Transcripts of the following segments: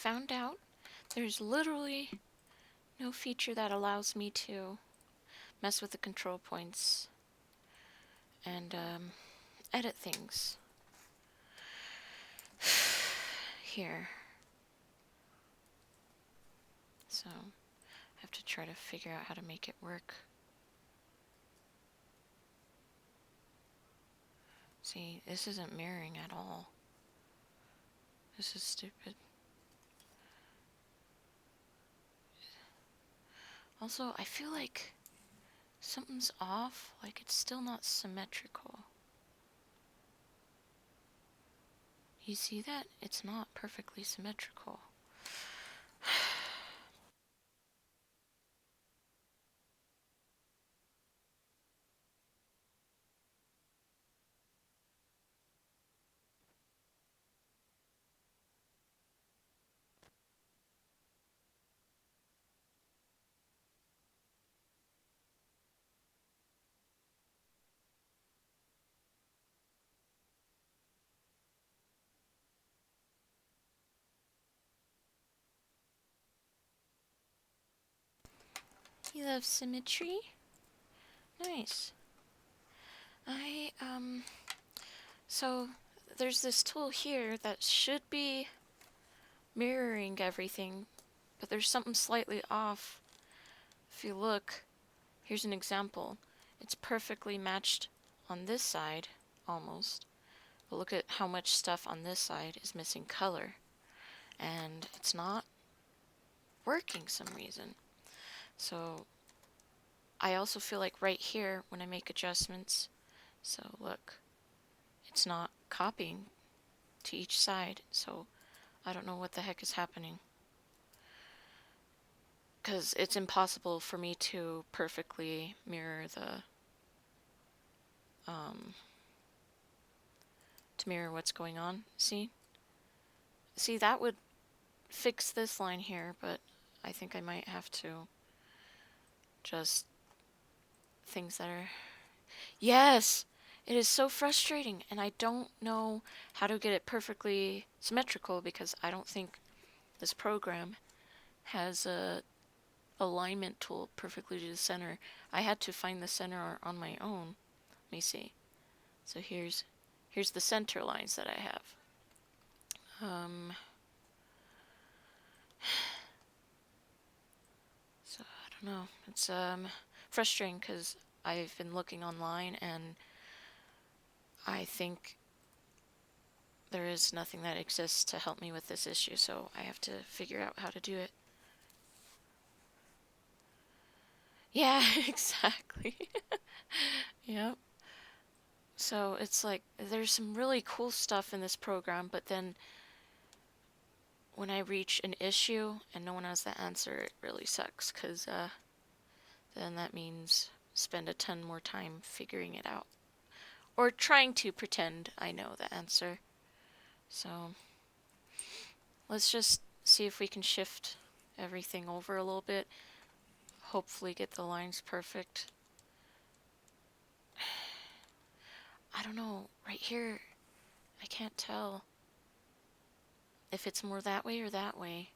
found out there's literally no feature that allows me to mess with the control points and edit things here. So I have to try to figure out how to make it work. See, this isn't mirroring at all. This is stupid. Also, I feel like something's off, like it's still not symmetrical. You see that? It's not perfectly symmetrical. You love symmetry? Nice. So there's this tool here that should be mirroring everything, but there's something slightly off. If you look, here's an example. It's perfectly matched on this side, almost. But look at how much stuff on this side is missing color. And it's not working some reason. So I also feel like right here when I make adjustments, so look, it's not copying to each side. So I don't know what the heck is happening. Because it's impossible for me to perfectly mirror to mirror what's going on. See, that would fix this line here, but I think I might have to just things that are, yes, it is so frustrating, and I don't know how to get it perfectly symmetrical because I don't think this program has a alignment tool perfectly to the center. I had to find the center on my own. Let me see. So here's the center lines that I have. So I don't know. It's frustrating because I've been looking online and I think there is nothing that exists to help me with this issue, so I have to figure out how to do it. Yeah, exactly. Yep. So it's like there's some really cool stuff in this program, but then when I reach an issue and no one has the answer, it really sucks because then that means spend a ton more time figuring it out or trying to pretend I know the answer. So let's just see if we can shift everything over a little bit. Hopefully get the lines perfect. I don't know, right here, I can't tell if it's more that way or that way.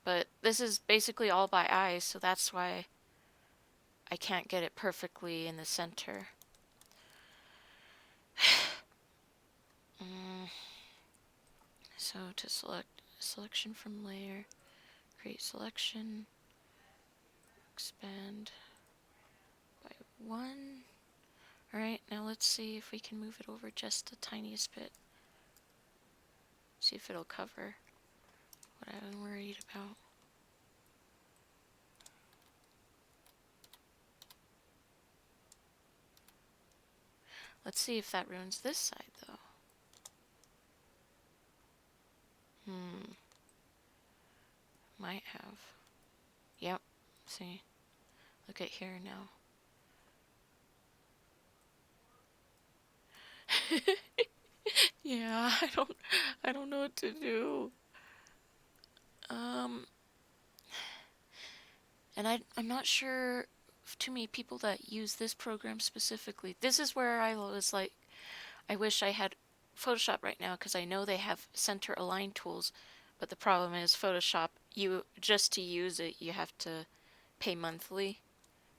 But this is basically all by eye, so that's why I can't get it perfectly in the center. So to select selection from layer, create selection, expand by 1. Alright, now let's see if we can move it over just the tiniest bit. See if it'll cover what I'm worried about. Let's see if that ruins this side, though. Might have. Yep. See? Look at here now. Yeah, I don't know what to do. And I'm not sure too many people that use this program specifically. This is where I was like, I wish I had Photoshop right now because I know they have center align tools, but the problem is Photoshop, you just to use it, you have to pay monthly.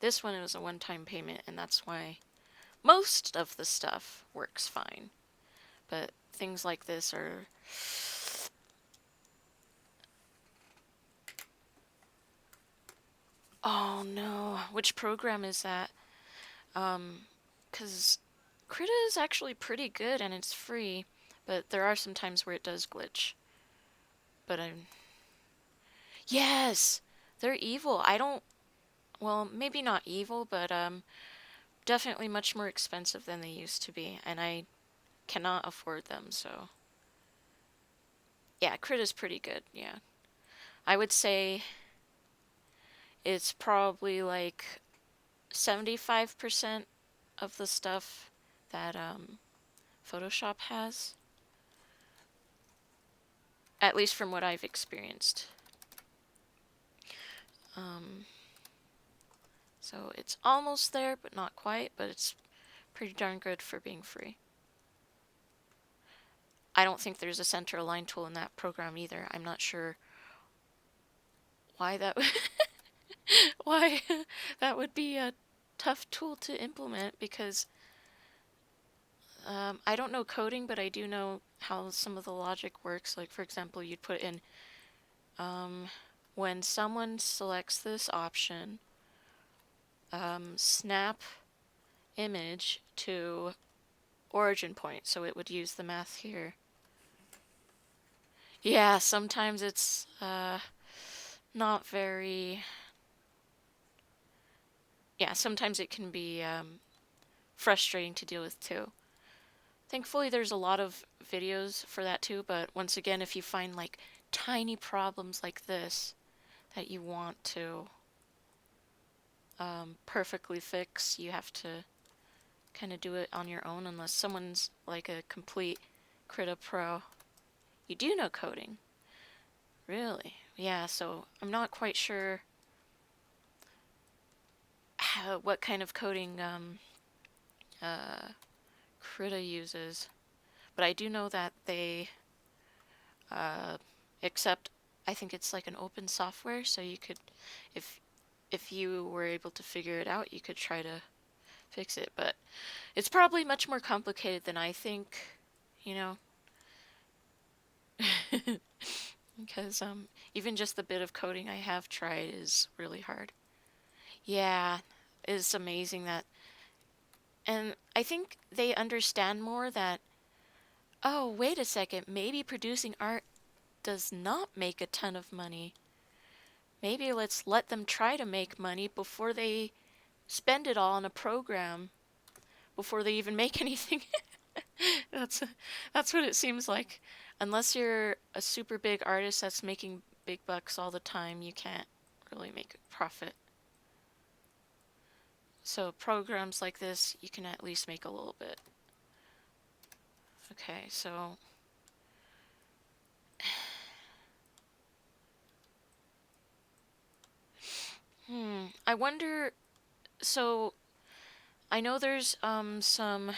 This one was a one-time payment, and that's why most of the stuff works fine. But things like this are... Oh no, which program is that? Because Krita is actually pretty good and it's free, but there are some times where it does glitch. But I'm... Yes! They're evil. I don't... Well, maybe not evil, but definitely much more expensive than they used to be, and I cannot afford them, so... Yeah, Krita's pretty good, yeah. I would say it's probably like 75% of the stuff that Photoshop has. At least from what I've experienced. So it's almost there, but not quite, but it's pretty darn good for being free. I don't think there's a center align tool in that program either. I'm not sure why that why that would be a tough tool to implement because I don't know coding, but I do know how some of the logic works. Like, for example, you'd put in when someone selects this option, snap image to origin point, so it would use the math here. Yeah, sometimes it's not very... Yeah, sometimes it can be frustrating to deal with too. Thankfully, there's a lot of videos for that too, but once again, if you find like tiny problems like this that you want to perfectly fix, you have to kind of do it on your own unless someone's like a complete Krita pro. You do know coding. Really? Yeah, so I'm not quite sure what kind of coding Krita uses, but I do know that they accept, I think it's like an open software, so you could, if you were able to figure it out, you could try to fix it, but it's probably much more complicated than I think, you know, because even just the bit of coding I have tried is really hard. Yeah, it's amazing that, and I think they understand more that, oh, wait a second, maybe producing art does not make a ton of money. Maybe let's let them try to make money before they spend it all on a program, before they even make anything. that's that's what it seems like. Unless you're a super big artist that's making big bucks all the time, you can't really make a profit. So programs like this, you can at least make a little bit. Okay, so I wonder, so I know there's some,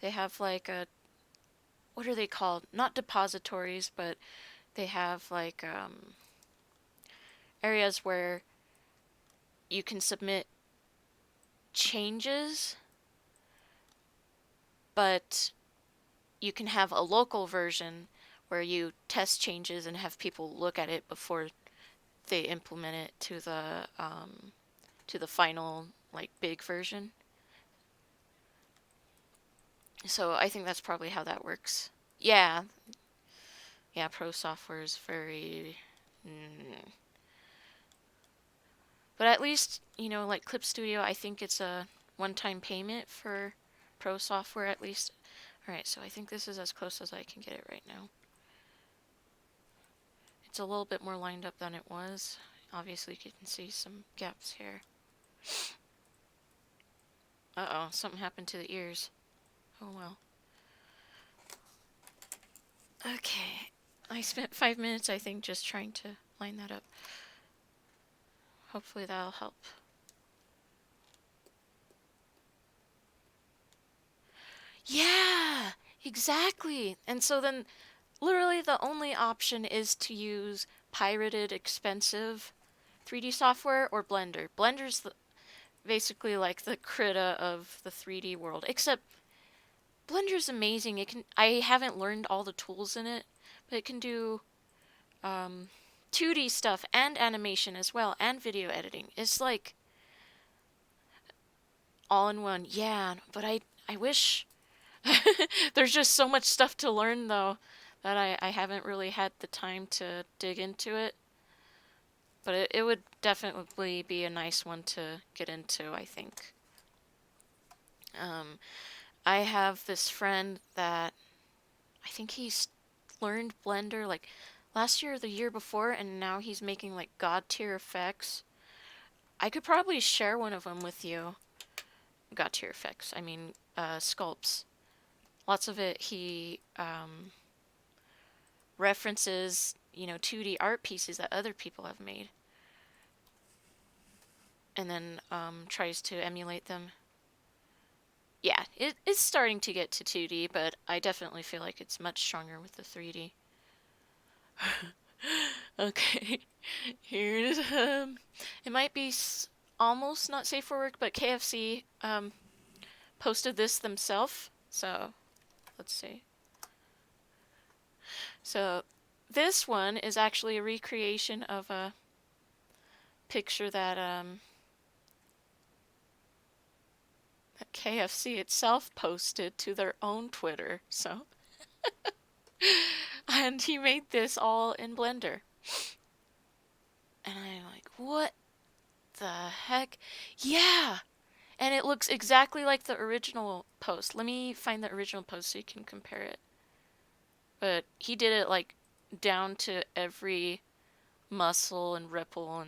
they have like a, what are they called? Not depositories, but they have like areas where you can submit changes, but you can have a local version where you test changes and have people look at it before they implement it to the final like big version. So I think that's probably how that works. Yeah, yeah. Pro software is very, but at least you know, like Clip Studio, I think it's a one-time payment for pro software at least. All right, so I think this is as close as I can get it right now. It's a little bit more lined up than it was. Obviously, you can see some gaps here. Uh-oh, something happened to the ears. Oh well. Okay, I spent 5 minutes, I think, just trying to line that up. Hopefully that'll help. Yeah! Exactly. And so then literally the only option is to use pirated expensive 3D software or Blender. Blender's basically like the Krita of the 3D world. Except Blender's amazing. It can I haven't learned all the tools in it, but it can do um 2D stuff and animation as well and video editing. It's like all in one. Yeah, but I wish there's just so much stuff to learn though that I haven't really had the time to dig into it. But it would definitely be a nice one to get into, I think. Um, I have this friend that I think he's learned Blender like last year or the year before, and now he's making like god tier effects. I could probably share one of them with you. God tier effects. I mean, sculpts. Lots of it he references, 2D art pieces that other people have made, and then tries to emulate them. Yeah, it's starting to get to 2D, but I definitely feel like it's much stronger with the 3D. Okay, here's it might be almost not safe for work, but KFC posted this themselves. So let's see. So this one is actually a recreation of a picture that KFC itself posted to their own Twitter. So and he made this all in Blender. And I'm like, what the heck? Yeah! And it looks exactly like the original post. Let me find the original post so you can compare it. But he did it like down to every muscle and ripple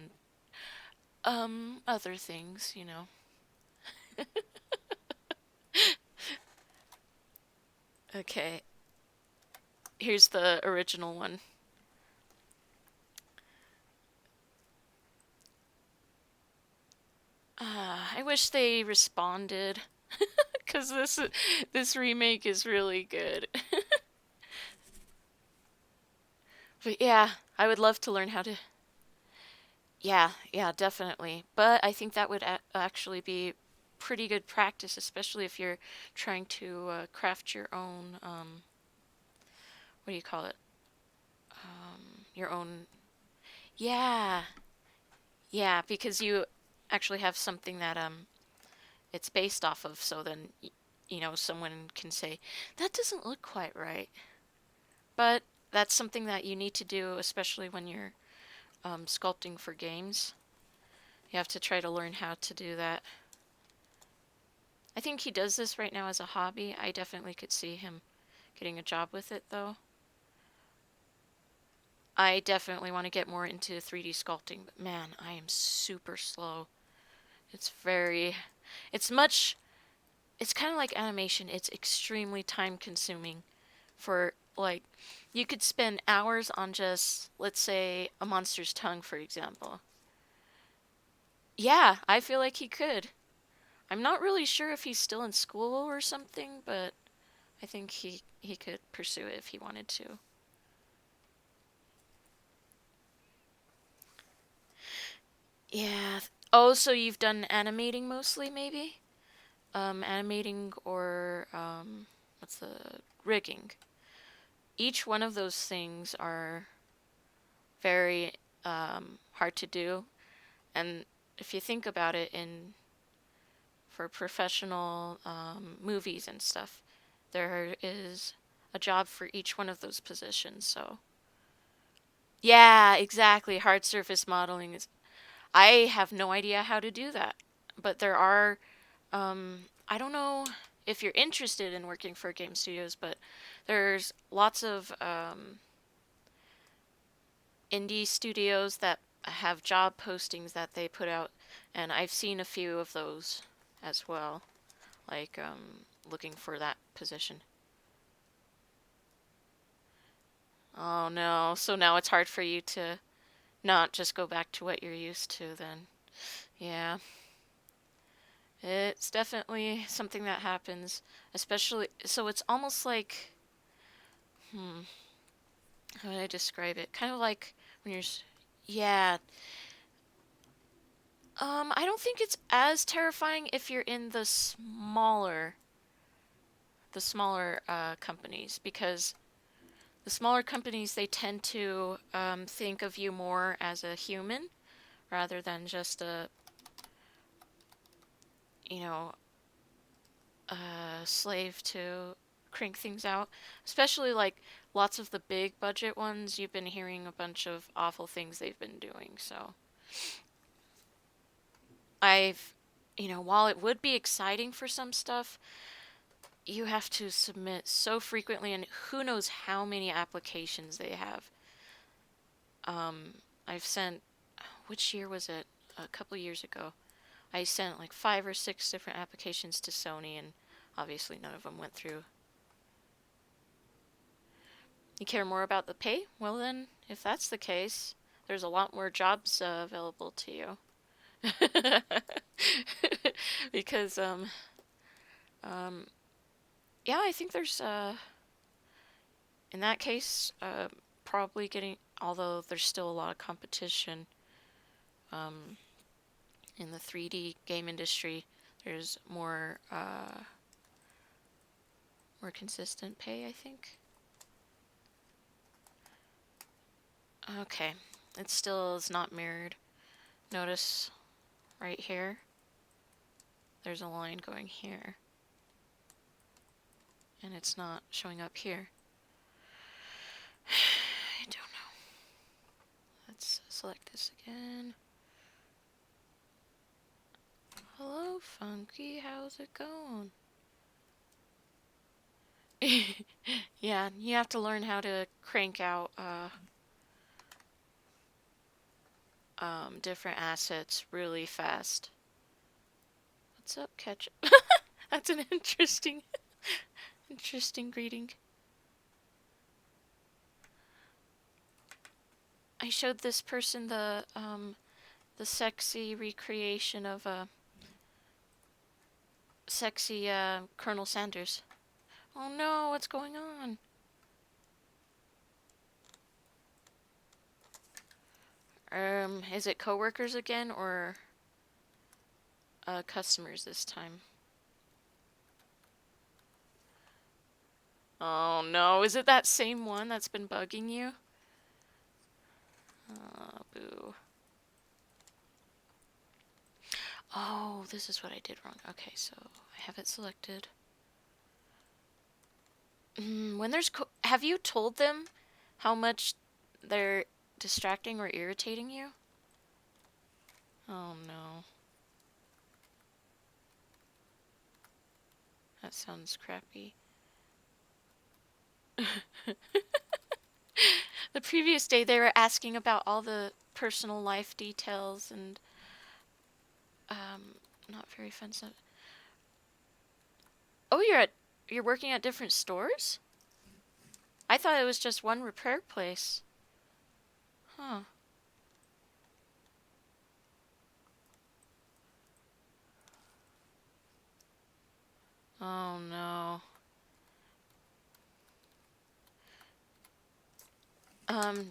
and other things. Okay. Here's the original one. I wish they responded because this remake is really good. But yeah, I would love to learn how to. Yeah, yeah, definitely. But I think that would actually be pretty good practice, especially if you're trying to craft your own. What do you call it? Your own. Yeah, yeah, because you actually have something that it's based off of. So then, someone can say that doesn't look quite right. But that's something that you need to do, especially when you're sculpting for games. You have to try to learn how to do that. I think he does this right now as a hobby. I definitely could see him getting a job with it, though. I definitely want to get more into 3D sculpting, but man, I am super slow. It's very. It's much. It's kind of like animation. It's extremely time consuming for, like, you could spend hours on just, let's say, a monster's tongue, for example. Yeah, I feel like he could. I'm not really sure if he's still in school or something, but I think he could pursue it if he wanted to. Yeah. Oh, so you've done animating mostly, maybe? Animating or what's the rigging? Each one of those things are very hard to do, and if you think about it, in for professional movies and stuff, there is a job for each one of those positions. So yeah, exactly. Hard surface modeling is. I have no idea how to do that, but there are. I don't know if you're interested in working for game studios, but there's lots of indie studios that have job postings that they put out, and I've seen a few of those as well, like looking for that position. Oh no, so now it's hard for you to not just go back to what you're used to then. Yeah, It's definitely something that happens, especially so it's almost like how would I describe it? Kind of like when yeah. I don't think it's as terrifying if you're in the smaller companies because the smaller companies they tend to think of you more as a human rather than just a you know a slave to crank things out. Especially like lots of the big budget ones, you've been hearing a bunch of awful things they've been doing. So I've while it would be exciting for some stuff, you have to submit so frequently, and who knows how many applications they have. I've sent, which year was it? A couple years ago. I sent like 5 or 6 different applications to Sony, and obviously none of them went through. You care more about the pay? Well, then, if that's the case, there's a lot more jobs available to you. Because, um, yeah, I think there's, in that case, probably getting, although there's still a lot of competition, um, in the 3D game industry, there's more consistent pay, I think. Okay, it still is not mirrored. Notice right here, there's a line going here, and it's not showing up here. I don't know. Let's select this again. Hello, Funky, how's it going? Yeah, you have to learn how to crank out different assets really fast. What's up, Ketchup? That's an interesting greeting. I showed this person the sexy recreation of a sexy Colonel Sanders. Oh no, what's going on? Is it coworkers again or customers this time? Oh no, is it that same one that's been bugging you? Oh, boo. Oh, this is what I did wrong. Okay, so I have it selected. When there's have you told them how much they're distracting or irritating you? Oh no. That sounds crappy. The previous day they were asking about all the personal life details and not very fun stuff. Oh, you're working at different stores? I thought it was just one repair place. Huh. Oh no.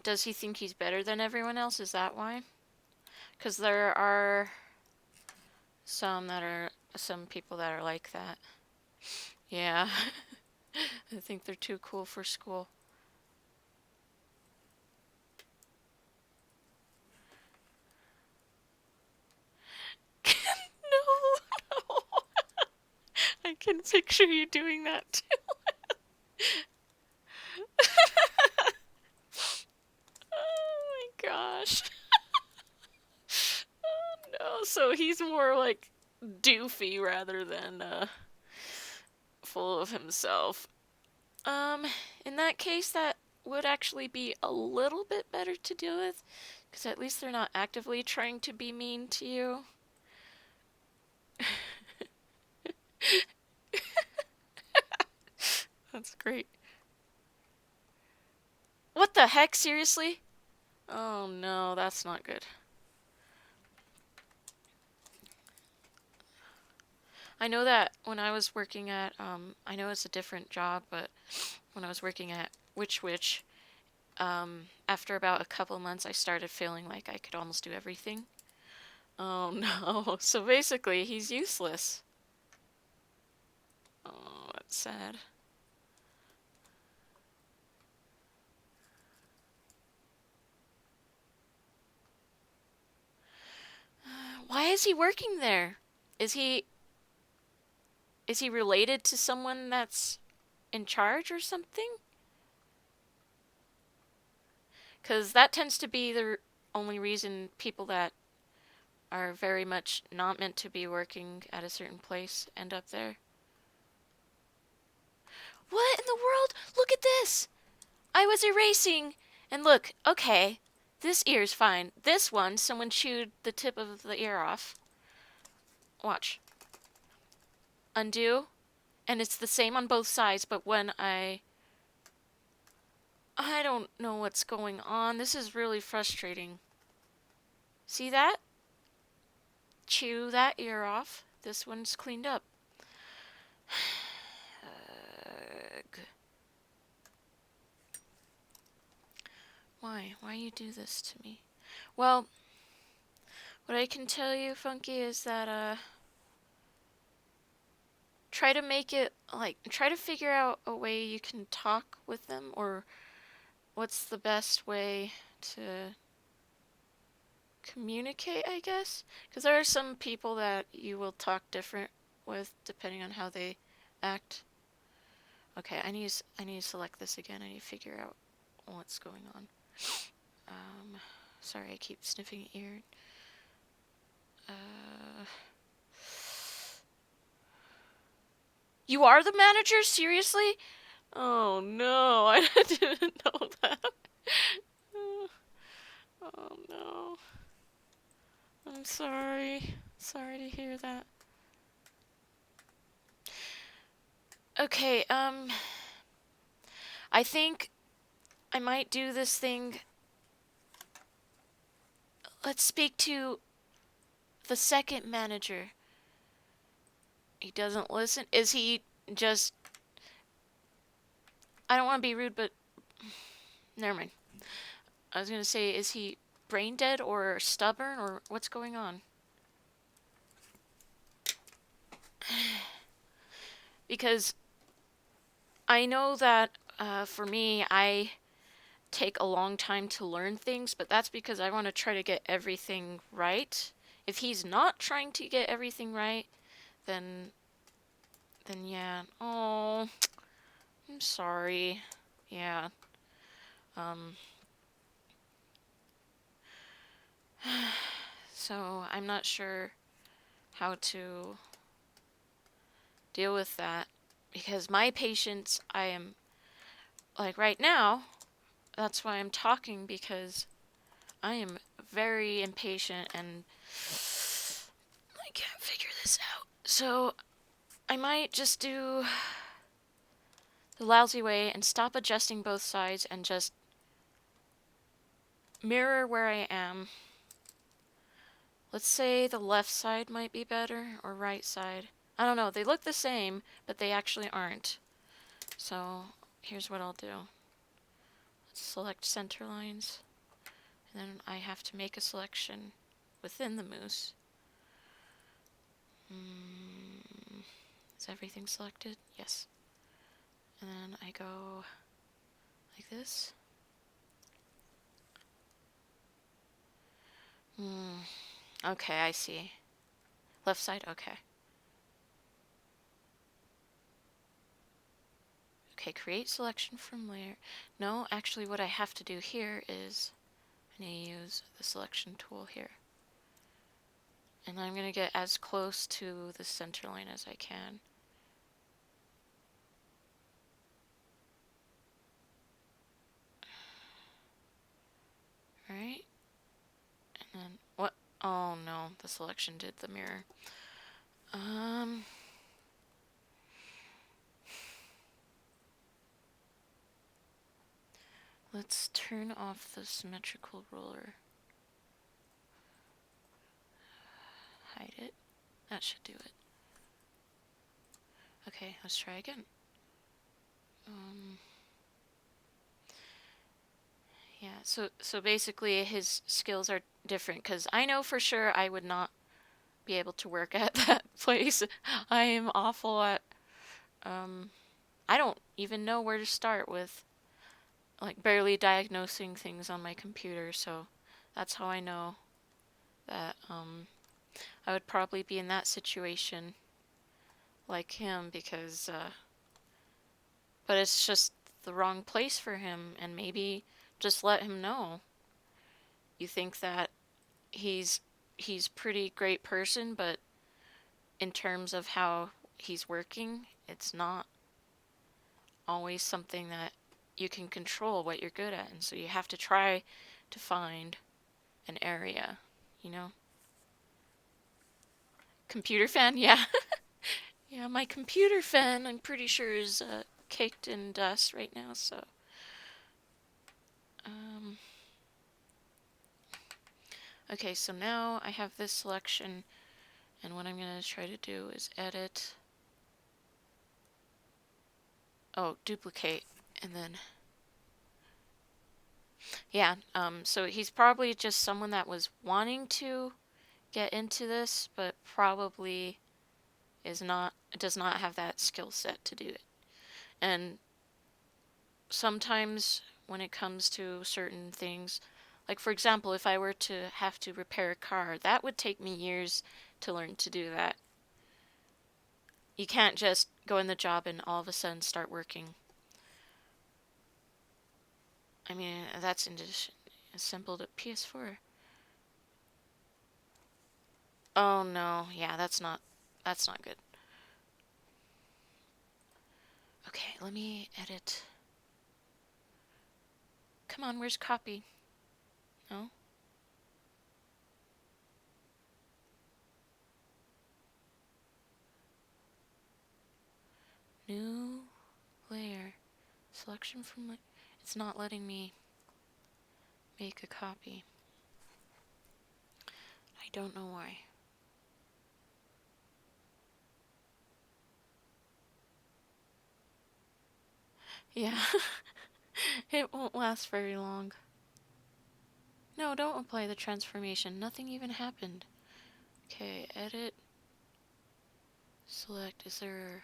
Does he think he's better than everyone else? Is that why? Because there are some people that are like that. Yeah. I think they're too cool for school. No, no. I can picture you doing that too. Oh my gosh. Oh no, so he's more like doofy rather than full of himself. Um, in that case, that would actually be a little bit better to deal with, because at least they're not actively trying to be mean to you. That's great. What the heck, seriously? Oh no, that's not good. I know that when I was working at, I know it's a different job, but when I was working at Witch, after about a couple months, I started feeling like I could almost do everything. Oh no. So basically, he's useless. Oh, that's sad. Why is he working there? Is he is he related to someone that's in charge or something? Because that tends to be the only reason people that are very much not meant to be working at a certain place end up there. What in the world? Look at this! I was erasing, and look, okay, this ear's fine. This one, someone chewed the tip of the ear off. Watch. Undo, and it's the same on both sides, but when I don't know what's going on. This is really frustrating. See that? Chew that ear off. This one's cleaned up. Why? Why you do this to me? Well, what I can tell you, Funky, is that, try to make it, like, try to figure out a way you can talk with them, or what's the best way to communicate, I guess? Because there are some people that you will talk different with depending on how they act. Okay, I need to select this again. I need to figure out what's going on. Sorry, I keep sniffing ear. You are the manager? Seriously? Oh no, I didn't know that. Oh no. I'm sorry. Sorry to hear that. Okay, I think I might do this thing. Let's speak to the second manager. He doesn't listen. Is he just... I don't want to be rude, but... Never mind. I was going to say, is he brain dead or stubborn or what's going on? Because I know that for me, I take a long time to learn things, but that's because I want to try to get everything right. If he's not trying to get everything right, then yeah. Oh, I'm sorry. Yeah. So I'm not sure how to deal with that because my patience, I am like right now, that's why I'm talking because I am very impatient and I can't figure this out. So I might just do the lousy way and stop adjusting both sides and just mirror where I am. Let's say the left side might be better or right side. I don't know. They look the same, but they actually aren't. So here's what I'll do. Let's select center lines. And then I have to make a selection within the moose. Is everything selected? Yes. And then I go like this. Okay, I see. Left side, okay. Okay, create selection from layer. No, actually what I have to do here is I need to use the selection tool here. And I'm going to get as close to the center line as I can. Alright. And then, what? Oh no, the selection did the mirror. Let's turn off the symmetrical roller. Hide it. That should do it. Okay, let's try again. Yeah, so basically his skills are different because I know for sure I would not be able to work at that place. I am awful at um I don't even know where to start with like barely diagnosing things on my computer, so that's how I know that I would probably be in that situation like him because but it's just the wrong place for him and maybe just let him know. You think that he's he's pretty great person, but in terms of how he's working, it's not always something that you can control what you're good at. And so you have to try to find an area, you know? Computer fan? Yeah. Yeah, my computer fan, I'm pretty sure, is caked in dust right now, so. Um, okay, so now I have this selection, and what I'm going to try to do is edit. Oh, duplicate, and then. Yeah, so he's probably just someone that was wanting to get into this, but probably does not have that skill set to do it. And sometimes when it comes to certain things, like for example, if I were to have to repair a car, that would take me years to learn to do that. You can't just go in the job and all of a sudden start working. I mean, that's in just simple to PS4. Oh no, yeah, that's not good. Okay, let me edit. Come on, where's copy? No? New layer. Selection from it's not letting me make a copy. I don't know why. Yeah, it won't last very long. No, don't apply the transformation. Nothing even happened. Okay, edit. Select. Is there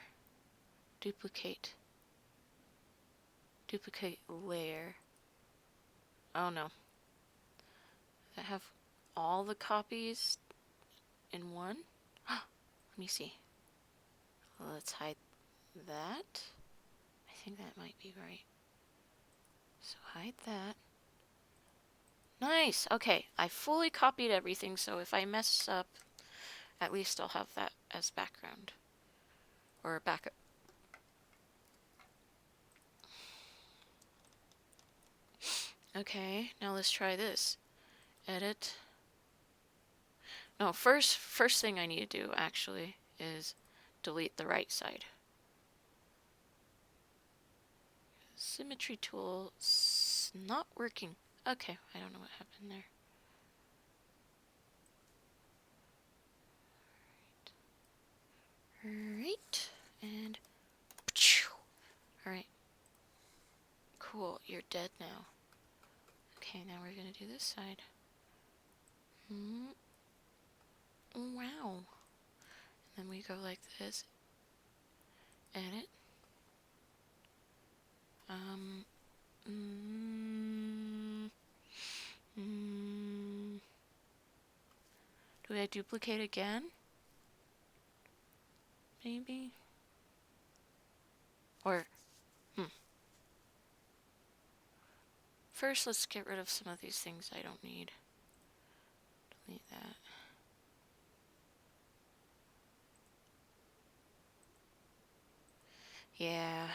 duplicate? Duplicate layer. Oh no. I have all the copies in one? Let me see. Let's hide that. I think that might be right. So hide that. Nice! Okay, I fully copied everything, so if I mess up, at least I'll have that as background. Or backup. Okay, now let's try this. Edit. No, first thing I need to do, actually, is delete the right side. Symmetry tool, not working. Okay, I don't know what happened there. Right, and alright. Cool, you're dead now. Okay, now we're gonna do this side. Wow. And then we go like this. Edit. Do I duplicate again? Maybe? Or, First, let's get rid of some of these things I don't need. Delete that. Yeah.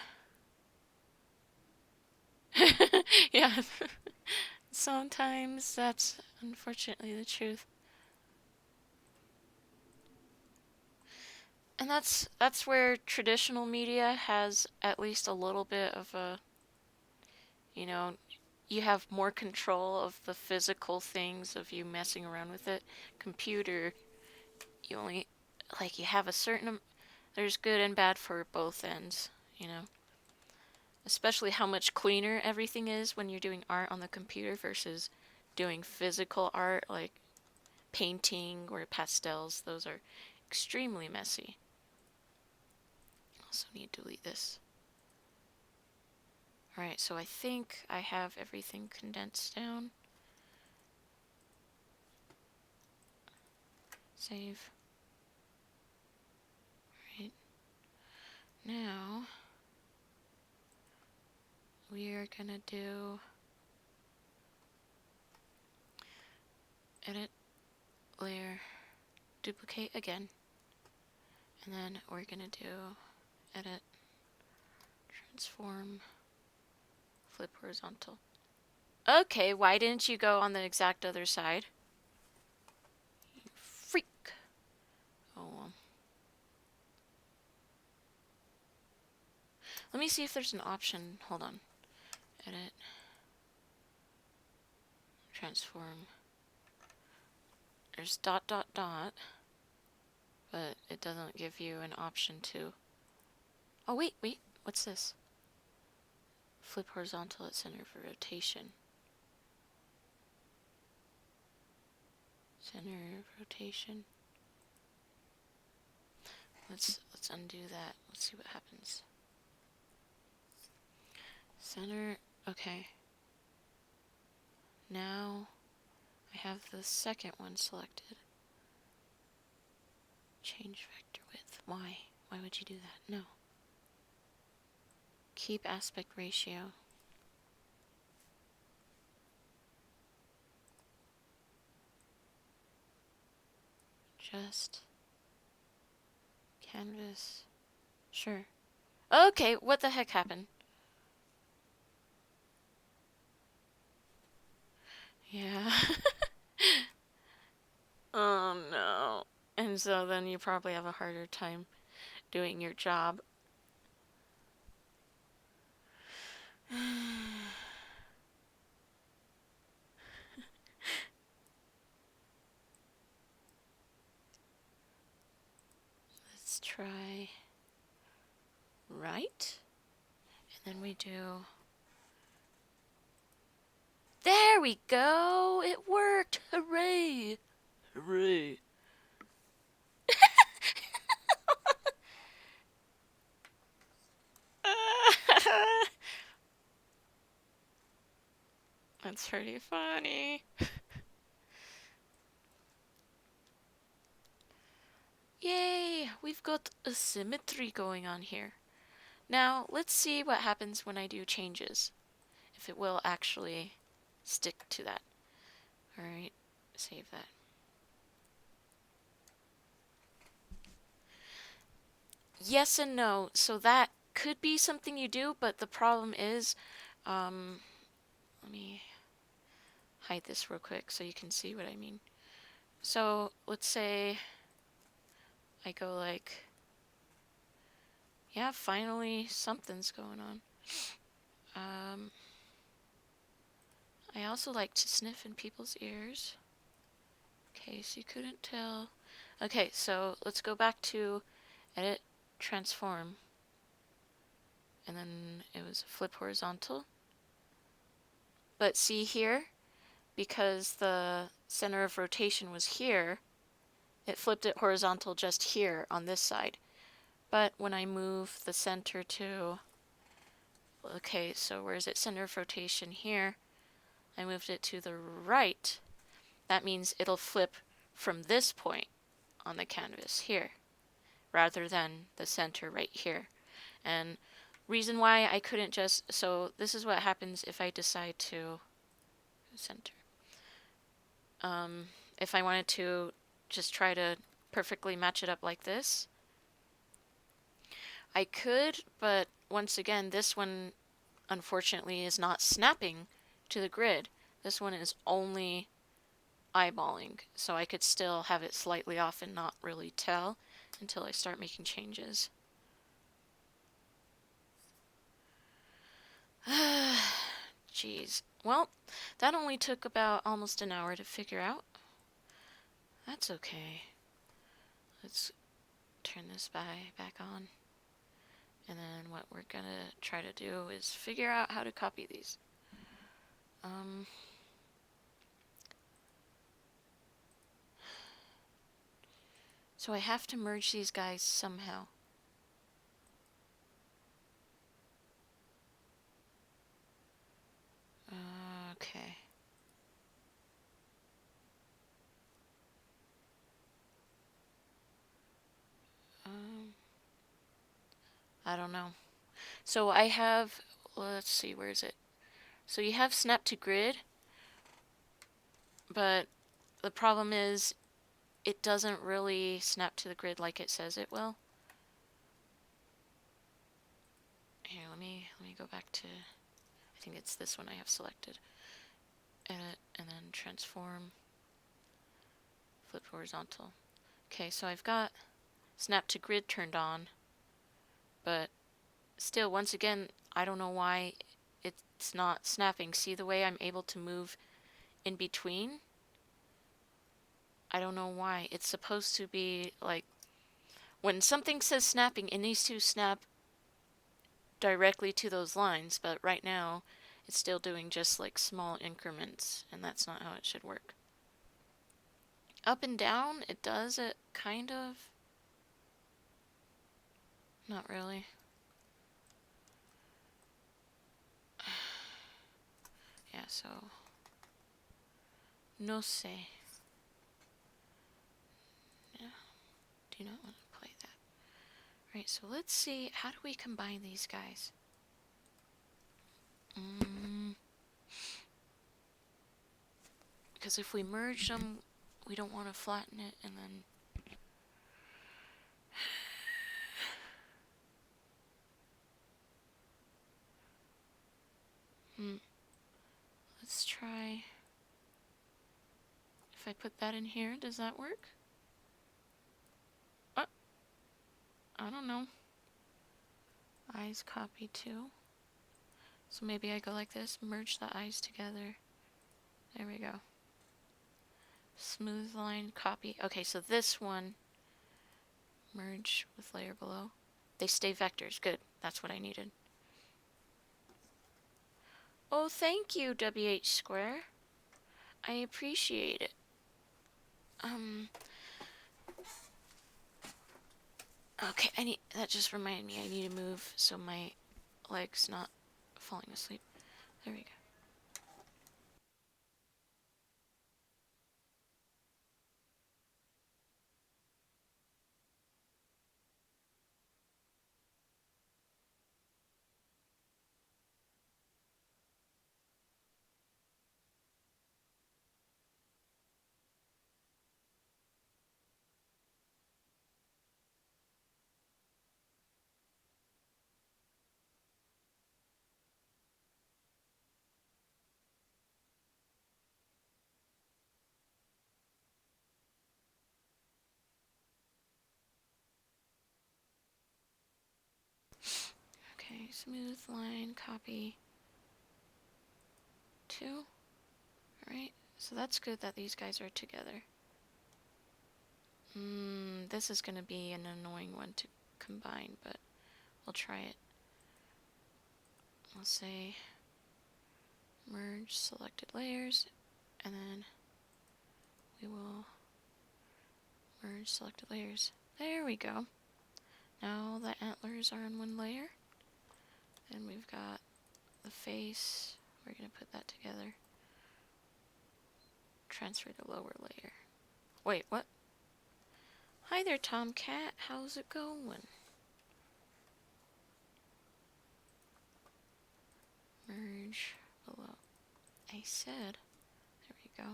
Yeah. Sometimes that's unfortunately the truth. And that's where traditional media has at least a little bit of a, you know, you have more control of the physical things of you messing around with it. Computer, you only like you have a certain There's good and bad for both ends, you know. Especially how much cleaner everything is when you're doing art on the computer versus doing physical art like painting or pastels. Those are extremely messy. Also need to delete this. Alright, so I think I have everything condensed down. Save. Alright. Now we are gonna do edit layer, duplicate again, and then we're gonna do edit, transform, flip horizontal. Okay, why didn't you go on the exact other side? You freak. Oh well. Let me see if there's an option. Hold on. Edit, transform. There's dot dot dot, but it doesn't give you an option to. Oh wait, what's this? Flip horizontal at center for rotation. Center rotation. Let's undo that. Let's see what happens. Center. Okay. Now I have the second one selected. Change vector width. Why? Why would you do that? No. Keep aspect ratio. Just canvas. Sure. Okay, what the heck happened? Yeah. Oh no. And so then you probably have a harder time doing your job. Let's try right. And then we do. There we go! It worked! Hooray! Hooray. That's pretty funny. Yay! We've got a symmetry going on here. Now, let's see what happens when I do changes. If it will actually stick to that. Alright, save that. Yes and no. So that could be something you do, but the problem is, let me hide this real quick so you can see what I mean. So let's say I go like, yeah, finally something's going on. I also like to sniff in people's ears. In case you couldn't tell. Okay, so let's go back to edit, transform. And then it was flip horizontal. But see here, because the center of rotation was here, it flipped it horizontal just here on this side. But when I move the center to, okay, so where is it? Center of rotation here. I moved it to the right. That means it'll flip from this point on the canvas here, rather than the center right here. And reason why I couldn't just, so this is what happens if I decide to center. If I wanted to just try to perfectly match it up like this, I could, but once again, this one unfortunately is not snapping to the grid. This one is only eyeballing, so I could still have it slightly off and not really tell until I start making changes. Jeez. Well, that only took about almost an hour to figure out. That's okay. Let's turn this back on. And then what we're gonna try to do is figure out how to copy these. So I have to merge these guys somehow. Okay. I don't know. So I have, let's see, where is it? So you have snap to grid, but the problem is it doesn't really snap to the grid like it says it will. Here, let me go back to, I think it's this one I have selected. Edit, and then transform, flip horizontal. Okay, so I've got snap to grid turned on, but still, once again, I don't know why it's not snapping. See the way I'm able to move in between? I don't know why. It's supposed to be like, when something says snapping, it needs to snap directly to those lines, but right now it's still doing just like small increments, and that's not how it should work. Up and down, it does it kind of. Not really. Yeah, so no sé. Yeah, do not want to play that. Right, so let's see, how do we combine these guys? Because if we merge them, we don't want to flatten it and then... Let's try... If I put that in here, does that work? I don't know. Eyes copy too. So maybe I go like this, merge the eyes together. There we go. Smooth line, copy. Okay, so this one, merge with layer below. They stay vectors. Good. That's what I needed. Oh, thank you, WH Square. I appreciate it. Okay, that just reminded me I need to move so my leg's not falling asleep. There we go. Okay, smooth line, copy. 2. Alright, so that's good that these guys are together. This is going to be an annoying one to combine, but we'll try it. I'll say merge selected layers, and then we will merge selected layers. There we go. Now the antlers are in one layer. Then we've got the face. We're going to put that together. Transfer to lower layer. Wait, what? Hi there, Tomcat. How's it going? Merge below. I said. There we go.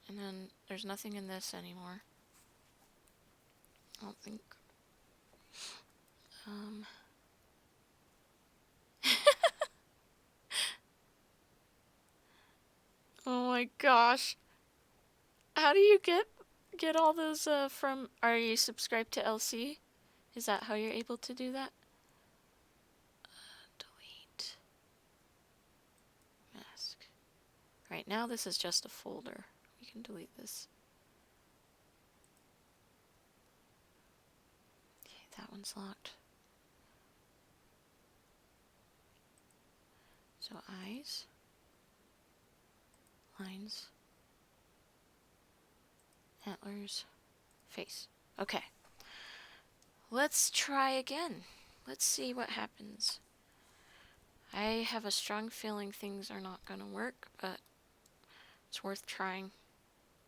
And then there's nothing in this anymore. I don't think. Oh my gosh. How do you get all those from... Are you subscribed to LC? Is that how you're able to do that? Delete. Mask. Right, now this is just a folder. We can delete this. that one's locked. So eyes, lines, antlers, face. Okay. Let's try again. Let's see what happens. I have a strong feeling things are not gonna work, but it's worth trying.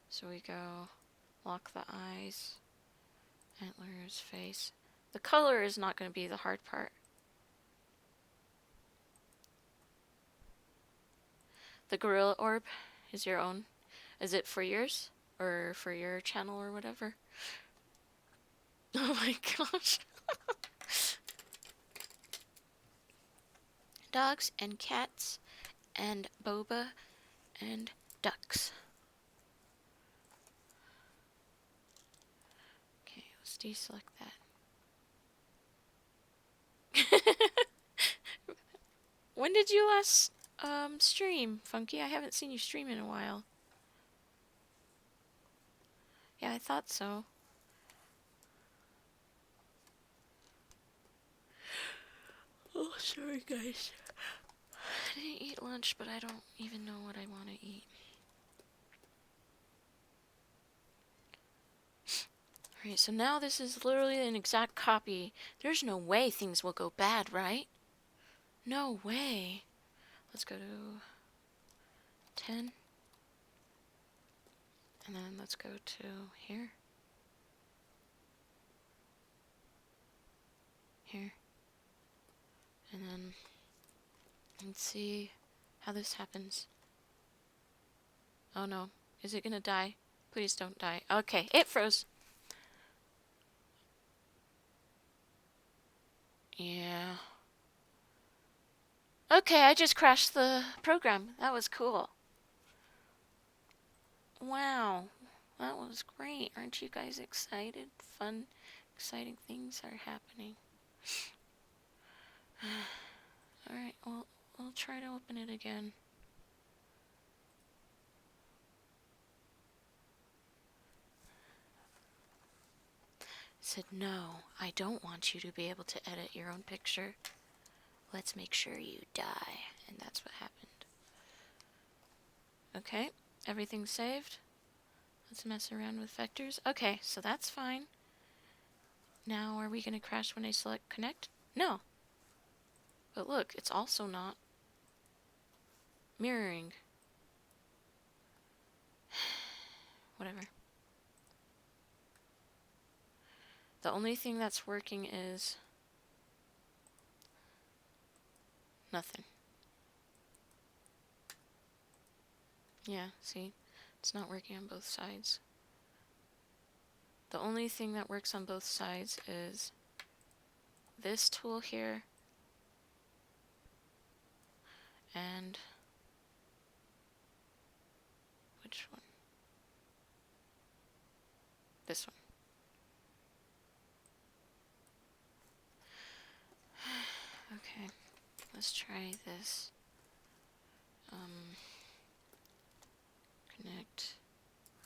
So we go lock the eyes, antlers, face. The color is not gonna be the hard part. The gorilla orb is your own. Is it for yours? Or for your channel or whatever? Oh my gosh. Dogs and cats and boba and ducks. Okay, let's deselect that. When did you last stream, Funky? I haven't seen you stream in a while. Yeah, I thought so. Oh, sorry guys. I didn't eat lunch, but I don't even know what I want to eat. Alright, so now this is literally an exact copy. There's no way things will go bad, right? No way. Let's go to 10. And then let's go to here. Here. And then let's see how this happens. Oh no. Is it gonna die? Please don't die. Okay, it froze. Yeah. Okay, I just crashed the program. That was cool. Wow. That was great. Aren't you guys excited? Fun, exciting things are happening. Alright, well, we'll try to open it again. Said, no, I don't want you to be able to edit your own picture. Let's make sure you die. And that's what happened. Okay, everything's saved. Let's mess around with vectors. Okay, so that's fine. Now, are we going to crash when I select connect? No. But look, it's also not mirroring. Whatever. The only thing that's working is nothing. Yeah, see? It's not working on both sides. The only thing that works on both sides is this tool here and which one? This one. Okay, let's try this. Connect.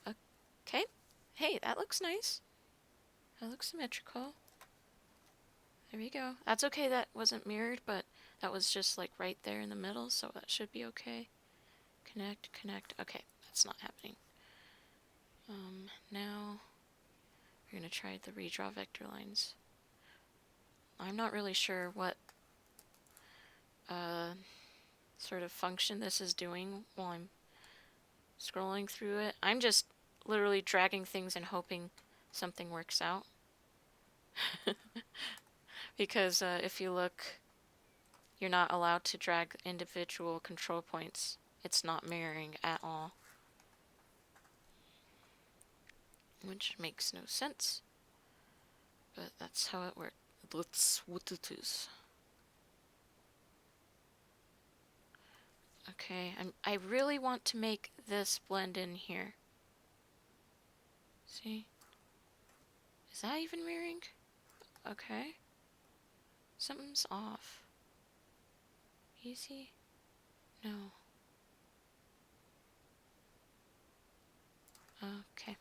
Okay. Hey, that looks nice. That looks symmetrical. There we go. That's okay that wasn't mirrored, but that was just like right there in the middle, so that should be okay. Connect, connect. Okay, that's not happening. Now we're going to try the redraw vector lines. I'm not really sure what sort of function this is doing while I'm scrolling through it. I'm just literally dragging things and hoping something works out. Because if you look, you're not allowed to drag individual control points. It's not mirroring at all. Which makes no sense. But that's how it works. That's what it is. Okay, I really want to make this blend in here. See? Is that even mirroring? Okay. Something's off. Easy? No. Okay.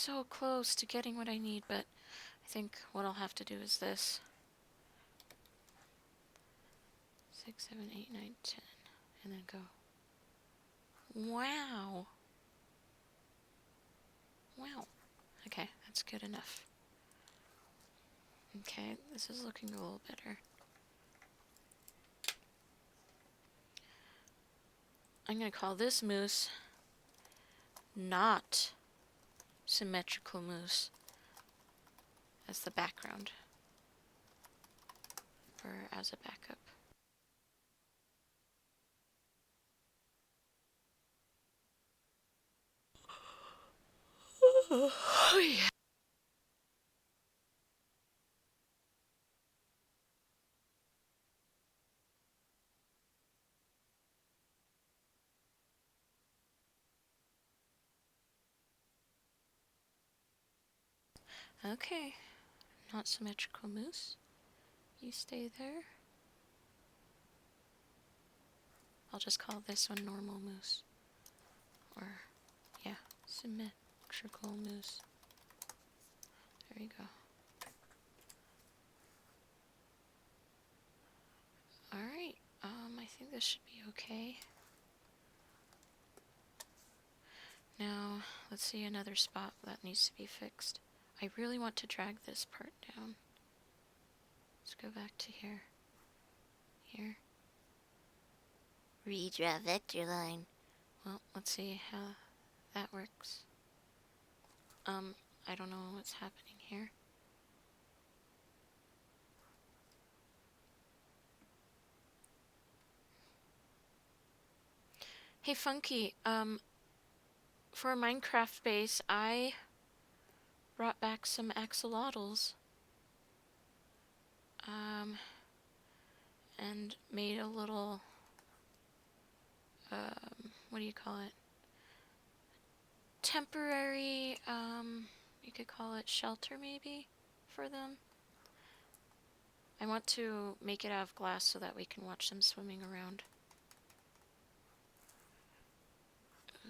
so close to getting what I need, but I think what I'll have to do is this. 6, 7, 8, 9, 10. And then go. Wow. Wow. Okay, that's good enough. Okay, this is looking a little better. I'm going to call this moose not symmetrical moose as the background. Or as a backup. Oh, yeah. Okay, not symmetrical moose. You stay there. I'll just call this one normal moose. Or, yeah, symmetrical moose. There you go. Alright, I think this should be okay. Now, let's see another spot that needs to be fixed. I really want to drag this part down. Let's go back to here. Here. Redraw vector line. Well, let's see how that works. I don't know what's happening here. Hey Funky, for a Minecraft base, I brought back some axolotls. And made a little, what do you call it? Temporary, you could call it shelter maybe for them. I want to make it out of glass so that we can watch them swimming around.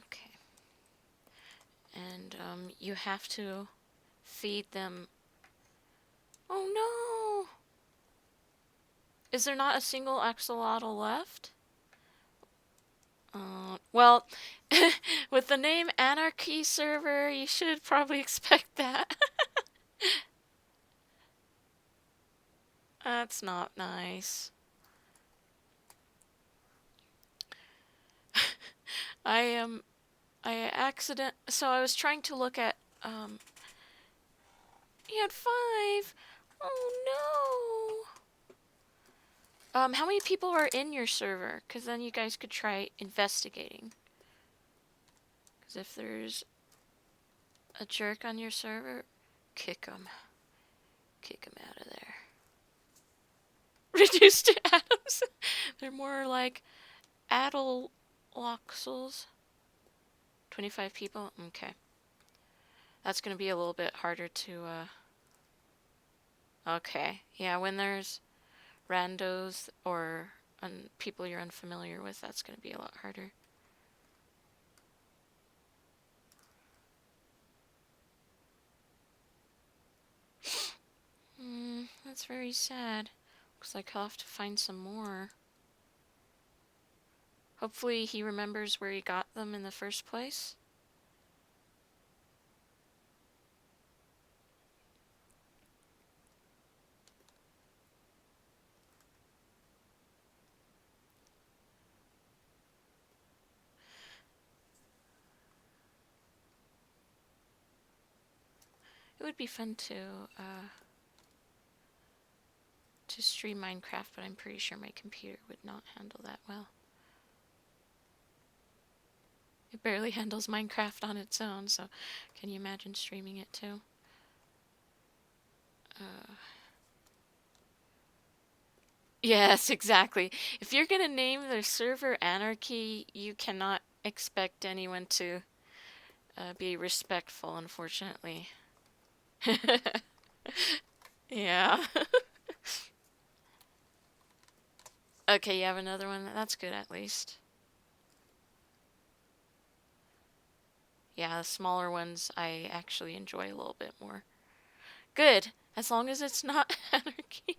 Okay. And, you have to feed them. Oh no! Is there not a single axolotl left? Well, with the name Anarchy Server, you should probably expect that. That's not nice. So I was trying to look at, he had 5! Oh no! How many people are in your server? Because then you guys could try investigating. Because if there's a jerk on your server, kick him. Kick him out of there. Reduced to atoms? They're more like adoloxels. 25 people? Okay. That's gonna be a little bit harder to, Okay. Yeah, when there's randos or people you're unfamiliar with, that's gonna be a lot harder. That's very sad. Looks like I'll have to find some more. Hopefully he remembers where he got them in the first place. It would be fun to stream Minecraft, but I'm pretty sure my computer would not handle that well. It barely handles Minecraft on its own, so can you imagine streaming it too? Yes, exactly. If you're gonna name the server Anarchy, you cannot expect anyone to be respectful, unfortunately. Yeah. Okay, you have another one? That's good at least. Yeah, the smaller ones I actually enjoy a little bit more. Good, as long as it's not anarchy.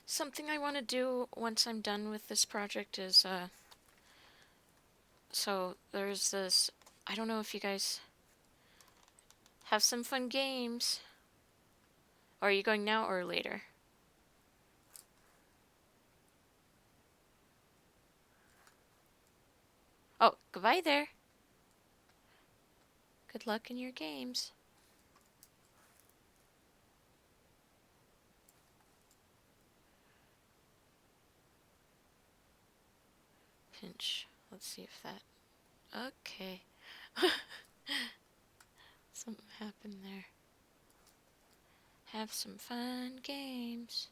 Something I want to do once I'm done with this project is, so there's this, I don't know if you guys have some fun games. Are you going now or later? Oh, goodbye there. Good luck in your games. Pinch. Let's see if that. Okay. Something happened there. Have some fun games.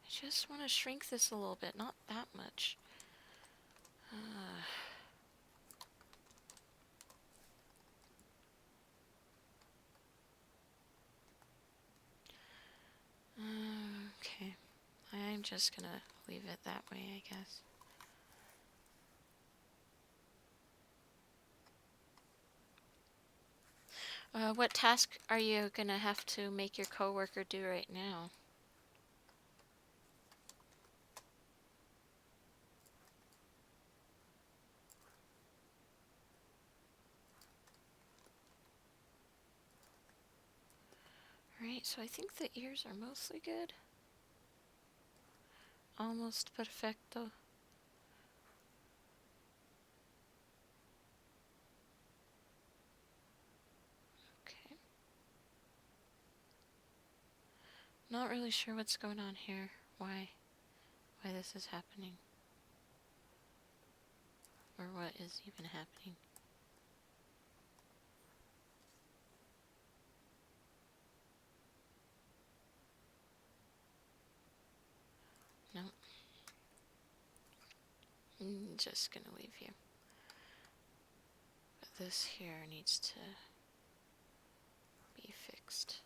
I just want to shrink this a little bit, not that much. Okay. I'm just gonna leave it that way, I guess. What task are you gonna have to make your coworker do right now? Right, so I think the ears are mostly good. Almost perfecto. Okay. Not really sure what's going on here. Why this is happening. Or what is even happening. No. I'm just gonna leave you. But this here needs to be fixed.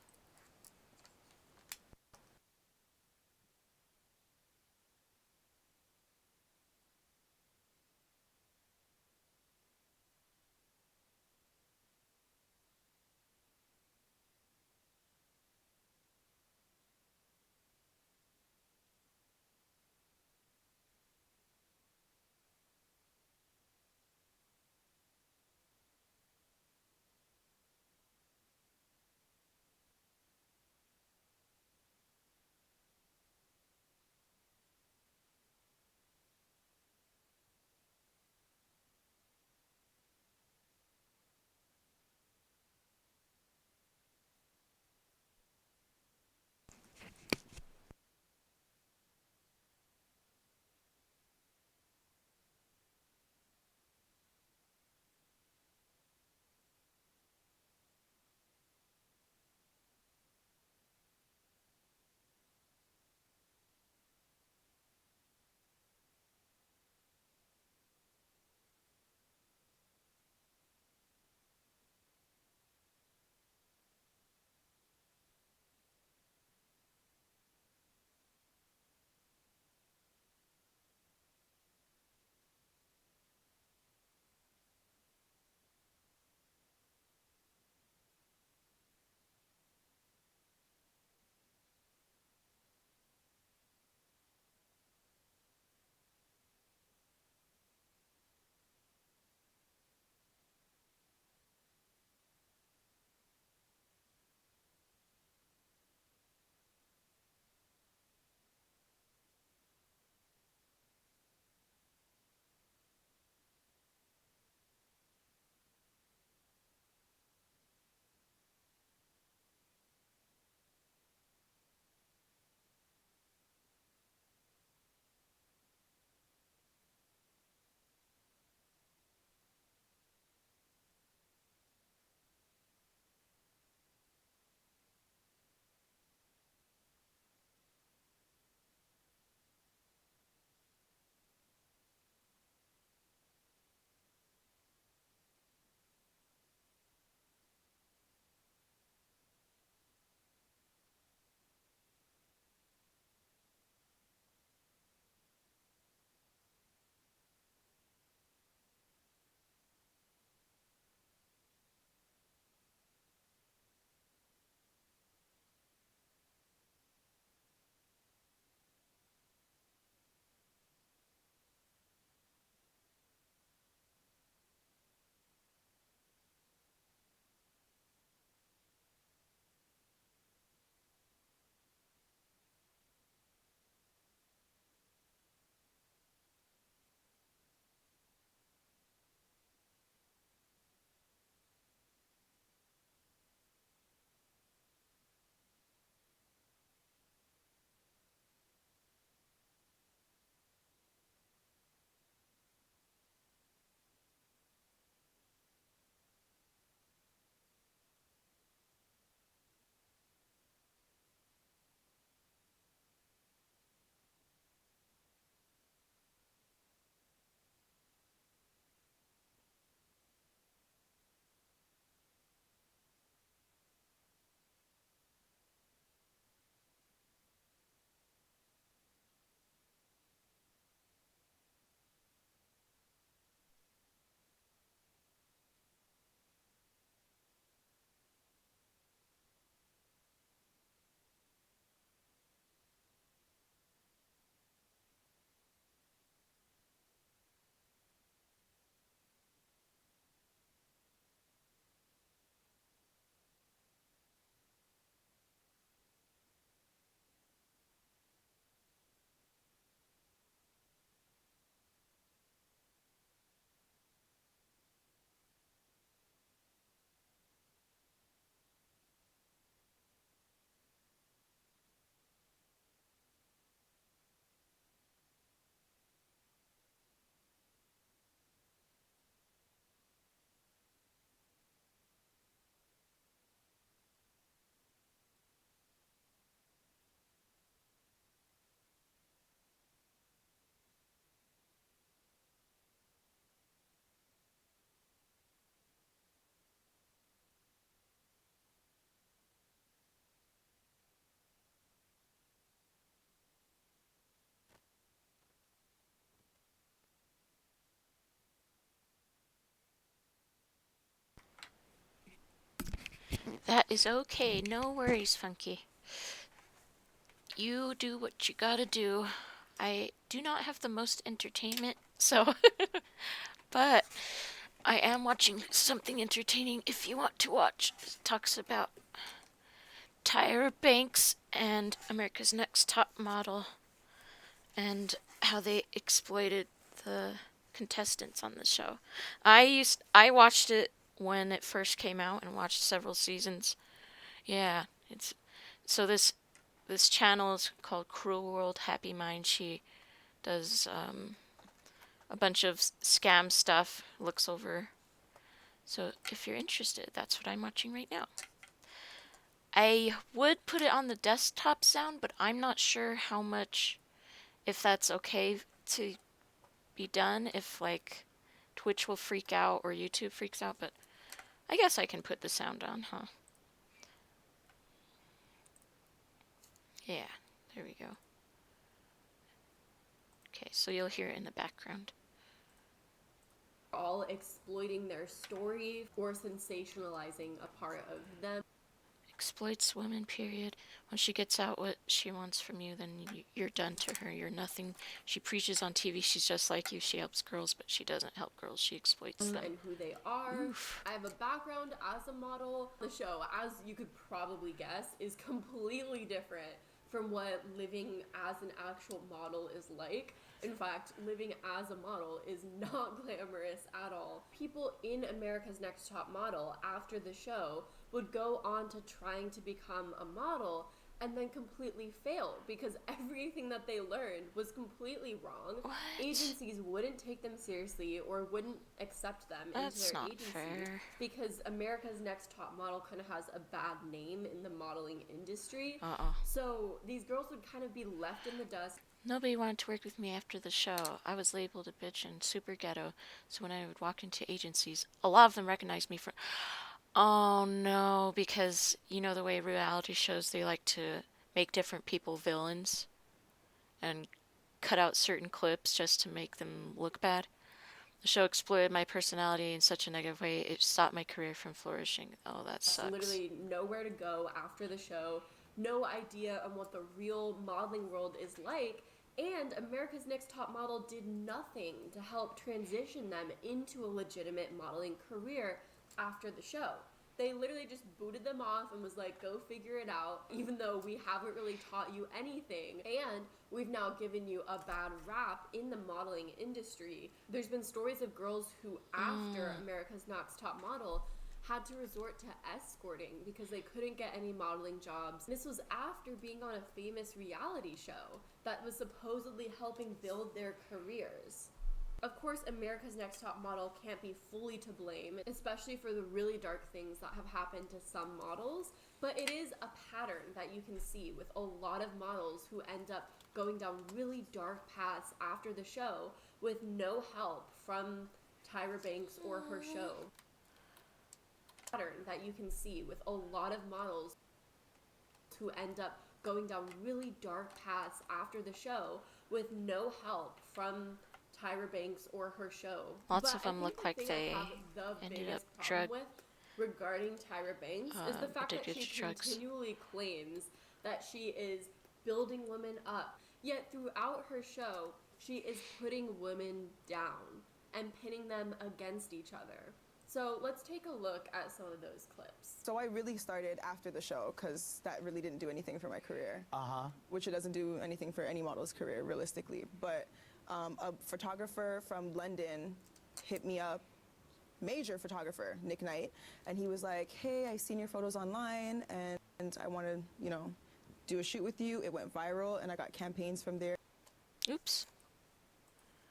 That is okay. No worries, Funky. You do what you gotta do. I do not have the most entertainment, so. But I am watching something entertaining if you want to watch. It talks about Tyra Banks and America's Next Top Model and how they exploited the contestants on the show. I watched it when it first came out and watched several seasons. Yeah, it's so this channel is called Cruel World Happy Mind. She does a bunch of scam stuff, looks over. So if you're interested, that's what I'm watching right now. I would put it on the desktop sound, but I'm not sure how much, if that's okay to be done, if like Twitch will freak out or YouTube freaks out, but I guess I can put the sound on, huh? Yeah, there we go. Okay, so you'll hear it in the background. All exploiting their story or sensationalizing a part of them. Exploits women, period. When she gets out what she wants from you, then you're done to her. You're nothing. She preaches on TV. She's just like you. She helps girls, but she doesn't help girls. She exploits them. And who they are. Oof. I have a background as a model. The show, as you could probably guess, is completely different from what living as an actual model is like. In fact, living as a model is not glamorous at all. People in America's Next Top Model after the show would go on to trying to become a model and then completely fail because everything that they learned was completely wrong. What? Agencies wouldn't take them seriously or wouldn't accept them into their not agency fair. because America's Next Top Model kind of has a bad name in the modeling industry. Uh-uh. So these girls would kind of be left in the dust. Nobody wanted to work with me after the show. I was labeled a bitch and super ghetto, so when I would walk into agencies, a lot of them recognized me for. Oh no, because you know the way reality shows, they like to make different people villains and cut out certain clips just to make them look bad. The show exploited my personality in such a negative way, it stopped my career from flourishing. Oh, that sucks. Literally nowhere to go after the show, no idea on what the real modeling world is like, and America's Next Top Model did nothing to help transition them into a legitimate modeling career after the show. They literally just booted them off and was like, go figure it out, even though we haven't really taught you anything. And we've now given you a bad rap in the modeling industry. There's been stories of girls who, after America's Next Top Model, had to resort to escorting because they couldn't get any modeling jobs. This was after being on a famous reality show that was supposedly helping build their careers. Of course, America's Next Top Model can't be fully to blame, especially for the really dark things that have happened to some models, but it is a pattern that you can see with a lot of models who end up going down really dark paths after the show with no help from Tyra Banks or her show. Pattern that you can see with a lot of models who end up going down really dark paths after the show with no help from Tyra Banks or her show. Lots of them look like they ended up drug regarding Tyra Banks is the fact that addicted she to drugs. continually claims that she is building women up. Yet throughout her show, she is putting women down and pinning them against each other. So let's take a look at some of those clips. So I really started after the show because that really didn't do anything for my career. Which it doesn't do anything for any model's career, realistically. But a photographer from London hit me up, major photographer, Nick Knight, and he was like, hey, I seen your photos online and I want to, you know, do a shoot with you. It went viral and I got campaigns from there. Oops.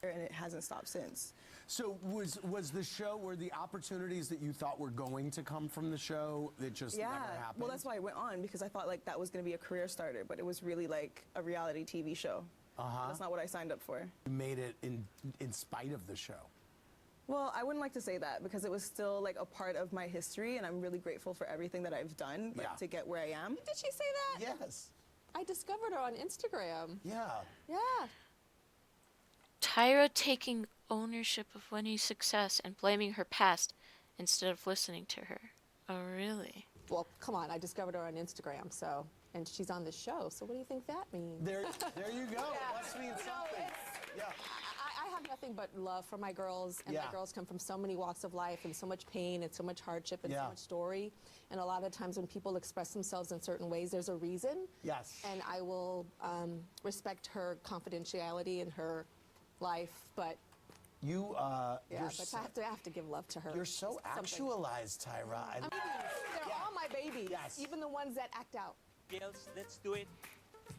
And it hasn't stopped since. So was the show, were the opportunities that you thought were going to come from the show that just never happened? Well, that's why I went on, because I thought like that was going to be a career starter, but it was really like a reality TV show. That's not what I signed up for. You made it in spite of the show. Well, I wouldn't like to say that because it was still like a part of my history, and I'm really grateful for everything that I've done to get where I am. Did she say that? Yes. I discovered her on Instagram. Yeah. Yeah. Tyra taking ownership of Winnie's success and blaming her past instead of listening to her. Oh, really? Well, come on, I discovered her on Instagram, so, and she's on the show, so what do you think that means? There you go. It must mean You know, something. Yeah. I have nothing but love for my girls, and my girls come from so many walks of life and so much pain and so much hardship and so much story. And a lot of times when people express themselves in certain ways, there's a reason. Yes. And I will respect her confidentiality in her life, but You, yeah, but I have to give love to her. You're so actualized, Tyra. I mean, they're all my babies, even the ones that act out. Girls, let's do it.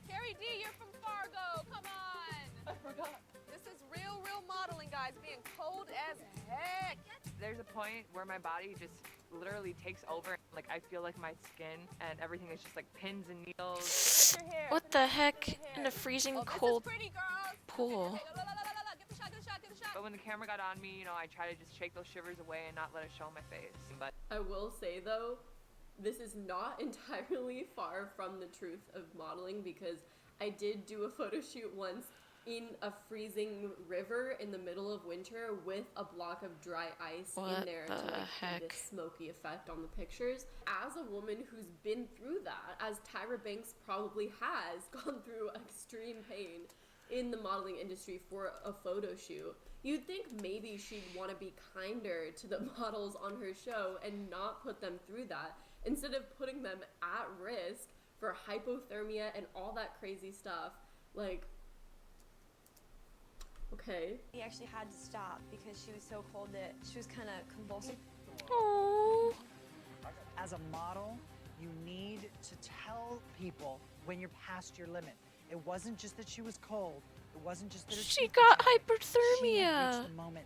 Carrie D, you're from Fargo. Come on. I forgot. This is real modeling, guys. Being cold as heck. There's a point where my body just literally takes over. Like, I feel like my skin and everything is just like pins and needles. Put your hair. What the heck? In a freezing cold This is pretty, girls. pool. Okay, la, la, la, la, la. Get the shot, get the shot, get the shot. But when the camera got on me, you know, I try to just shake those shivers away and not let it show my face. But I will say though, this is not entirely far from the truth of modeling, because I did do a photo shoot once in a freezing river in the middle of winter with a block of dry ice in there to like give this smoky effect on the pictures. As a woman who's been through that, as Tyra Banks probably has gone through extreme pain in the modeling industry for a photo shoot, you'd think maybe she'd want to be kinder to the models on her show and not put them through that, instead of putting them at risk for hypothermia and all that crazy stuff. Like, okay. He actually had to stop because she was so cold that she was kind of convulsive. Oh. As a model, you need to tell people when you're past your limit. It wasn't just that she was cold. It wasn't just that she got hypothermia. She had reached the moment.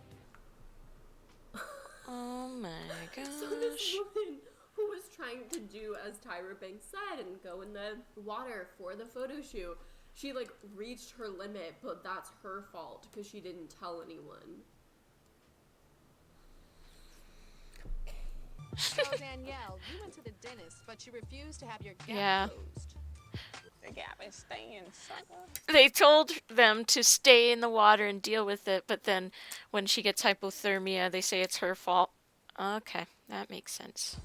Oh my gosh. So this woman who was trying to do as Tyra Banks said and go in the water for the photo shoot, she like reached her limit, but that's her fault because she didn't tell anyone. So Danielle, you went to the dentist, but you refused to have your gap closed. The gap is staying, sucker. They told them to stay in the water and deal with it, but then when she gets hypothermia, they say it's her fault. Okay, that makes sense.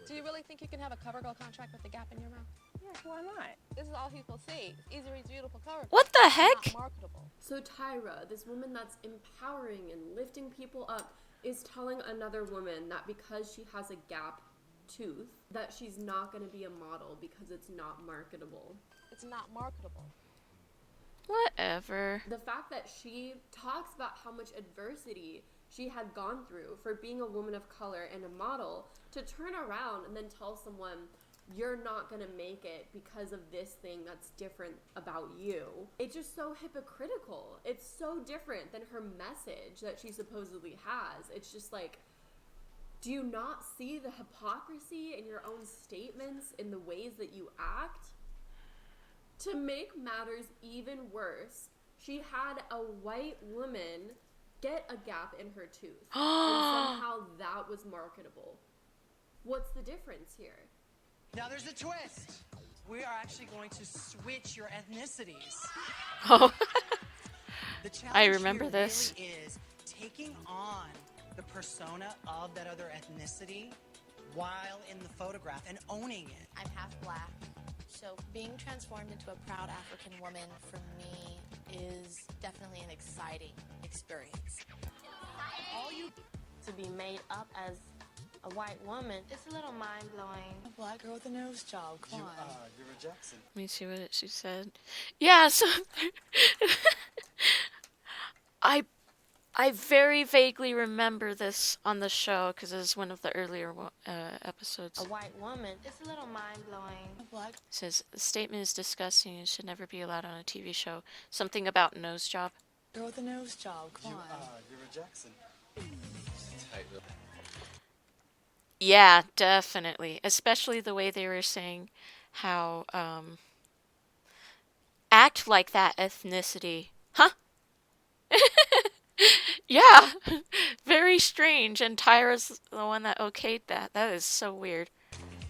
Do you really think you can have a CoverGirl contract with a gap in your mouth? Yeah, why not? This is all people see. Easy Reads Beautiful cover. What the heck? Not marketable. So Tyra, this woman that's empowering and lifting people up, is telling another woman that because she has a gap tooth, that she's not going to be a model because it's not marketable. It's not marketable. Whatever. The fact that she talks about how much adversity she had gone through for being a woman of color and a model, to turn around and then tell someone, you're not going to make it because of this thing that's different about you. It's just so hypocritical. It's so different than her message that she supposedly has. It's just like, do you not see the hypocrisy in your own statements, in the ways that you act? To make matters even worse, she had a white woman get a gap in her tooth, and somehow that was marketable. What's the difference here? Now there's a twist. We are actually going to switch your ethnicities. Oh. The challenge I remember here this. really is taking on the persona of that other ethnicity while in the photograph and owning it. I'm half black, so being transformed into a proud African woman for me is definitely an exciting experience. All you to be made up as a white woman, it's a little mind-blowing. A black girl with a nose job, come on. You're a Jackson. Let me see what she said. Yeah, so I very vaguely remember this on the show because it was one of the earlier episodes. A white woman, it's a little mind-blowing. A black It says the statement is disgusting and should never be allowed on a TV show. Something about nose job. girl with a nose job, come on. You're a Jackson. Yeah, definitely. Especially the way they were saying how act like that ethnicity. Huh? Yeah. Very strange. And Tyra's the one that okayed that. That is so weird.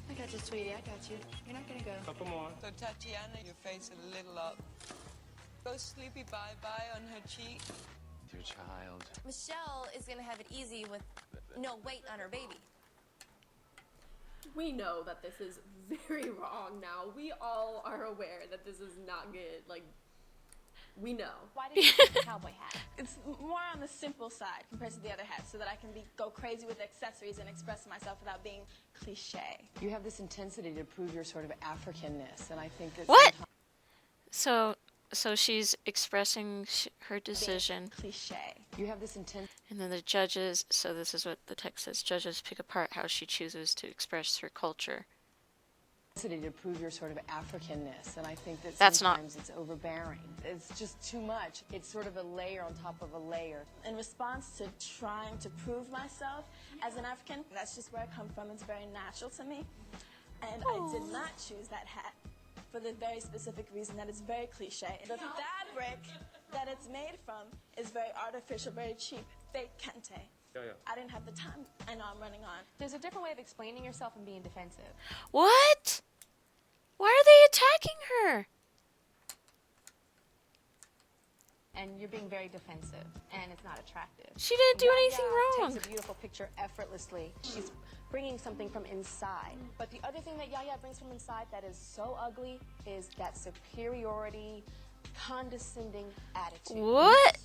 I got you, sweetie, I got you. You're not gonna go. Couple more. So Tatiana, your face a little up. Go sleepy bye-bye on her cheek. Dear child. Michelle is gonna have it easy with no weight on her baby. We know that this is very wrong now. We all are aware that this is not good. Like, we know. Why did you pick the cowboy hat? It's more on the simple side compared to the other hats, so that I can go crazy with accessories and express myself without being cliche. You have this intensity to prove your sort of Africanness, and I think that What? So she's expressing her decision. Cliche. You have this intense. And then the judges, so this is what the text says, judges pick apart how she chooses to express her culture. To prove your sort of Africanness, and I think that That's sometimes it's overbearing. It's just too much. It's sort of a layer on top of a layer. In response to trying to prove myself as an African, that's just where I come from. It's very natural to me. And I did not choose that hat for the very specific reason that it's very cliche. The fabric that it's made from is very artificial, very cheap, fake kente. I didn't have the time. I know I'm running on. There's a different way of explaining yourself and being defensive. What? Why are they attacking her? And you're being very defensive, and it's not attractive. She didn't do anything wrong. Takes a beautiful picture effortlessly. She's bringing something from inside. But the other thing that Yaya brings from inside that is so ugly is that superiority, condescending attitude. What?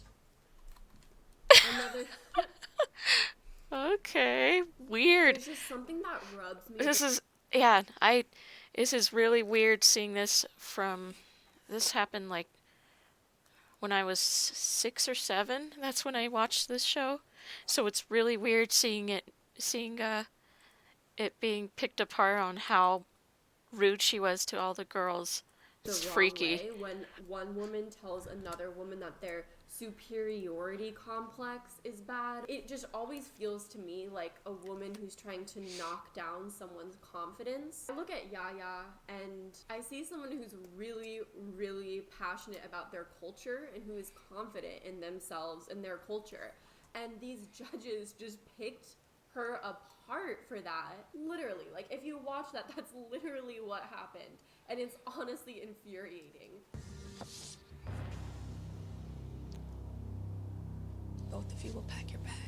Another. Okay, weird. There's just something that rubs me. This is really weird seeing this this happened like when I was 6 or 7. That's when I watched this show. So it's really weird seeing it being picked apart on how rude she was to all the girls. It's freaky. Way when one woman tells another woman that their superiority complex is bad. It just always feels to me like a woman who's trying to knock down someone's confidence. I look at Yaya and I see someone who's really, really passionate about their culture and who is confident in themselves and their culture. And these judges just picked her apart for that. Literally, like if you watch that, that's literally what happened. And it's honestly infuriating. Both of you will pack your bags.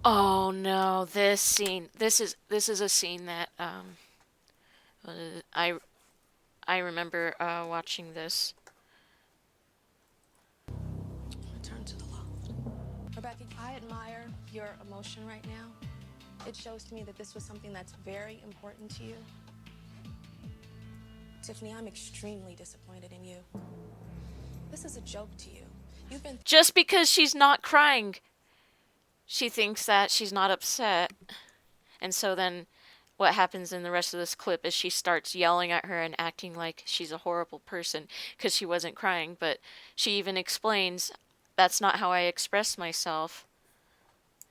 Oh no, this scene. This is a scene that I remember watching this. Return to the loft. Rebecca, I admire your emotion right now. It shows to me that this was something that's very important to you. Tiffany, I'm extremely disappointed in you. This is a joke to you. You've been Just because she's not crying, she thinks that she's not upset. And so then what happens in the rest of this clip is she starts yelling at her and acting like she's a horrible person because she wasn't crying. But she even explains, that's not how I express myself.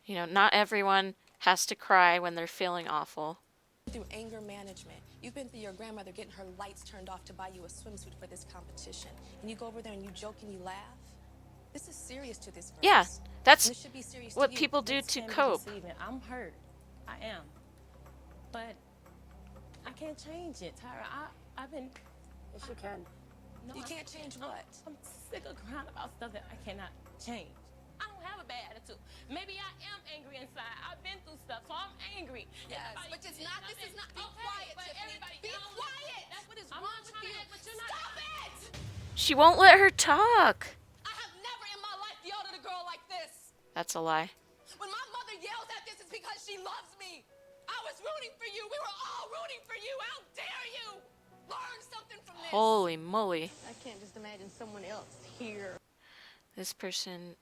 You know, not everyone has to cry when they're feeling awful. through anger management. You've been through your grandmother getting her lights turned off to buy you a swimsuit for this competition. And you go over there and you joke and you laugh. This is serious to this girl. Yeah, that's this should be serious what to you. people do to cope. I'm hurt. I am. But I can't change it, Tyra. I've been... Yes, you can. No, You can't change what? I'm sick of crying about stuff that I cannot change. I don't have a bad attitude. Maybe I am angry inside. I've been through stuff, so I'm angry. Yes, Everybody but it's did not, something. this is not, be Okay, quiet, but Tiffany. everybody Be don't quiet. That's what is I'm wrong not with trying you. to- But you're not. Stop it! She won't let her talk. I have never in my life yelled at a girl like this. That's a lie. When my mother yells at this, it's because she loves me. I was rooting for you. We were all rooting for you. How dare you? Learn something from this. Holy moly. I can't just imagine someone else here. This person,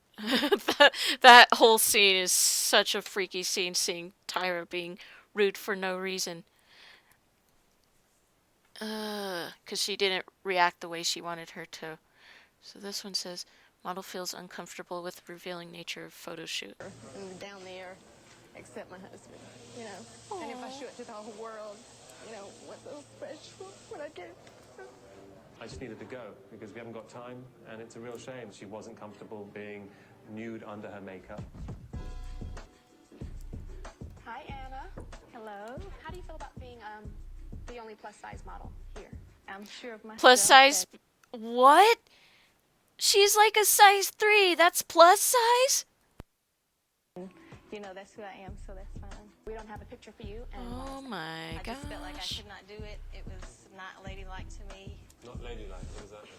that whole scene is such a freaky scene, seeing Tyra being rude for no reason. Because she didn't react the way she wanted her to. So this one says, model feels uncomfortable with revealing nature of photo shoot. And down there, except my husband, you know. And if I show it to the whole world, you know, what's so special when I get... I just needed to go because we haven't got time, and it's a real shame she wasn't comfortable being nude under her makeup. Hi, Anna. Hello. How do you feel about being the only plus-size model here? I'm sure of myself. Plus size? What? She's like a size 3. That's plus size? You know, that's who I am, so that's fine. We don't have a picture for you. And Oh my I just felt like I gosh. could not do it. It was not ladylike to me. Not ladylike, what does that mean?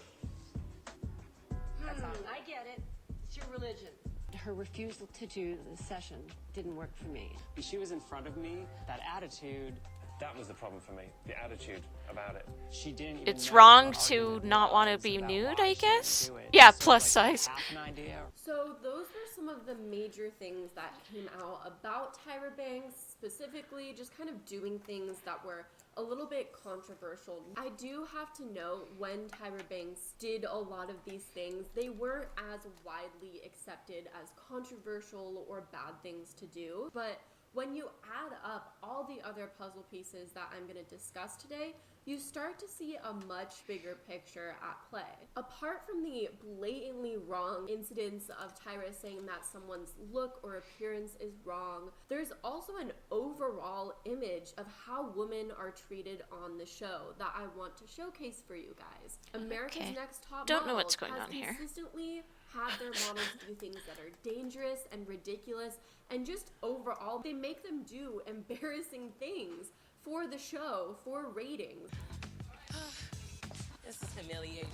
That's all. I get it. It's your religion. Her refusal to do the session didn't work for me. She was in front of me, that attitude. That was the problem for me, the attitude about it. She didn't even It's know wrong what to argument not want to was be about nude, why I she guess. didn't do it. Yeah, So, plus like, size. half an idea. So those were some of the major things that came out about Tyra Banks, specifically just kind of doing things that were a little bit controversial. I do have to note, when Tyra Banks did a lot of these things, they weren't as widely accepted as controversial or bad things to do. But when you add up all the other puzzle pieces that I'm going to discuss today, you start to see a much bigger picture at play. Apart from the blatantly wrong incidents of Tyra saying that someone's look or appearance is wrong, there's also an overall image of how women are treated on the show that I want to showcase for you guys. America's Okay. Next Top Don't know Model what's going has on here. consistently had their models do things that are dangerous and ridiculous, and just overall, they make them do embarrassing things for the show, for ratings. This is humiliating.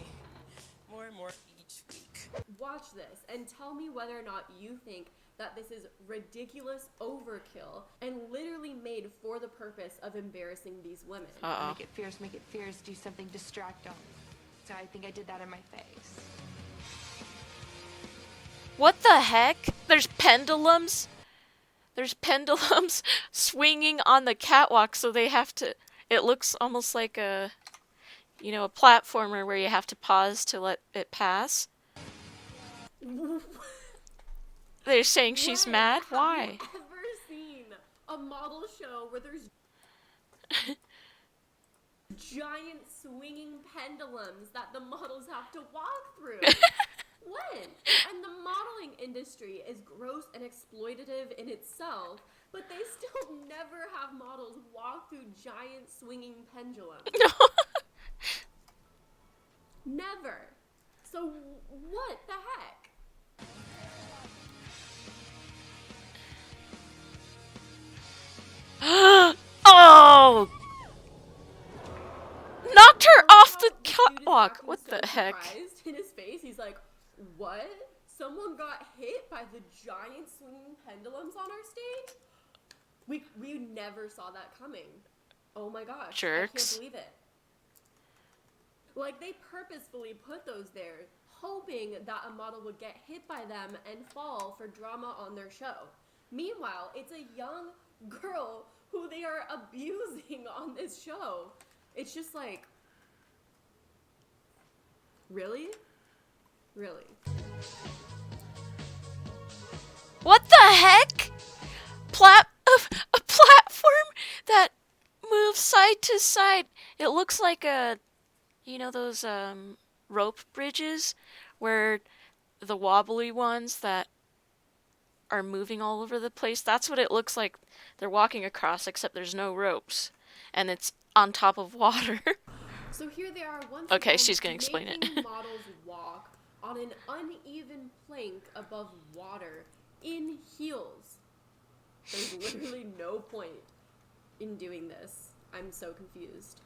More and more each week. Watch this and tell me whether or not you think that this is ridiculous overkill and literally made for the purpose of embarrassing these women. Make it fierce, do something, distract them. So I think I did that in my face. What the heck? There's pendulums? There's pendulums swinging on the catwalk, so they have to... It looks almost like a... You know, a platformer where you have to pause to let it pass. They're saying she's mad? Why? Have you ever seen a model show where there's giant swinging pendulums that the models have to walk through? When? And the modeling industry is gross and exploitative in itself, but they still never have models walk through giant swinging pendulums. Never. So what the heck? Oh! Knocked her off the catwalk. What the heck? Surprised in his face, he's like, "What? Someone got hit by the giant swinging pendulums on our stage? We never saw that coming. Oh my gosh. Jerks. I can't believe it." Like, they purposefully put those there, hoping that a model would get hit by them and fall for drama on their show. Meanwhile, it's a young girl who they are abusing on this show. It's just like, really? Really? What the heck? A platform that moves side to side. It looks like a, you know, those rope bridges where the wobbly ones that are moving all over the place. That's what it looks like they're walking across, except there's no ropes and it's on top of water. So here they are once Okay, again, she's gonna explain it. making models walk on an uneven plank above water in heels. There's literally no point in doing this. I'm so confused.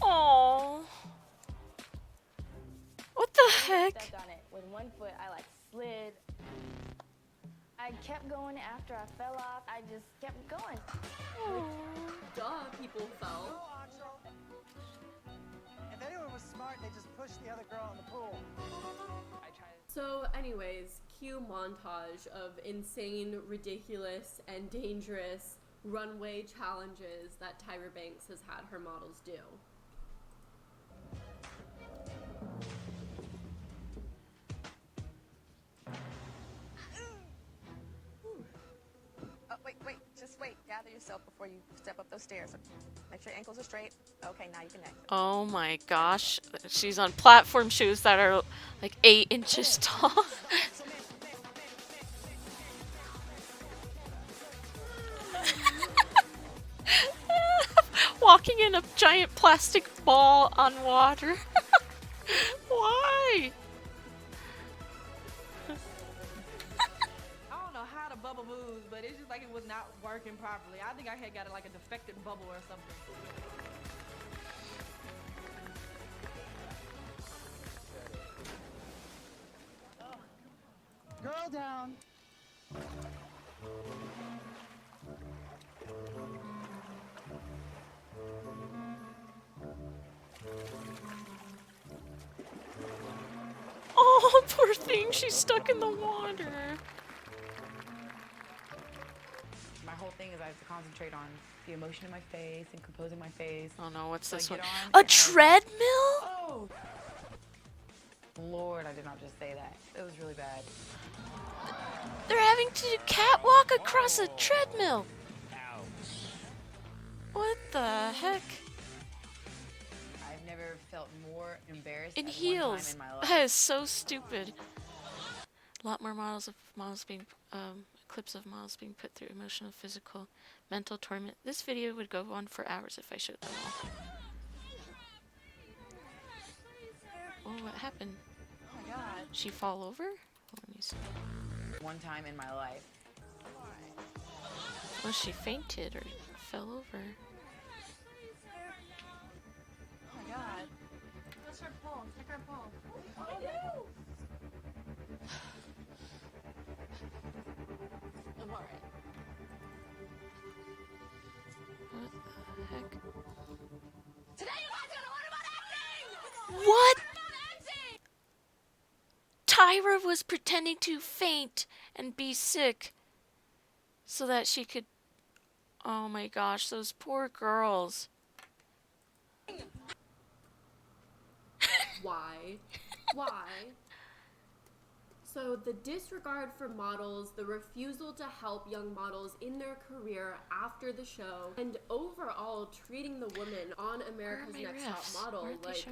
Oh. What the heck? Stepped on it with one foot. I like slid. I kept going after I fell off. I just kept going. Duh, people fell. If anyone was smart, they just pushed the other girl in the pool. So anyways, cue montage of insane, ridiculous, and dangerous runway challenges that Tyra Banks has had her models do. Oh, wait. Just wait. Gather yourself before you step up those stairs. Make sure your ankles are straight. Okay, now you can exit. Oh my gosh. She's on platform shoes that are like 8 inches tall. walking in a giant plastic ball on water. Why? I don't know how the bubble moves, but it's just like it was not working properly. I think I had got like a defective bubble or something. Girl down. Oh, poor thing, she's stuck in the water. My whole thing is I have to concentrate on the emotion in my face and composing my face. Oh no, what's So I this get one? on A treadmill? Oh! Lord, I did not just say that. It was really bad. They're having to catwalk across a treadmill. What the heck? I've never felt more embarrassed In at heels. one time in my life. That is so stupid. A lot more clips of models being put through emotional, physical, mental torment. This video would go on for hours if I showed them all. Oh, what happened? Oh my God. She fall over? Oh, let me see. One time in my life. Oh, she fainted or fell over. Oh my God. Touch her pole. Check her pole. Oh no! I'm alright. What the heck? Today you guys are gonna learn about acting! What? Acting! Tyra was pretending to faint and be sick so that she could... Oh my gosh, those poor girls. Why? Why? So the disregard for models, the refusal to help young models in their career after the show, and overall treating the women on America's Next Top Model like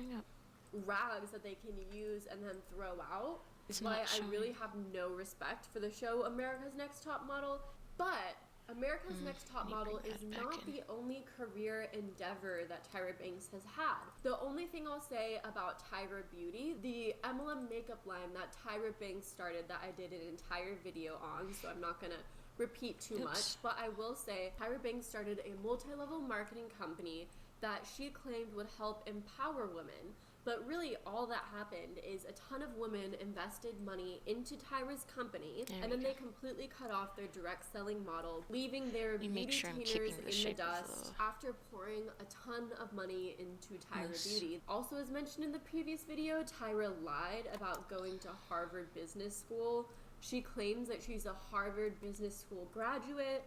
rags that they can use and then throw out is why I really have no respect for the show America's Next Top Model. But America's Next Top Model is not the only career endeavor that Tyra Banks has had. The only thing I'll say about Tyra Beauty, the MLM makeup line that Tyra Banks started that I did an entire video on, so I'm not gonna repeat too much, but I will say Tyra Banks started a multi-level marketing company that she claimed would help empower women. But really, all that happened is a ton of women invested money into Tyra's company, and then they completely cut off their direct selling model, leaving their beauty-tainers in the dust after pouring a ton of money into Tyra Beauty. Also, as mentioned in the previous video, Tyra lied about going to Harvard Business School. She claims that she's a Harvard Business School graduate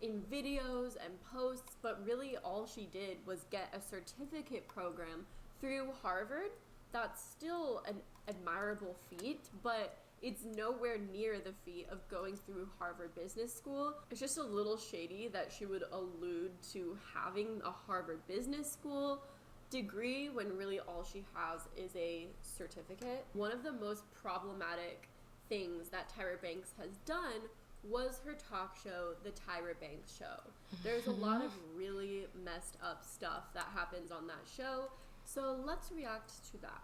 in videos and posts, but really all she did was get a certificate program through Harvard. That's still an admirable feat, but it's nowhere near the feat of going through Harvard Business School. It's just a little shady that she would allude to having a Harvard Business School degree when really all she has is a certificate. One of the most problematic things that Tyra Banks has done was her talk show, The Tyra Banks Show. There's a lot of really messed up stuff that happens on that show, so let's react to that.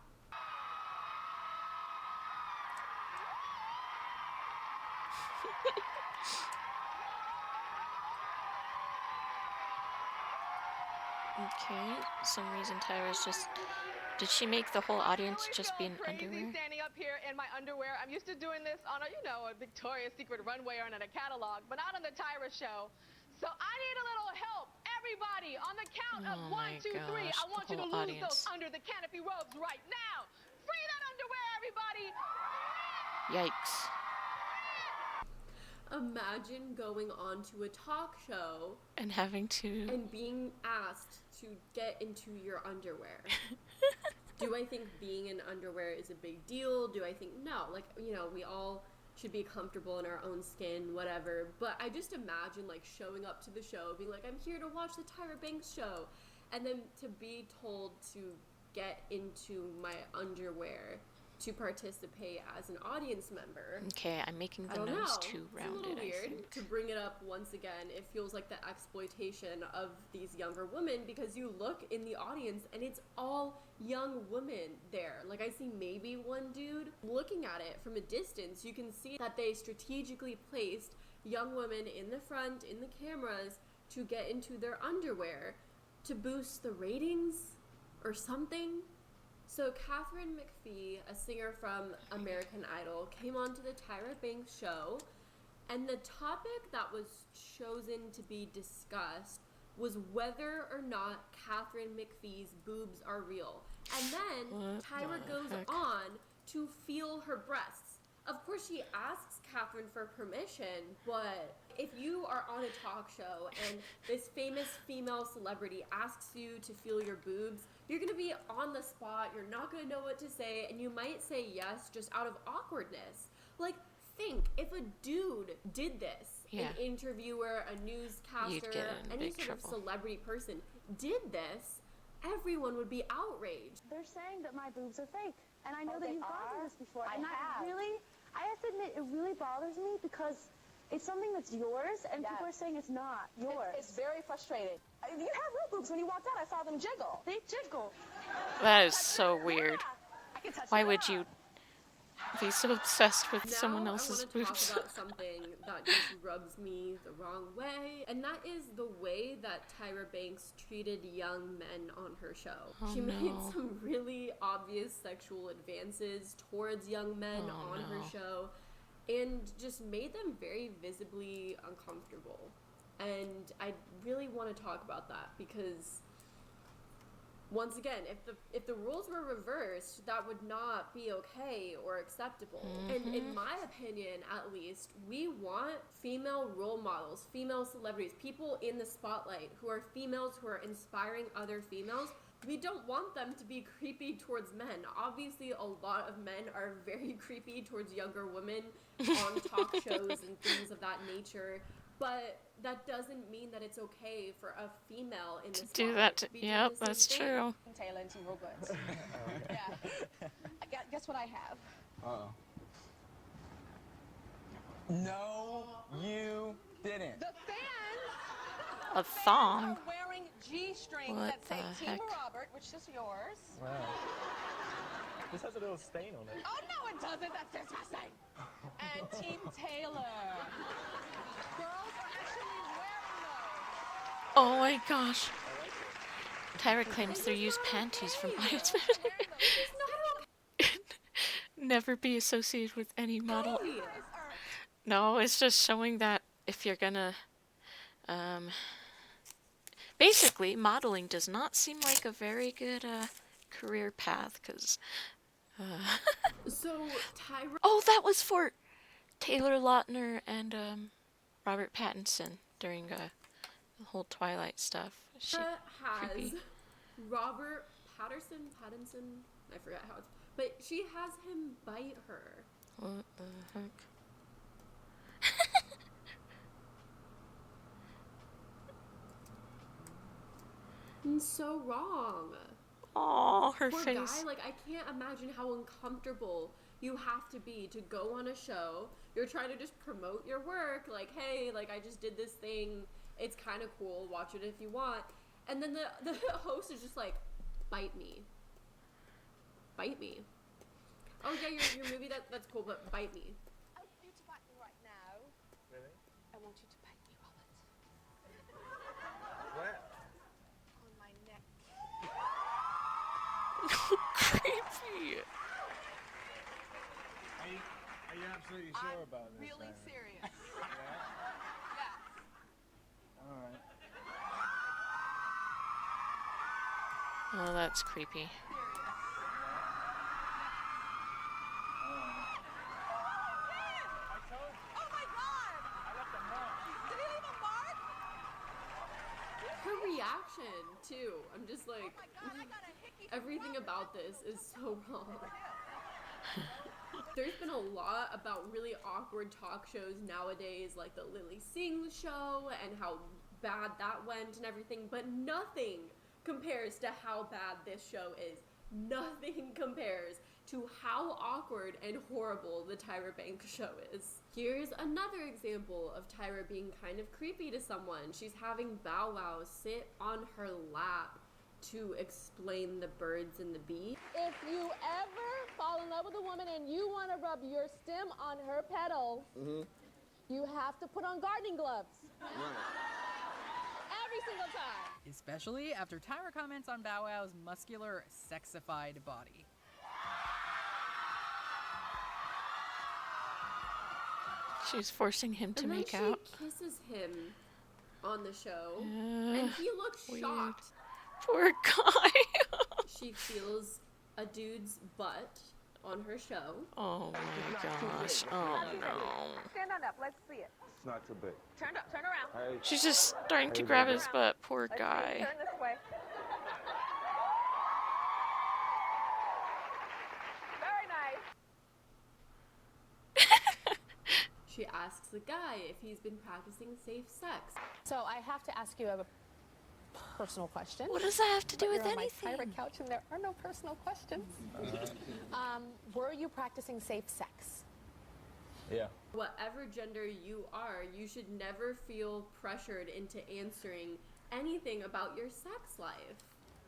Okay, some reason Tyra's just... Did she make the whole audience just be in underwear? Standing up here in my underwear. I'm used to doing this on a, a Victoria's Secret runway or in a catalog, but not on the Tyra show. So I need a little help. Everybody, on the count of 1, 2, 3, I want you to lose those under the canopy robes right now. Free that underwear, everybody. Yikes. Imagine going on to a talk show and having to... and being asked to get into your underwear. Do I think being in underwear is a big deal? Do I think no? Like, we all should be comfortable in our own skin, whatever. But I just imagine like showing up to the show, being like, I'm here to watch the Tyra Banks show, and then to be told to get into my underwear to participate as an audience member. Okay, I'm making I the don't nose know. too It's a rounded, little I weird think. to bring it up once again. It feels like the exploitation of these younger women because you look in the audience and it's all young women there. Like, I see maybe one dude. Looking at it from a distance, you can see that they strategically placed young women in the front, in the cameras, to get into their underwear to boost the ratings or something. So Catherine McPhee, a singer from American Idol, came onto the Tyra Banks show, and the topic that was chosen to be discussed was whether or not Catherine McPhee's boobs are real. And then What Tyra the goes heck? on to feel her breasts. Of course, she asks Catherine for permission, but if you are on a talk show and this famous female celebrity asks you to feel your boobs, you're going to be on the spot, you're not going to know what to say, and you might say yes just out of awkwardness. Like, think, if a dude did this, Yeah. an interviewer, a newscaster, get in any big sort of trouble. celebrity person did this, everyone would be outraged. They're saying that my boobs are fake, and I know Oh, that they you've gone are? through this before. I And have. I have to admit, it really bothers me because it's something that's yours, and people are saying it's not yours. It's very frustrating. You have real boobs. When you walked out, I saw them jiggle. They jiggle. That is so weird. I can touch Why it. would you be so obsessed with Now someone else's I want to boobs? talk about something that just rubs me the wrong way, and that is the way that Tyra Banks treated young men on her show. Oh, She made no. some really obvious sexual advances towards young men Oh, on her no. show, and just made them very visibly uncomfortable. And I really want to talk about that because, once again, if the rules were reversed, that would not be okay or acceptable. And in my opinion, at least, we want female role models, female celebrities, people in the spotlight who are females who are inspiring other females. We don't want them to be creepy towards men. Obviously, a lot of men are very creepy towards younger women on talk shows and things of that nature. But that doesn't mean that it's okay for a female in the spotlight Do that. to be doing Yep, the same that's thing. true. Taylor into real good. Yeah. Guess what I have? Uh-oh. No, you didn't. The fans A thong? are wearing G-strings What that say the Team heck? Robert, which is yours. Wow. This has a little stain on it. Oh, no, it doesn't. That's disgusting. And Team Taylor. Girls are actually wearing those. Oh my gosh. Tyra claims they're used panties from Bias. Never be associated with any model. No, it's just showing that if you're gonna, basically, modeling does not seem like a very good, career path, because, So, Tyra... Oh, that was for Taylor Lautner and, Robert Pattinson during, the whole Twilight stuff. She, has creepy. Robert Pattinson, I forget how it's, but she has him bite her. What the heck? It's so wrong. Aw, her Poor face. guy, like, I can't imagine how uncomfortable you have to be to go on a show. You're trying to just promote your work, like, hey, like, I just did this thing. It's kind of cool. Watch it if you want. And then the host is just like, bite me. Bite me. Oh, yeah, your movie, that's cool, but bite me. I want you to bite me right now. Really? I want you to bite me, Robert. Where? On my neck. Creepy. Are you absolutely sure about this? Really Tyra? serious. Yeah? Yes. All right. Oh, that's creepy. Oh my God! I left a mark. Did he leave a mark? Her reaction, too. I'm just like, Oh my God, I got a hickey. everything about this is so wrong. There's been a lot about really awkward talk shows nowadays, like the Lily Singh show and how bad that went and everything, but nothing compares to how bad this show is. Nothing compares to how awkward and horrible the Tyra Banks show is. Here's another example of Tyra being kind of creepy to someone. She's having Bow Wow sit on her lap to explain the birds and the bee. If you ever fall in love with a woman and you want to rub your stem on her petals, you have to put on gardening gloves. Every single time. Especially after Tyra comments on Bow Wow's muscular, sexified body. She's forcing him to make out. And then she kisses him on the show, and he looks shocked. Poor guy. She feels a dude's butt on her show. Oh my gosh. Oh no. Stand on up. Let's see it. It's not too big. Turn up. Turn around. She's just starting to grab his butt. Poor guy. Turn this way. Very nice. She asks the guy if he's been practicing safe sex. So I have to ask you a personal question. What does that have to do But with you're on anything? my Tyra couch and there are no personal questions. Were you practicing safe sex? Yeah. Whatever gender you are, you should never feel pressured into answering anything about your sex life.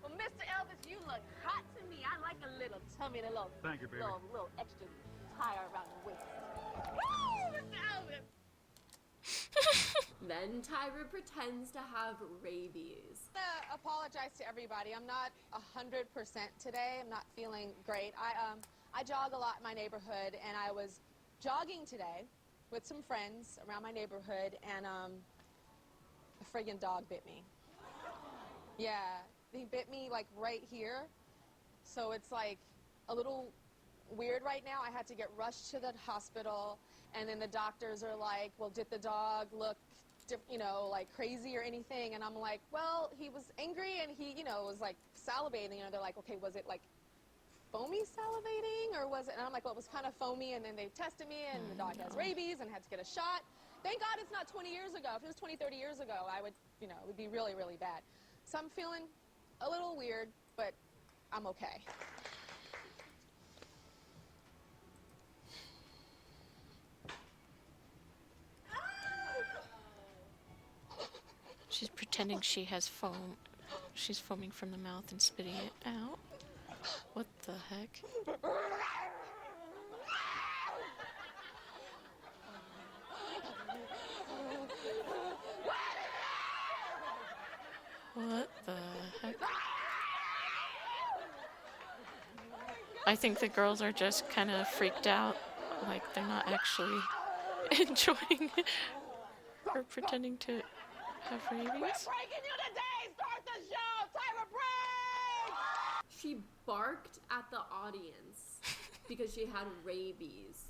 Well, Mr. Elvis, you look hot to me. I like a little tummy and a little, Thank you, baby. little extra tire around the waist. Woo, Mr. Elvis! Then Tyra pretends to have rabies. I apologize to everybody. I'm not 100% today. I'm not feeling great. I jog a lot in my neighborhood, and I was jogging today with some friends around my neighborhood, and a friggin' dog bit me. Yeah, he bit me like right here, so it's like a little weird right now. I had to get rushed to the hospital, and then the doctors are like, well, did the dog look, like crazy or anything? And I'm like, well, he was angry and he, was like salivating. They're like, okay, was it like foamy salivating or was it? And I'm like, well, it was kind of foamy. And then they tested me and the dog has rabies and had to get a shot. Thank God it's not 20 years ago. If it was 20, 30 years ago, I would, it would be really, really bad. So I'm feeling a little weird, but I'm okay. She's pretending she has foam. She's foaming from the mouth and spitting it out. What the heck? What the heck? I think the girls are just kind of freaked out, like they're not actually enjoying it or pretending to have rabies. We're breaking you today! Start the show! Tyra break! She barked at the audience because she had rabies.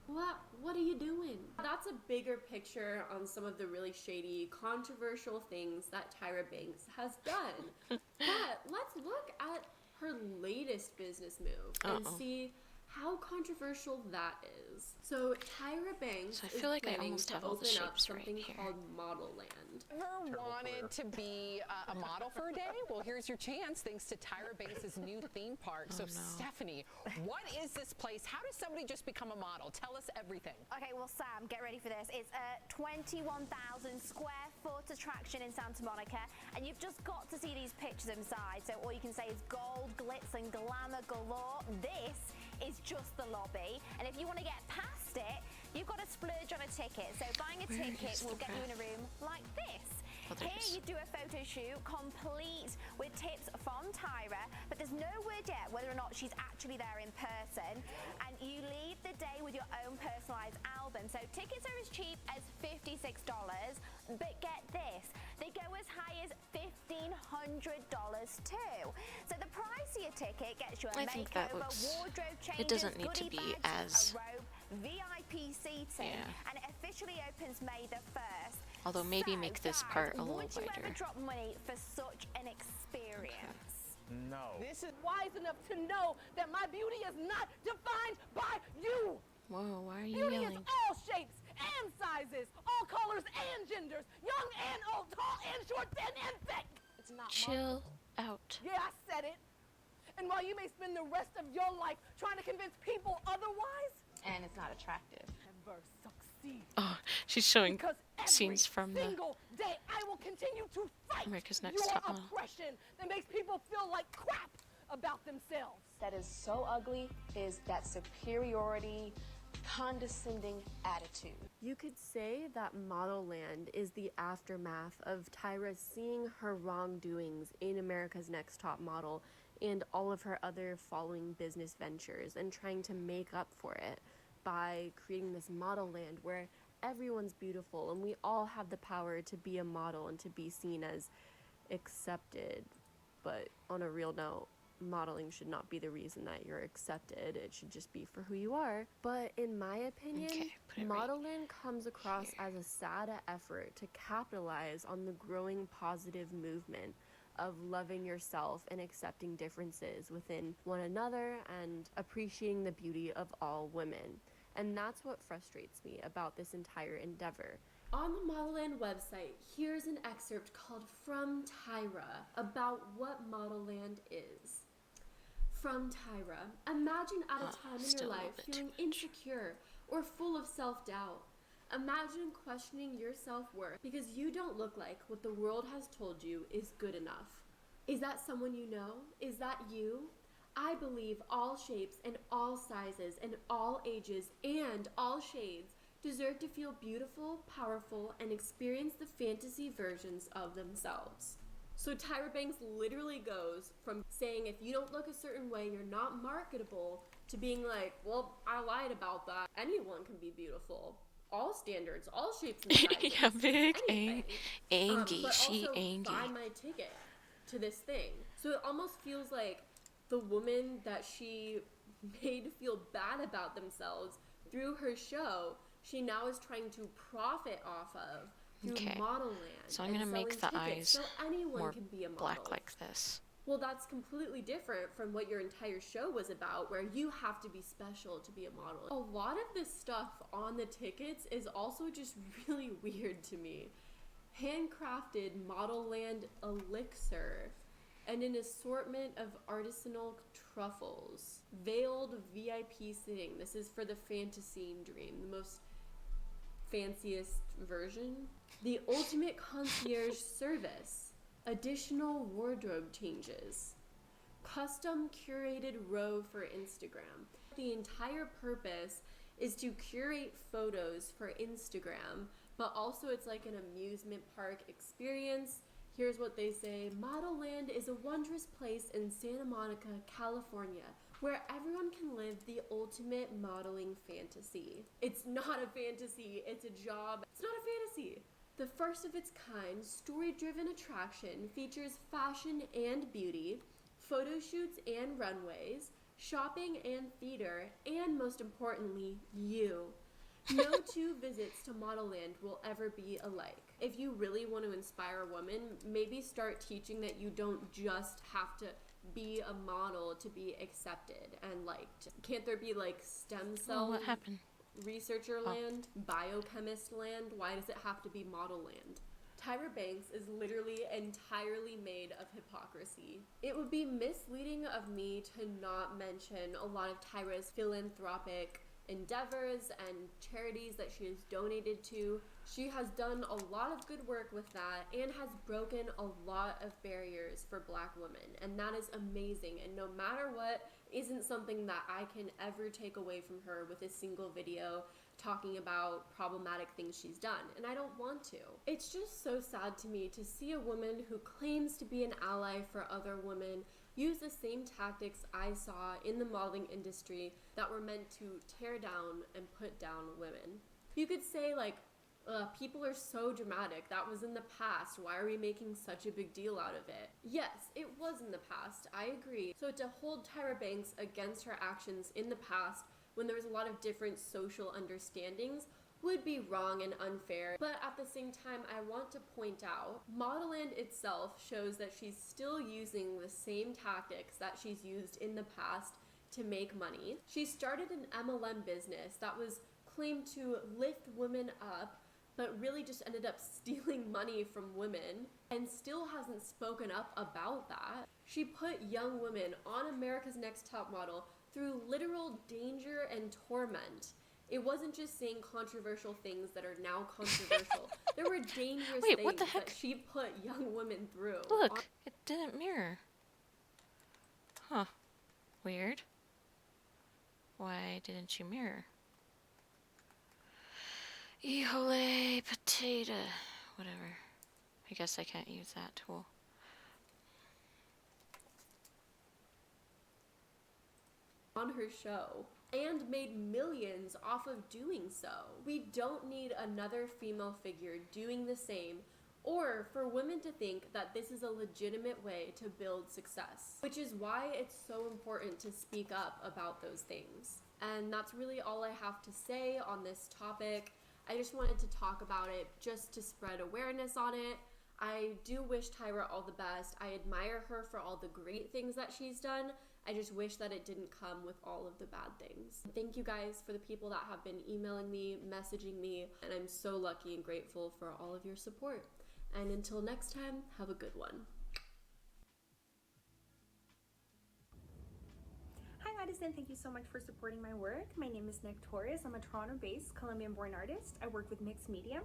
What are you doing? That's a bigger picture on some of the really shady, controversial things that Tyra Banks has done. But let's look at her latest business move and see how controversial that is. So Tyra Banks I feel like I planning almost to have all the open up shapes something right here. called Model Land. Ever wanted to be a model for a day? Well, here's your chance thanks to Tyra Banks' new theme park. So, Stephanie, what is this place? How does somebody just become a model? Tell us everything. Okay, well, Sam, get ready for this. It's a 21,000 square foot attraction in Santa Monica, and you've just got to see these pictures inside. So all you can say is gold, glitz, and glamour galore. This is just the lobby, and if you want to get past it, you've got to splurge on a ticket. So buying a ticket will get you in a room like this. Here you do a photo shoot complete with tips from Tyra, but there's no word yet whether or not she's actually there in person, and you leave the day with your own personalized album. So tickets are as cheap as $56, but get this, they go as high as $1,500 too. So the price of your ticket gets you a I think that makeover, looks. wardrobe changes, It doesn't need to goodie be bags, as. a robe, VIP seating, and it officially opens May the 1st. Although maybe make this part a little Would you ever wider. drop money for such an experience? No. This is wise enough to know that my beauty is not defined by you. Whoa, why are you Beauty yelling? is all shapes and sizes, all colors and genders, young and old, tall and short, thin and thick. It's not Chill out. Yeah, I said it. And while you may spend the rest of your life trying to convince people otherwise, And it's not attractive. never succeed. Oh, she's showing Because scenes from the single day I will continue to fight America's Next your Top Model. oppression that makes people feel like crap about themselves. That is so ugly is that superiority, condescending attitude. You could say that Model Land is the aftermath of Tyra seeing her wrongdoings in America's Next Top Model and all of her other following business ventures and trying to make up for it by creating this model land where everyone's beautiful and we all have the power to be a model and to be seen as accepted. But on a real note, modeling should not be the reason that you're accepted. It should just be for who you are. But in my opinion, Model Land comes across as a sad effort to capitalize on the growing positive movement of loving yourself and accepting differences within one another and appreciating the beauty of all women. And that's what frustrates me about this entire endeavor. On the Model Land website, here's an excerpt called From Tyra about what Model Land is. From Tyra, imagine at a time in your life feeling insecure or full of self-doubt. Imagine questioning your self-worth because you don't look like what the world has told you is good enough. Is that someone you know? Is that you? I believe all shapes and all sizes and all ages and all shades deserve to feel beautiful, powerful, and experience the fantasy versions of themselves. So Tyra Banks literally goes from saying if you don't look a certain way, you're not marketable, to being like, well, I lied about that. Anyone can be beautiful. All standards, all shapes and sizes. Yeah, big anything. Angie, But she also Angie. buy my ticket to this thing. So it almost feels like the woman that she made feel bad about themselves through her show, she now is trying to profit off of through Model Land. So I'm going to make the eyes so anyone more can be a model. black like this. Well, that's completely different from what your entire show was about, where you have to be special to be a model. A lot of this stuff on the tickets is also just really weird to me. Handcrafted Model Land elixir and an assortment of artisanal truffles. Veiled VIP sitting. This is for the fantasy dream, the most fanciest version. The ultimate concierge service. Additional wardrobe changes. Custom curated row for Instagram. The entire purpose is to curate photos for Instagram, but also it's like an amusement park experience. Here's what they say. Model Land is a wondrous place in Santa Monica, California, where everyone can live the ultimate modeling fantasy. It's not a fantasy, it's a job. It's not a fantasy. The first of its kind, story-driven attraction features fashion and beauty, photo shoots and runways, shopping and theater, and most importantly, you. No two visits to Model Land will ever be alike. If you really want to inspire a woman, maybe start teaching that you don't just have to be a model to be accepted and liked. Can't there be like stem cell what happened? Researcher land, biochemist land? Why does it have to be model land? Tyra Banks is literally entirely made of hypocrisy. It would be misleading of me to not mention a lot of Tyra's philanthropic endeavors and charities that she has donated to. She has done a lot of good work with that and has broken a lot of barriers for Black women, and that is amazing. And no matter what, isn't something that I can ever take away from her with a single video talking about problematic things she's done, and I don't want to. It's just so sad to me to see a woman who claims to be an ally for other women use the same tactics I saw in the modeling industry that were meant to tear down and put down women. You could say like, people are so dramatic. That was in the past. Why are we making such a big deal out of it? Yes, it was in the past. I agree. So to hold Tyra Banks against her actions in the past when there was a lot of different social understandings would be wrong and unfair. But at the same time, I want to point out, Model Land itself shows that she's still using the same tactics that she's used in the past to make money. She started an MLM business that was claimed to lift women up, but really just ended up stealing money from women and still hasn't spoken up about that. She put young women on America's Next Top Model through literal danger and torment. It wasn't just saying controversial things that are now controversial. There were dangerous Wait, things what the heck? that she put young women through. Look, it didn't mirror. Huh. Weird. Why didn't you mirror? Híjole, potato. Whatever. I guess I can't use that tool. On her show and made millions off of doing so. We don't need another female figure doing the same or for women to think that this is a legitimate way to build success, which is why it's so important to speak up about those things. And that's really all I have to say on this topic. I just wanted to talk about it just to spread awareness on it. I do wish Tyra all the best. I admire her for all the great things that she's done. I just wish that it didn't come with all of the bad things. Thank you guys for the people that have been emailing me, messaging me, and I'm so lucky and grateful for all of your support. And until next time, have a good one. Hi Madison, thank you so much for supporting my work. My name is Nick Torres. I'm a Toronto-based Colombian-born artist. I work with mixed media,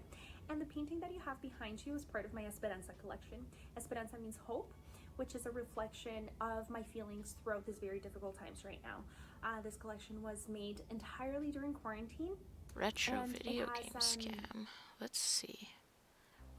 and the painting that you have behind you is part of my Esperanza collection. Esperanza means hope, which is a reflection of my feelings throughout this very difficult times right now. This collection was made entirely during quarantine. Retro and video it game has, scam. Let's see.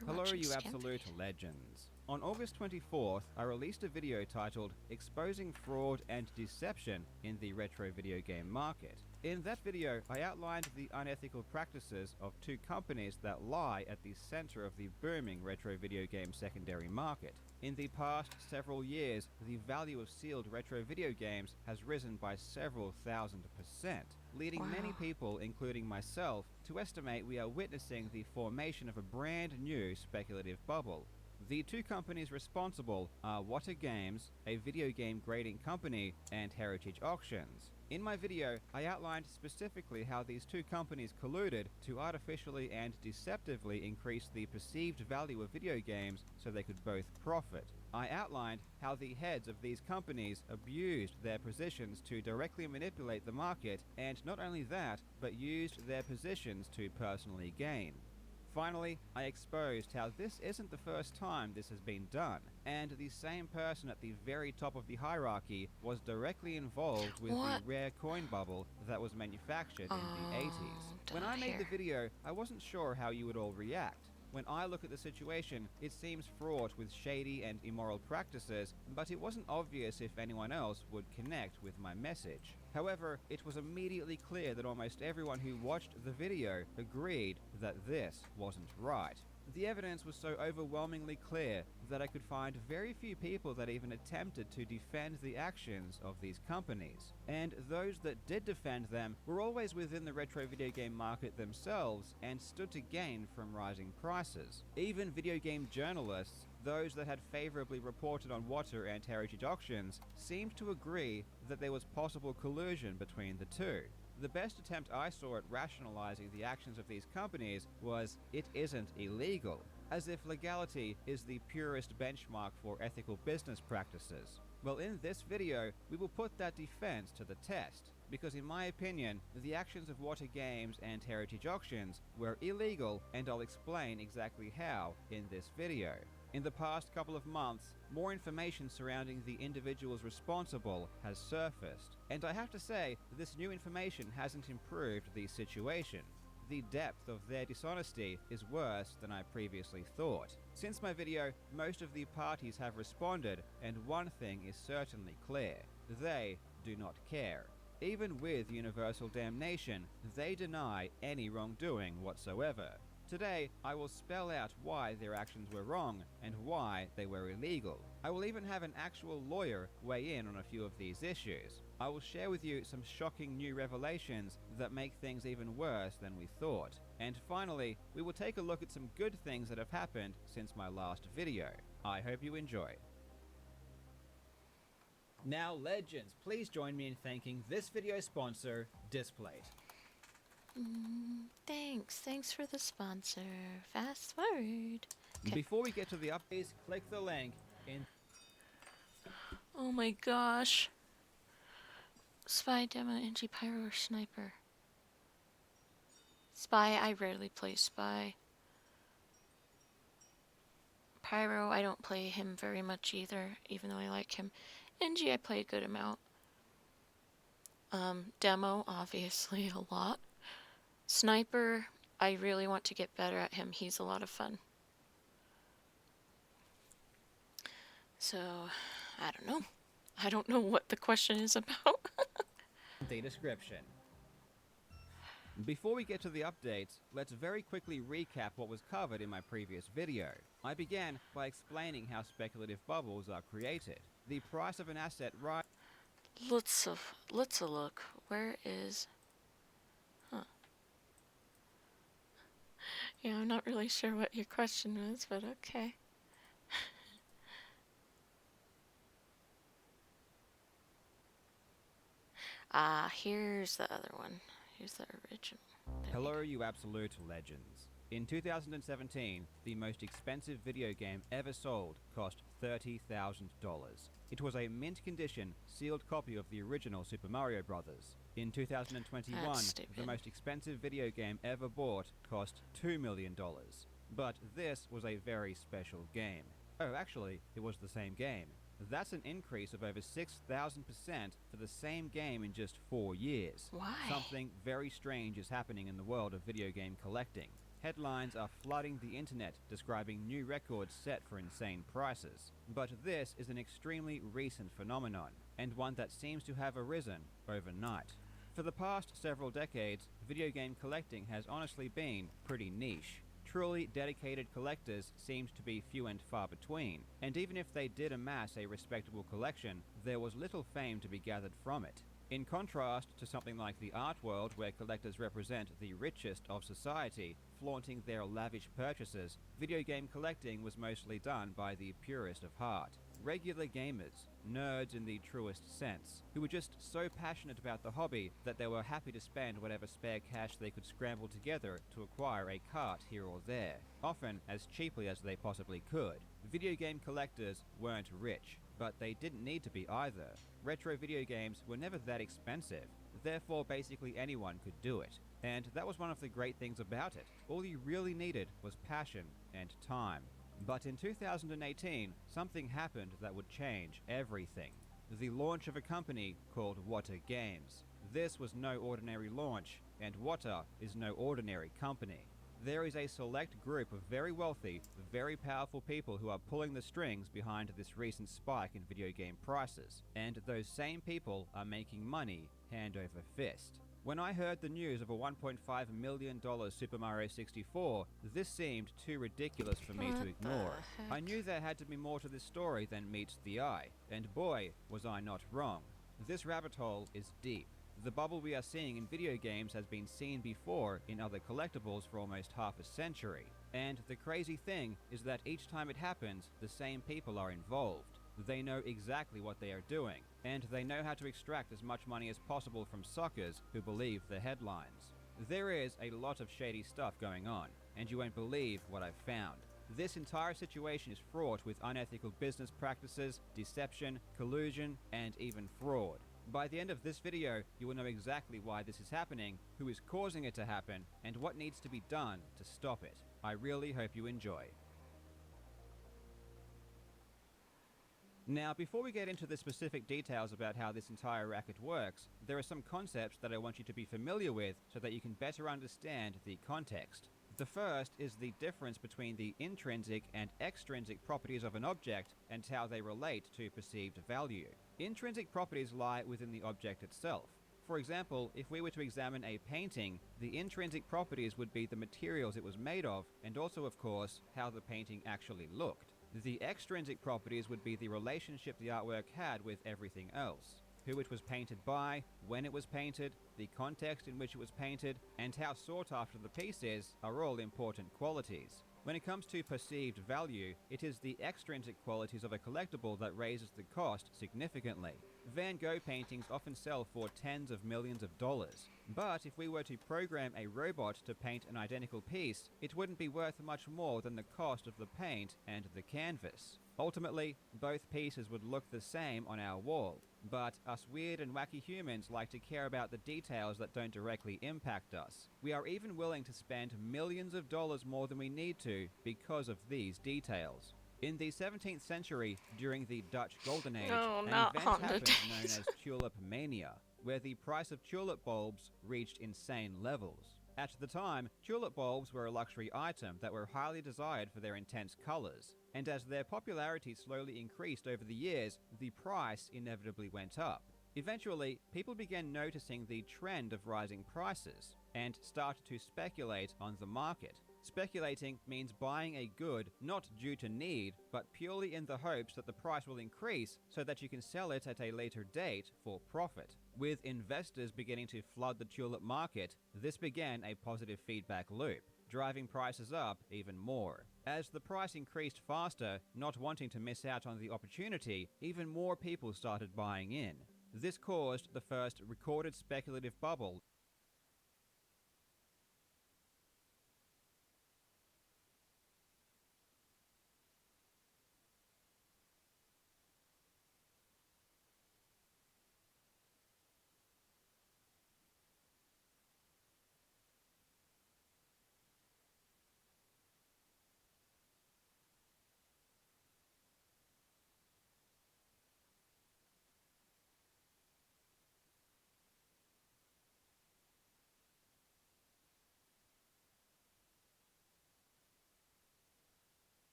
We're Hello, watching you scam absolute legends. On August 24th, I released a video titled Exposing Fraud and Deception in the Retro Video Game Market. In that video, I outlined the unethical practices of two companies that lie at the center of the booming retro video game secondary market. In the past several years, the value of sealed retro video games has risen by several thousand%, leading many people, including myself, to estimate we are witnessing the formation of a brand new speculative bubble. The two companies responsible are Wata Games, a video game grading company, and Heritage Auctions. In my video, I outlined specifically how these two companies colluded to artificially and deceptively increase the perceived value of video games so they could both profit. I outlined how the heads of these companies abused their positions to directly manipulate the market, and not only that, but used their positions to personally gain. Finally, I exposed how this isn't the first time this has been done, and the same person at the very top of the hierarchy was directly involved with the rare coin bubble that was manufactured in the 80s. When I made the video, I wasn't sure how you would all react. When I look at the situation, it seems fraught with shady and immoral practices, but it wasn't obvious if anyone else would connect with my message. However, it was immediately clear that almost everyone who watched the video agreed that this wasn't right. The evidence was so overwhelmingly clear that I could find very few people that even attempted to defend the actions of these companies. And those that did defend them were always within the retro video game market themselves and stood to gain from rising prices. Even video game journalists, those that had favorably reported on Wata and Heritage Auctions, seemed to agree that there was possible collusion between the two. The best attempt I saw at rationalizing the actions of these companies was, it isn't illegal, as if legality is the purest benchmark for ethical business practices. Well, in this video, we will put that defense to the test, because in my opinion, the actions of Wata Games and Heritage Auctions were illegal, and I'll explain exactly how in this video. In the past couple of months, more information surrounding the individuals responsible has surfaced, and I have to say, this new information hasn't improved the situation. The depth of their dishonesty is worse than I previously thought. Since my video, most of the parties have responded, and one thing is certainly clear: they do not care. Even with universal damnation, they deny any wrongdoing whatsoever. Today, I will spell out why their actions were wrong and why they were illegal. I will even have an actual lawyer weigh in on a few of these issues. I will share with you some shocking new revelations that make things even worse than we thought. And finally, we will take a look at some good things that have happened since my last video. I hope you enjoy. Now, legends, please join me in thanking this video sponsor, Displate. Thanks for the sponsor. Fast forward. Okay. Before we get to the updates, click the link in. Oh my gosh. Spy, demo, NG, pyro, or sniper? Spy, I rarely play Spy. Pyro, I don't play him very much either, even though I like him. NG, I play a good amount. Demo, obviously, a lot. Sniper, I really want to get better at him. He's a lot of fun. So, I don't know. I don't know what the question is about. The description. Before we get to the updates, let's very quickly recap what was covered in my previous video. I began by explaining how speculative bubbles are created. The price of an asset rises. Let's look. Where is... Huh. Yeah, I'm not really sure what your question was, but okay. Here's the other one. Here's the original. Hello, you absolute legends. In 2017, the most expensive video game ever sold cost $30,000. It was a mint condition, sealed copy of the original Super Mario Bros. In 2021, the most expensive video game ever bought cost $2 million. But this was a very special game. Oh, actually, it was the same game. That's an increase of over 6,000% for the same game in just 4 years. Why? Something very strange is happening in the world of video game collecting. Headlines are flooding the internet describing new records set for insane prices. But this is an extremely recent phenomenon, and one that seems to have arisen overnight. For the past several decades, video game collecting has honestly been pretty niche. Truly dedicated collectors seemed to be few and far between, and even if they did amass a respectable collection, there was little fame to be gathered from it. In contrast to something like the art world, where collectors represent the richest of society, flaunting their lavish purchases, video game collecting was mostly done by the purest of heart. Regular gamers, nerds in the truest sense, who were just so passionate about the hobby that they were happy to spend whatever spare cash they could scramble together to acquire a cart here or there, often as cheaply as they possibly could. Video game collectors weren't rich, but they didn't need to be either. Retro video games were never that expensive, therefore basically anyone could do it. And that was one of the great things about it. All you really needed was passion and time. But in 2018, something happened that would change everything. The launch of a company called Wata Games. This was no ordinary launch, and Wata is no ordinary company. There is a select group of very wealthy, very powerful people who are pulling the strings behind this recent spike in video game prices, and those same people are making money hand over fist. When I heard the news of a $1.5 million Super Mario 64, this seemed too ridiculous for me to ignore. I knew there had to be more to this story than meets the eye, and boy, was I not wrong. This rabbit hole is deep. The bubble we are seeing in video games has been seen before in other collectibles for almost half a century. And the crazy thing is that each time it happens, the same people are involved. They know exactly what they are doing, and they know how to extract as much money as possible from suckers who believe the headlines. There is a lot of shady stuff going on, and you won't believe what I've found. This entire situation is fraught with unethical business practices, deception, collusion, and even fraud. By the end of this video, you will know exactly why this is happening, who is causing it to happen, and what needs to be done to stop it. I really hope you enjoy. Now, before we get into the specific details about how this entire racket works, there are some concepts that I want you to be familiar with so that you can better understand the context. The first is the difference between the intrinsic and extrinsic properties of an object and how they relate to perceived value. Intrinsic properties lie within the object itself. For example, if we were to examine a painting, the intrinsic properties would be the materials it was made of, and also, of course, how the painting actually looked. The extrinsic properties would be the relationship the artwork had with everything else. Who it was painted by, when it was painted, the context in which it was painted, and how sought after the piece is are all important qualities. When it comes to perceived value, it is the extrinsic qualities of a collectible that raises the cost significantly. Van Gogh paintings often sell for tens of millions of dollars. But if we were to program a robot to paint an identical piece, it wouldn't be worth much more than the cost of the paint and the canvas. Ultimately, both pieces would look the same on our wall. But us weird and wacky humans like to care about the details that don't directly impact us. We are even willing to spend millions of dollars more than we need to because of these details. In the 17th century, during the Dutch Golden Age, No, an not event on the happened days. known as tulip mania, where the price of tulip bulbs reached insane levels. At the time, tulip bulbs were a luxury item that were highly desired for their intense colors, and as their popularity slowly increased over the years, the price inevitably went up. Eventually, people began noticing the trend of rising prices and started to speculate on the market. Speculating means buying a good not due to need, but purely in the hopes that the price will increase so that you can sell it at a later date for profit. With investors beginning to flood the tulip market, this began a positive feedback loop, driving prices up even more. As the price increased faster, not wanting to miss out on the opportunity, even more people started buying in. This caused the first recorded speculative bubble.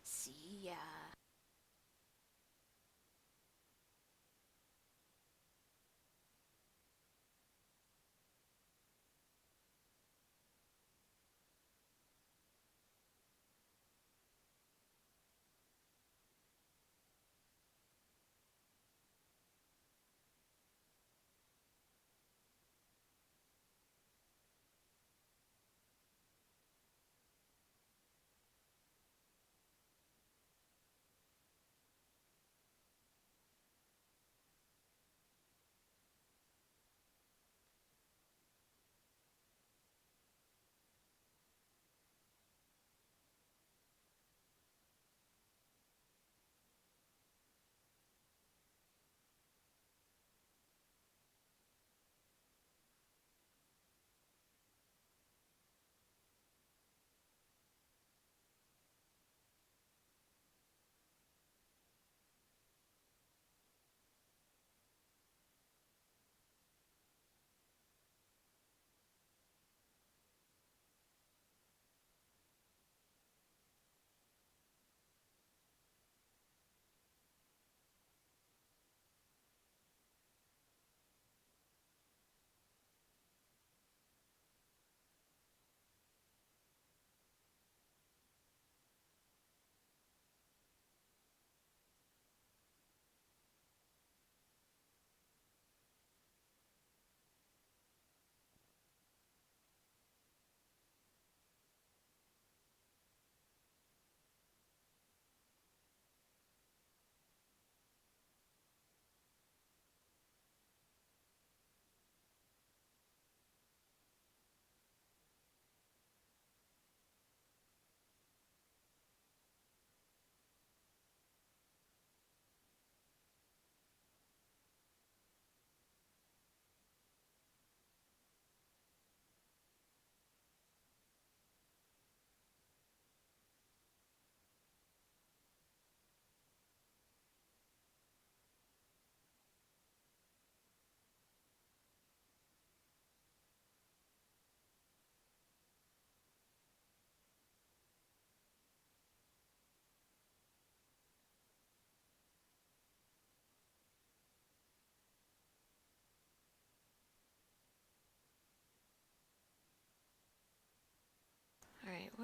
See ya.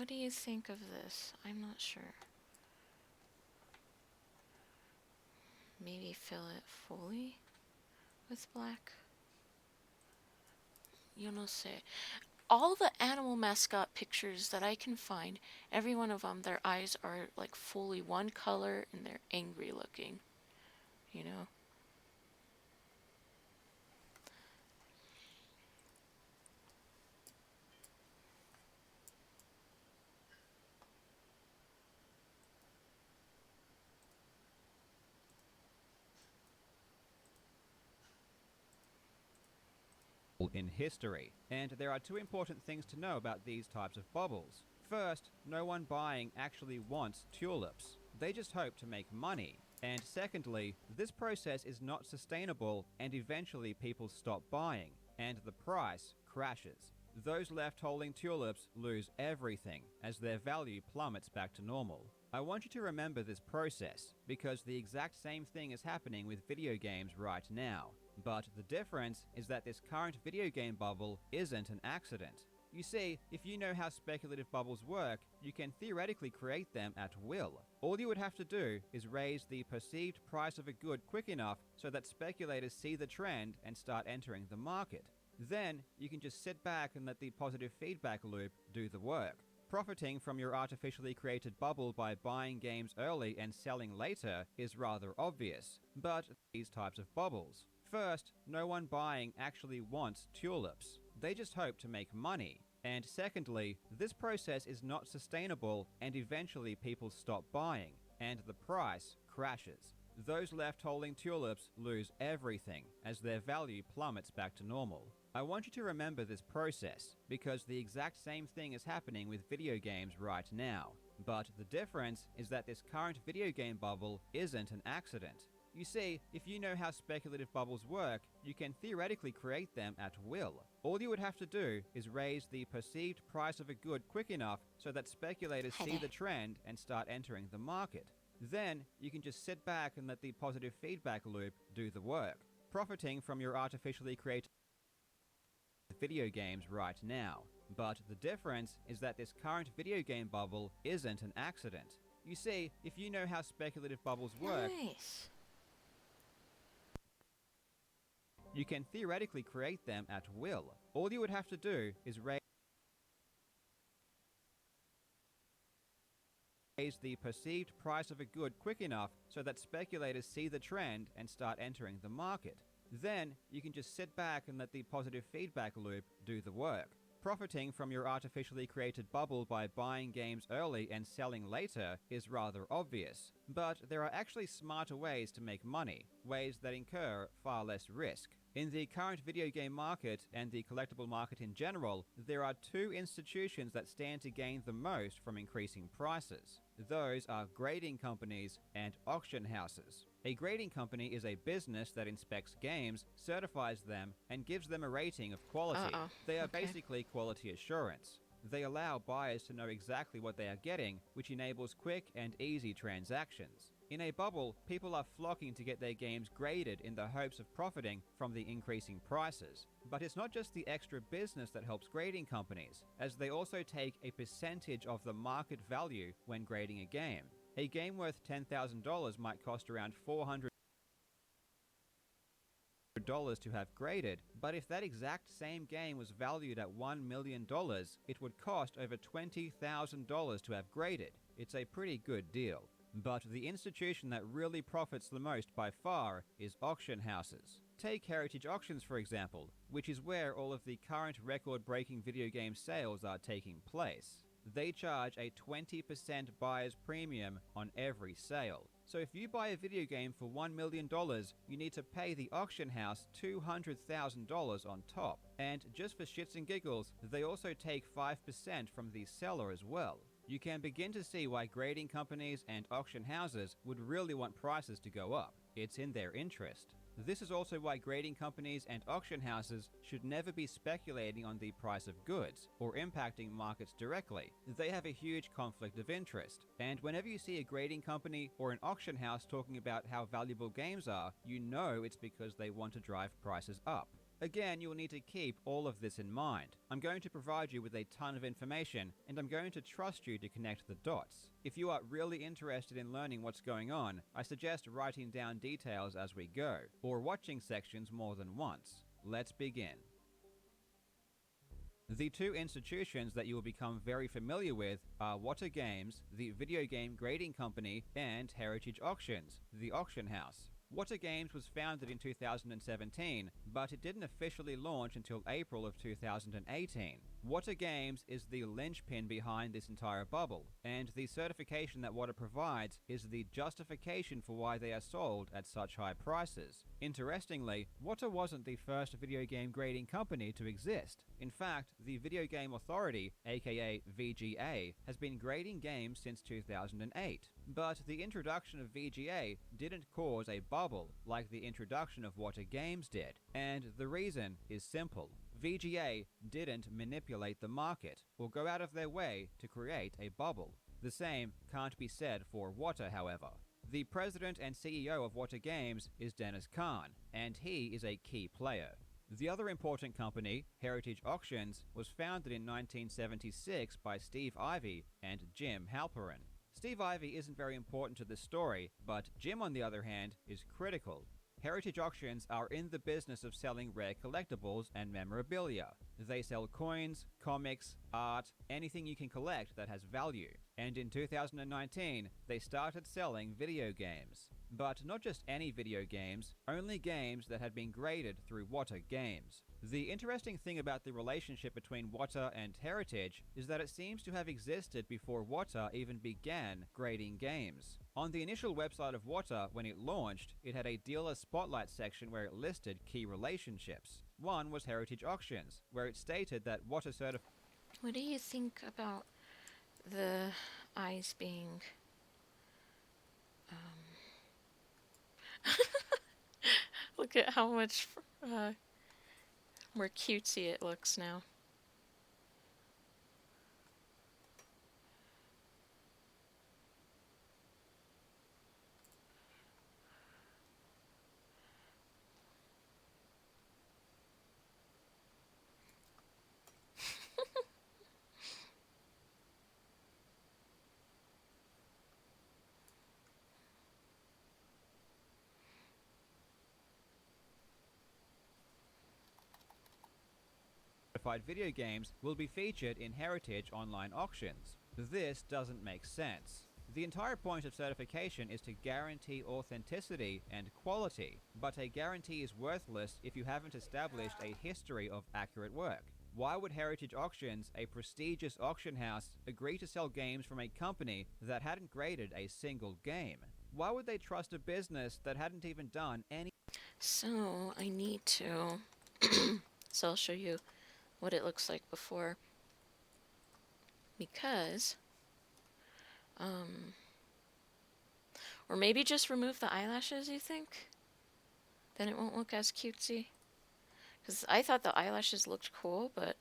What do you think of this? I'm not sure. Maybe fill it fully with black. You know, say all the animal mascot pictures that I can find, every one of them, their eyes are like fully one color and they're angry looking. You know? In history, and there are two important things to know about these types of bubbles. First, no one buying actually wants tulips. They just hope to make money. And secondly, this process is not sustainable and eventually people stop buying and the price crashes. Those left holding tulips lose everything as their value plummets back to normal. I want you to remember this process because the exact same thing is happening with video games right now. But the difference is that this current video game bubble isn't an accident. You see, if you know how speculative bubbles work, you can theoretically create them at will. All you would have to do is raise the perceived price of a good quick enough so that speculators see the trend and start entering the market. Then, you can just sit back and let the positive feedback loop do the work. Profiting from your artificially created bubble by buying games early and selling later is rather obvious, but these types of bubbles. First, no one buying actually wants tulips. They just hope to make money. And secondly, this process is not sustainable and eventually people stop buying and the price crashes. Those left holding tulips lose everything as their value plummets back to normal. I want you to remember this process because the exact same thing is happening with video games right now. But the difference is that this current video game bubble isn't an accident. You see, if you know how speculative bubbles work, you can theoretically create them at will. All you would have to do is raise the perceived price of a good quick enough so that speculators see the trend and start entering the market. Then, you can just sit back and let the positive feedback loop do the work. Profiting from your artificially created video games right now. But the difference is that this current video game bubble isn't an accident. You see, if you know how speculative bubbles work, Nice. you can theoretically create them at will. All you would have to do is raise the perceived price of a good quick enough so that speculators see the trend and start entering the market. Then, you can just sit back and let the positive feedback loop do the work. Profiting from your artificially created bubble by buying games early and selling later is rather obvious, but there are actually smarter ways to make money, ways that incur far less risk. In the current video game market and the collectible market in general, there are two institutions that stand to gain the most from increasing prices. Those are grading companies and auction houses. A grading company is a business that inspects games, certifies them, and gives them a rating of quality. They are basically quality assurance. They allow buyers to know exactly what they are getting, which enables quick and easy transactions. In a bubble, people are flocking to get their games graded in the hopes of profiting from the increasing prices. But it's not just the extra business that helps grading companies, as they also take a percentage of the market value when grading a game. A game worth $10,000 might cost around $400 to have graded, but if that exact same game was valued at $1 million, it would cost over $20,000 to have graded. It's a pretty good deal. But the institution that really profits the most by far is auction houses. Take Heritage Auctions for example, which is where all of the current record-breaking video game sales are taking place. They charge a 20% buyer's premium on every sale. So if you buy a video game for $1 million, you need to pay the auction house $200,000 on top. And just for shits and giggles, they also take 5% from the seller as well. You can begin to see why grading companies and auction houses would really want prices to go up. It's in their interest. This is also why grading companies and auction houses should never be speculating on the price of goods or impacting markets directly. They have a huge conflict of interest. And whenever you see a grading company or an auction house talking about how valuable games are, you know it's because they want to drive prices up. Again, you will need to keep all of this in mind. I'm going to provide you with a ton of information, and I'm going to trust you to connect the dots. If you are really interested in learning what's going on, I suggest writing down details as we go, or watching sections more than once. Let's begin. The two institutions that you will become very familiar with are Wata Games, the video game grading company, and Heritage Auctions, the auction house. Wata Games was founded in 2017, but it didn't officially launch until April of 2018. Wata Games is the linchpin behind this entire bubble, and the certification that Wata provides is the justification for why they are sold at such high prices. Interestingly, Wata wasn't the first video game grading company to exist. In fact, the Video Game Authority, aka VGA, has been grading games since 2008. But the introduction of VGA didn't cause a bubble like the introduction of Wata Games did. And the reason is simple. VGA didn't manipulate the market or go out of their way to create a bubble. The same can't be said for Wata, however. The president and CEO of Wata Games is Dennis Kahn, and he is a key player. The other important company, Heritage Auctions, was founded in 1976 by Steve Ivey and Jim Halperin. Steve Ivey isn't very important to this story, but Jim, on the other hand, is critical. Heritage Auctions are in the business of selling rare collectibles and memorabilia. They sell coins, comics, art, anything you can collect that has value. And in 2019, they started selling video games. But not just any video games, only games that had been graded through Wata Games. The interesting thing about the relationship between Wata and Heritage is that it seems to have existed before Wata even began grading games. On the initial website of Wata, when it launched, it had a dealer spotlight section where it listed key relationships. One was Heritage Auctions, where it stated that Wata certified. What do you think about the eyes being look at how much more cutesy it looks now. Video games will be featured in Heritage online auctions. This doesn't make sense. The entire point of certification is to guarantee authenticity and quality, but a guarantee is worthless if you haven't established a history of accurate work. Why would Heritage Auctions, a prestigious auction house, agree to sell games from a company that hadn't graded a single game? Why would they trust a business that hadn't even done any? So I need to so I'll show you what it looks like before, because or maybe just remove the eyelashes, you think? Then it won't look as cutesy. Because I thought the eyelashes looked cool, but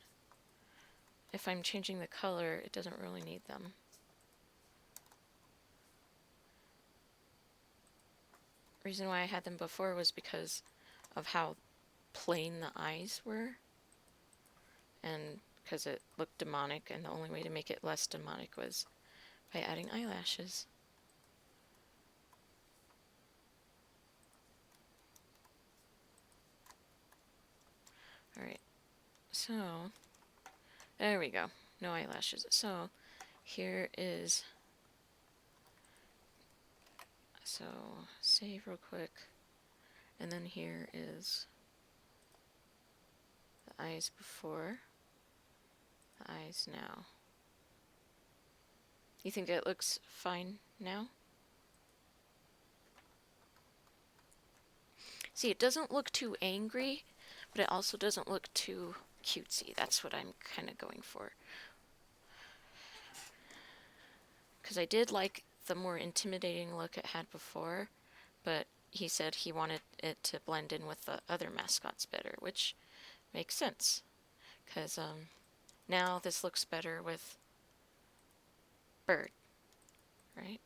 if I'm changing the color, it doesn't really need them. Reason why I had them before was because of how plain the eyes were. And because it looked demonic, and the only way to make it less demonic was by adding eyelashes. Alright, so there we go. No eyelashes. So here is, so save real quick, and then here is the eyes before, the eyes now. You think it looks fine now? See, it doesn't look too angry, but it also doesn't look too cutesy. That's what I'm kind of going for. Because I did like the more intimidating look it had before, but he said he wanted it to blend in with the other mascots better, which makes sense. Because now this looks better with bird, right?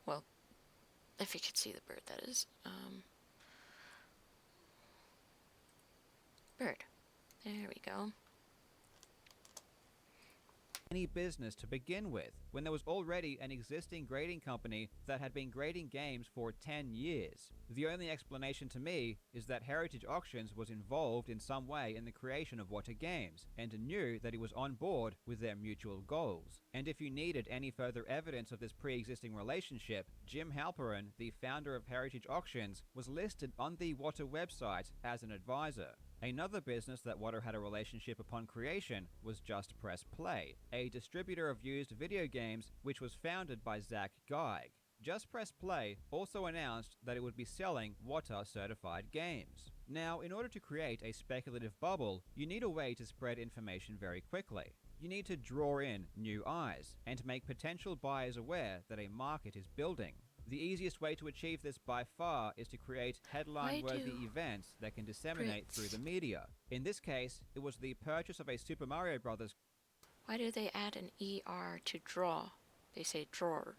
Well, if you could see the bird, that is. Bird. There we go. Any business to begin with, when there was already an existing grading company that had been grading games for 10 years. The only explanation to me is that Heritage Auctions was involved in some way in the creation of What Are Games, and knew that it was on board with their mutual goals. And if you needed any further evidence of this pre-existing relationship, Jim Halperin, the founder of Heritage Auctions, was listed on the What Are website as an advisor. Another business that Water had a relationship upon creation was Just Press Play, a distributor of used video games which was founded by Zach Geig. Just Press Play also announced that it would be selling Water certified games. Now, in order to create a speculative bubble, you need a way to spread information very quickly. You need to draw in new eyes and make potential buyers aware that a market is building. The easiest way to achieve this by far is to create headline-worthy events that can disseminate through the media. In this case, it was the purchase of a Super Mario Bros. Why do they add an ER to draw? They say drawer.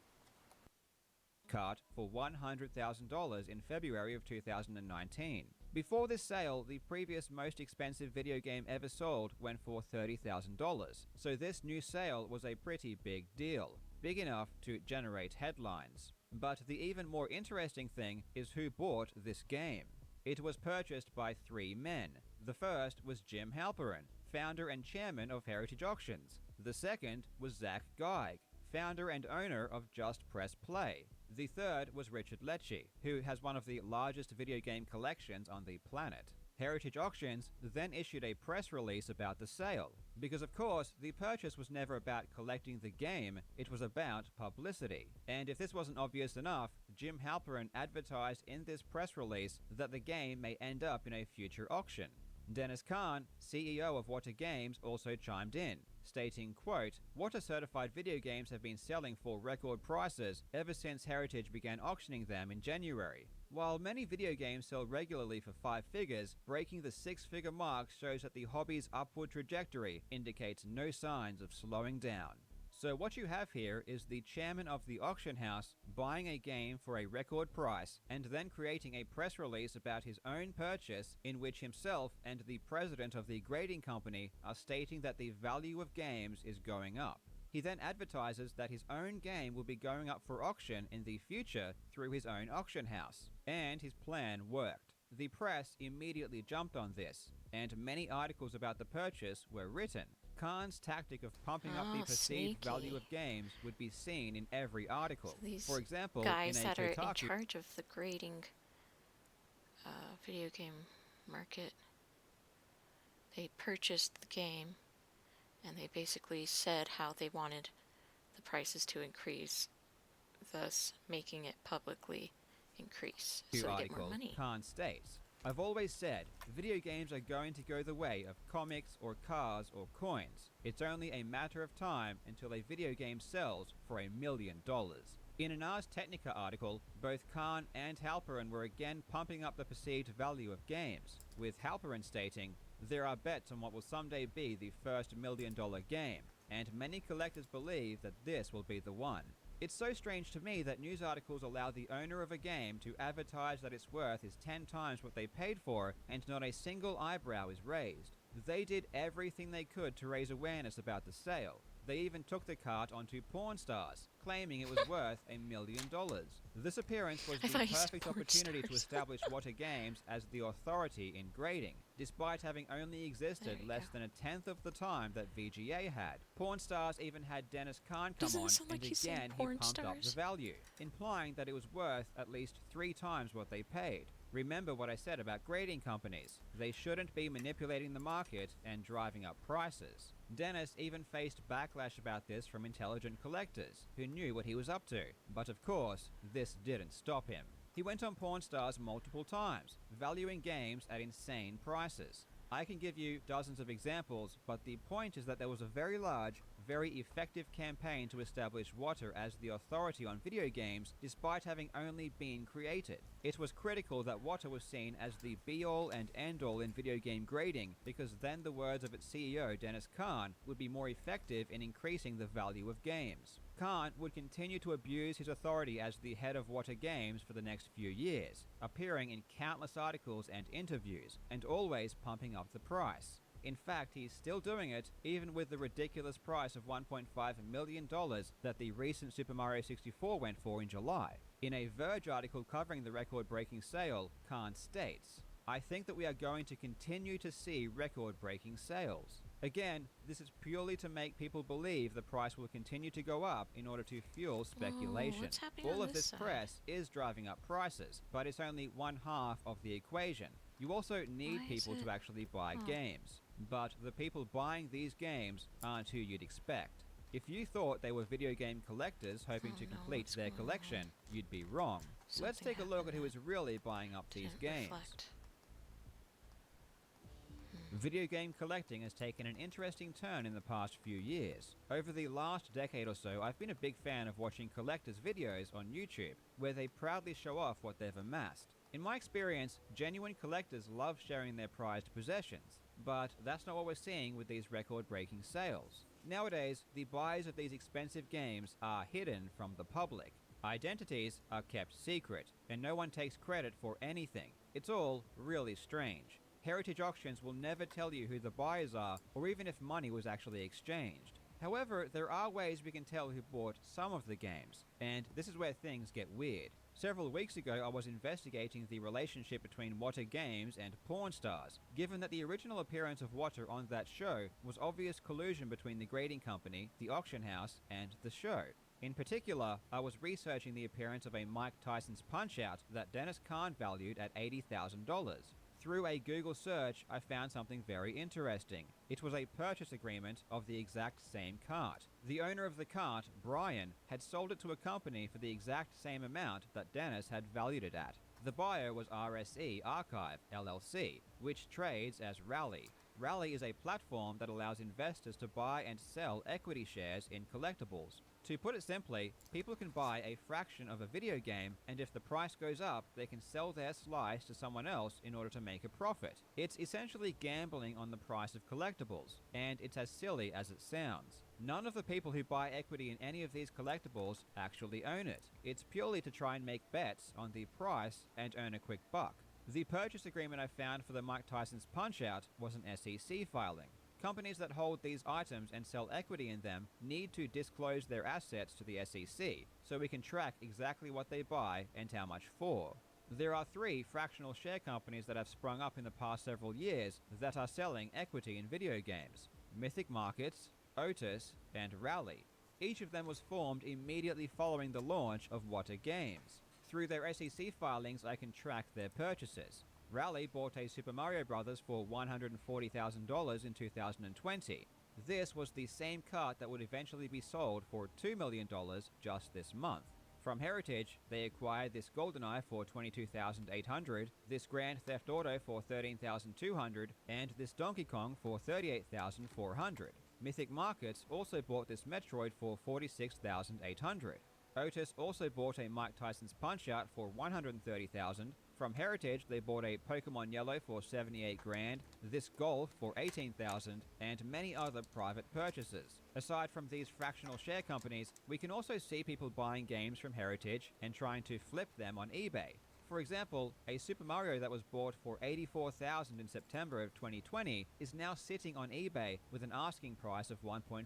Cart for $100,000 in February of 2019. Before this sale, the previous most expensive video game ever sold went for $30,000, so this new sale was a pretty big deal, big enough to generate headlines. But the even more interesting thing is who bought this game. It was purchased by 3 men. The first was Jim Halperin, founder and chairman of Heritage Auctions. The second was Zach Geig, founder and owner of Just Press Play. The third was Richard Lecce, who has one of the largest video game collections on the planet. Heritage Auctions then issued a press release about the sale, because of course the purchase was never about collecting the game, it was about publicity. And if this wasn't obvious enough, Jim Halperin advertised in this press release that the game may end up in a future auction. Dennis Kahn, CEO of What Are Games, also chimed in, stating, quote, "What Are certified video games have been selling for record prices ever since Heritage began auctioning them in January. While many video games sell regularly for 5 figures, breaking the 6-figure mark shows that the hobby's upward trajectory indicates no signs of slowing down." So what you have here is the chairman of the auction house buying a game for a record price and then creating a press release about his own purchase in which himself and the president of the grading company are stating that the value of games is going up. He then advertises that his own game will be going up for auction in the future through his own auction house. And his plan worked. The press immediately jumped on this, and many articles about the purchase were written. Kahn's tactic of pumping up the perceived value of games would be seen in every article. So for example, guys in a that are in Kotaku charge of the grading video game market, they purchased the game and they basically said how they wanted the prices to increase, thus making it publicly increase so they get more money. Kahn states, "I've always said, video games are going to go the way of comics or cars or coins. It's only a matter of time until a video game sells for $1 million. In an Ars Technica article, both Kahn and Halperin were again pumping up the perceived value of games, with Halperin stating, "There are bets on what will someday be the first $1 million game, and many collectors believe that this will be the one. It's so strange to me that news articles allow the owner of a game to advertise that its worth is 10 times what they paid for, and not a single eyebrow is raised. They did everything they could to raise awareness about the sale. They even took the cart onto Pawn Stars, claiming it was worth $1 million. This appearance was the perfect opportunity to establish What Are Games as the authority in grading, despite having only existed less than a tenth of the time that VGA had. Pawn Stars even had Dennis Kahn come on, and again he pumped up the value, implying that it was worth at least 3 times what they paid. Remember what I said about grading companies. They shouldn't be manipulating the market and driving up prices. Dennis even faced backlash about this from intelligent collectors, who knew what he was up to. But of course, this didn't stop him. He went on Pawn Stars multiple times, valuing games at insane prices. I can give you dozens of examples, but the point is that there was a very large, very effective campaign to establish Water as the authority on video games, despite having only been created. It was critical that Water was seen as the be-all and end-all in video game grading, because then the words of its CEO, Dennis Kahn, would be more effective in increasing the value of games. Cont would continue to abuse his authority as the head of What Games for the next few years, appearing in countless articles and interviews, and always pumping up the price. In fact, he's still doing it, even with the ridiculous price of $1.5 million that the recent Super Mario 64 went for in July. In a Verge article covering the record-breaking sale, Cont states, "I think that we are going to continue to see record-breaking sales. Again, this is purely to make people believe the price will continue to go up in order to fuel speculation. what's happening All on of this this side? press is driving up prices, but it's only one half of the equation. You also need Why is people to it- actually buy Oh. games, but the people buying these games aren't who you'd expect. If you thought they were video game collectors hoping to complete their collection, you'd be wrong. Let's Something take a look at who is really buying up these Didn't games. reflect. Video game collecting has taken an interesting turn in the past few years. Over the last decade or so, I've been a big fan of watching collectors' videos on YouTube, where they proudly show off what they've amassed. In my experience, genuine collectors love sharing their prized possessions, but that's not what we're seeing with these record-breaking sales. Nowadays, the buyers of these expensive games are hidden from the public. Identities are kept secret, and no one takes credit for anything. It's all really strange. Heritage auctions will never tell you who the buyers are, or even if money was actually exchanged. However, there are ways we can tell who bought some of the games, and this is where things get weird. Several weeks ago, I was investigating the relationship between Water Games and porn stars, given that the original appearance of Water on that show was obvious collusion between the grading company, the auction house, and the show. In particular, I was researching the appearance of a Mike Tyson's Punch-Out that Dennis Kahn valued at $80,000. Through a Google search, I found something very interesting. It was a purchase agreement of the exact same cart. The owner of the cart, Brian, had sold it to a company for the exact same amount that Dennis had valued it at. The buyer was RSE Archive, LLC, which trades as Rally. Rally is a platform that allows investors to buy and sell equity shares in collectibles. To put it simply, people can buy a fraction of a video game, and if the price goes up, they can sell their slice to someone else in order to make a profit. It's essentially gambling on the price of collectibles, and it's as silly as it sounds. None of the people who buy equity in any of these collectibles actually own it. It's purely to try and make bets on the price and earn a quick buck. The purchase agreement I found for the Mike Tyson's Punch-Out was an SEC filing. Companies that hold these items and sell equity in them need to disclose their assets to the SEC, so we can track exactly what they buy and how much for. There are 3 fractional share companies that have sprung up in the past several years that are selling equity in video games: Mythic Markets, Otis, and Rally. Each of them was formed immediately following the launch of What Games. Through their SEC filings, I can track their purchases. Rally bought a Super Mario Bros. For $140,000 in 2020. This was the same cart that would eventually be sold for $2 million just this month. From Heritage, they acquired this GoldenEye for $22,800, this Grand Theft Auto for $13,200, and this Donkey Kong for $38,400. Mythic Markets also bought this Metroid for $46,800. Otis also bought a Mike Tyson's Punch-Out for $130,000. From Heritage, they bought a Pokemon Yellow for $78,000, this Golf for $18,000, and many other private purchases. Aside from these fractional share companies, we can also see people buying games from Heritage and trying to flip them on eBay. For example, a Super Mario that was bought for $84,000 in September of 2020 is now sitting on eBay with an asking price of $1.5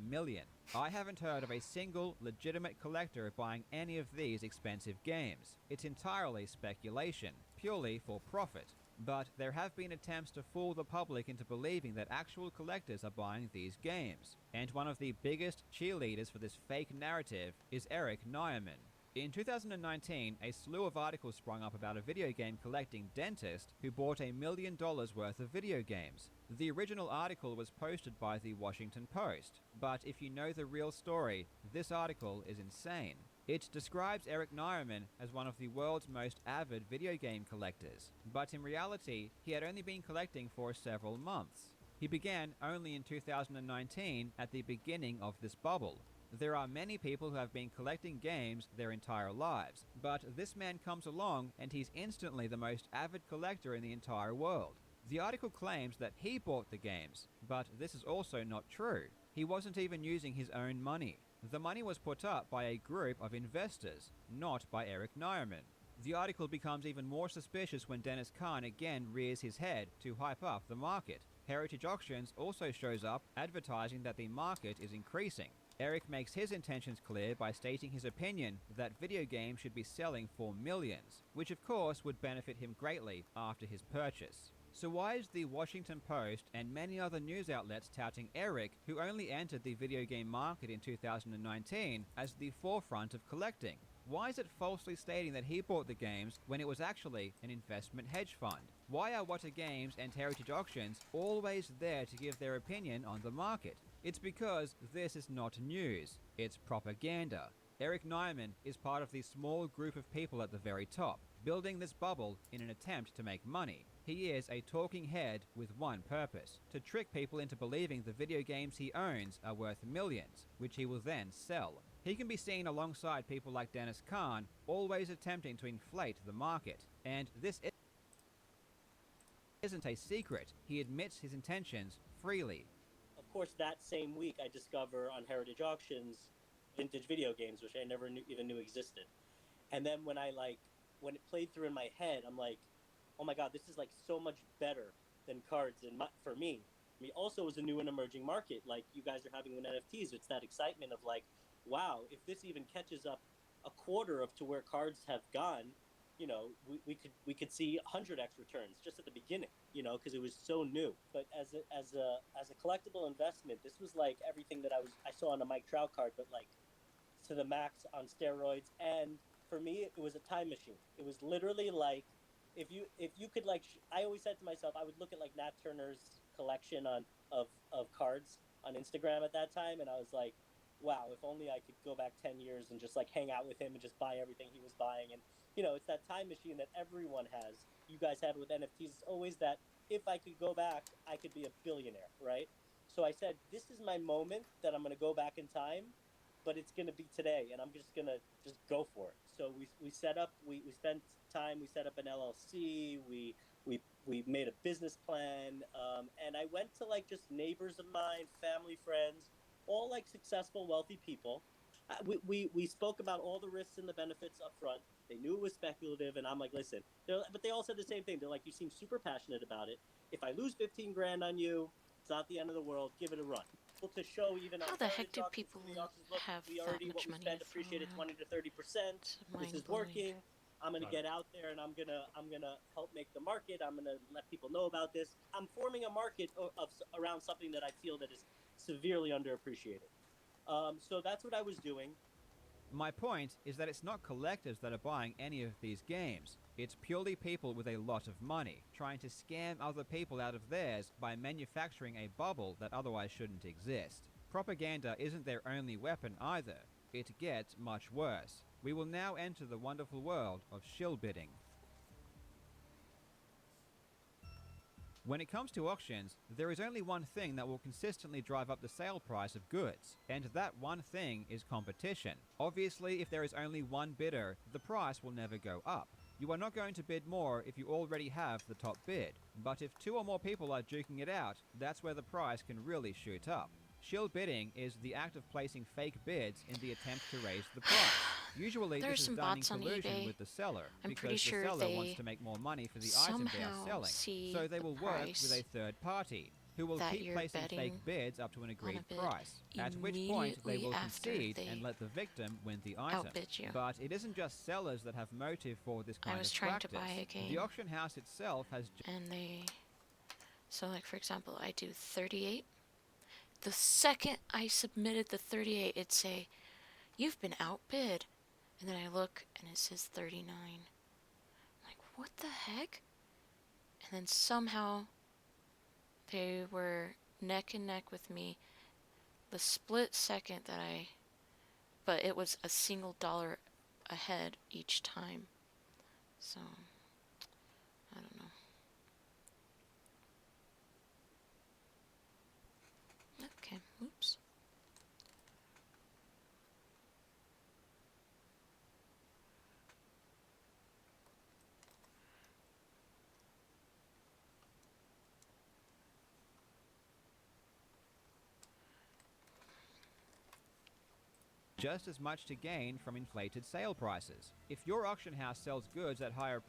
million. I haven't heard of a single legitimate collector buying any of these expensive games. It's entirely speculation, purely for profit. But there have been attempts to fool the public into believing that actual collectors are buying these games. And one of the biggest cheerleaders for this fake narrative is Eric Nyman. In 2019, a slew of articles sprung up about a video game collecting dentist who bought $1 million worth of video games. The original article was posted by the Washington Post, but if you know the real story, this article is insane. It describes Eric Nyman as one of the world's most avid video game collectors, but in reality, he had only been collecting for several months. He began only in 2019 at the beginning of this bubble. There are many people who have been collecting games their entire lives, but this man comes along and he's instantly the most avid collector in the entire world. The article claims that he bought the games, but this is also not true. He wasn't even using his own money. The money was put up by a group of investors, not by Eric Nyman. The article becomes even more suspicious when Dennis Kahn again rears his head to hype up the market. Heritage Auctions also shows up advertising that the market is increasing. Eric makes his intentions clear by stating his opinion that video games should be selling for millions, which of course would benefit him greatly after his purchase. So why is the Washington Post and many other news outlets touting Eric, who only entered the video game market in 2019, as the forefront of collecting? Why is it falsely stating that he bought the games when it was actually an investment hedge fund? Why are Wata Games and Heritage Auctions always there to give their opinion on the market? It's because this is not news, it's propaganda. Eric Nyman is part of the small group of people at the very top, building this bubble in an attempt to make money. He is a talking head with one purpose: to trick people into believing the video games he owns are worth millions, which he will then sell. He can be seen alongside people like Dennis Kahn, always attempting to inflate the market. And this isn't a secret. He admits his intentions freely. Of course, that same week I discover on Heritage Auctions vintage video games, which I never even knew existed. And then when it played through in my head, I'm like, oh my god, this is like so much better than cards for me. I mean, also, it was a new and emerging market, like you guys are having with NFTs. It's that excitement of like, wow, if this even catches up a quarter of to where cards have gone, you know, we could see 100x returns just at the beginning, you know, because it was so new. But as a collectible investment, this was like everything that I saw on a Mike Trout card, but like to the max on steroids. And for me, it was a time machine. It was literally like, if you could like, I always said to myself, I would look at like Nat Turner's collection of cards on Instagram at that time, and I was like, wow, if only I could go back 10 years and just like hang out with him and just buy everything he was buying. And you know, it's that time machine that everyone has. You guys had with NFTs. It's always that if I could go back, I could be a billionaire, right? So I said, this is my moment that I'm going to go back in time, but it's going to be today, and I'm just going to just go for it. So we set up, we spent time, we set up an LLC, we made a business plan, and I went to like just neighbors of mine, family, friends, all like successful, wealthy people. We spoke about all the risks and the benefits up front. They knew it was speculative, and I'm like, listen. But they all said the same thing. They're like, you seem super passionate about it. If I lose 15 grand on you, it's not the end of the world. Give it a run. To show even how the heck do people have we already that much what we money spent appreciated 20 to 30%. This is working. I'm gonna get out there and I'm gonna help make the market. I'm gonna let people know about this. I'm forming a market of around something that I feel that is severely underappreciated. So that's what I was doing. My point is that it's not collectors that are buying any of these games. It's purely people with a lot of money, trying to scam other people out of theirs by manufacturing a bubble that otherwise shouldn't exist. Propaganda isn't their only weapon either. It gets much worse. We will now enter the wonderful world of shill bidding. When it comes to auctions, there is only one thing that will consistently drive up the sale price of goods, and that one thing is competition. Obviously, if there is only one bidder, the price will never go up. You are not going to bid more if you already have the top bid, but if 2 or more people are duking it out, that's where the price can really shoot up. Shill bidding is the act of placing fake bids in the attempt to raise the price. Usually this is done in collusion with the seller, because the seller wants to make more money for the item they are selling. So they will work with a third party, who will keep placing fake bids up to an agreed price, at which point they will concede and let the victim win the item. But it isn't just sellers that have motive for this kind of practice. To buy a game. The auction house itself has... So like for example, I do 38. The second I submitted the 38, it'd say, you've been outbid. And then I look and it says 39. I'm like, what the heck? And then somehow they were neck and neck with me the split second that but it was a single dollar ahead each time. So, I don't know. Okay, oops. just as much to gain from inflated sale prices. If your auction house sells goods at higher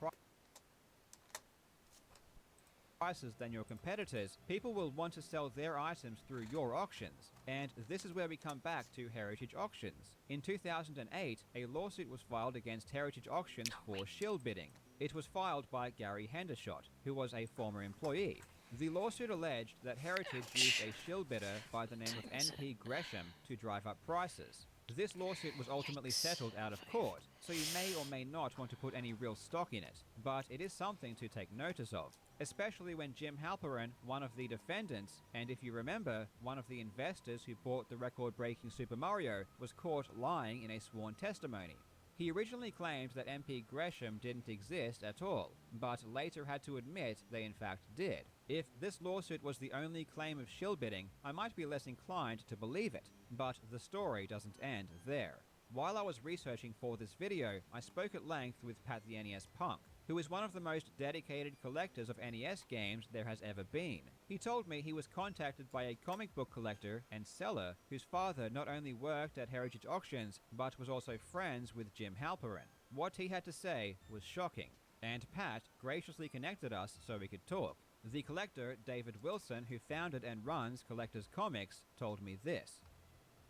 prices than your competitors, people will want to sell their items through your auctions. And this is where we come back to heritage auctions. In 2008, a lawsuit was filed against heritage auctions for shill bidding. It was filed by Gary Hendershot, who was a former employee. The lawsuit alleged that Heritage used a shill bidder by the name of N.P. Gresham to drive up prices. This lawsuit was ultimately settled out of court, so you may or may not want to put any real stock in it, but it is something to take notice of, especially when Jim Halperin, one of the defendants, and if you remember, one of the investors who bought the record-breaking Super Mario, was caught lying in a sworn testimony. He originally claimed that MP Gresham didn't exist at all, but later had to admit they in fact did. If this lawsuit was the only claim of shill bidding, I might be less inclined to believe it, but the story doesn't end there. While I was researching for this video, I spoke at length with Pat the NES Punk, who is one of the most dedicated collectors of NES games there has ever been. He told me he was contacted by a comic book collector and seller whose father not only worked at Heritage Auctions, but was also friends with Jim Halperin. What he had to say was shocking, and Pat graciously connected us so we could talk. The collector, David Wilson, who founded and runs Collectors Comics, told me this.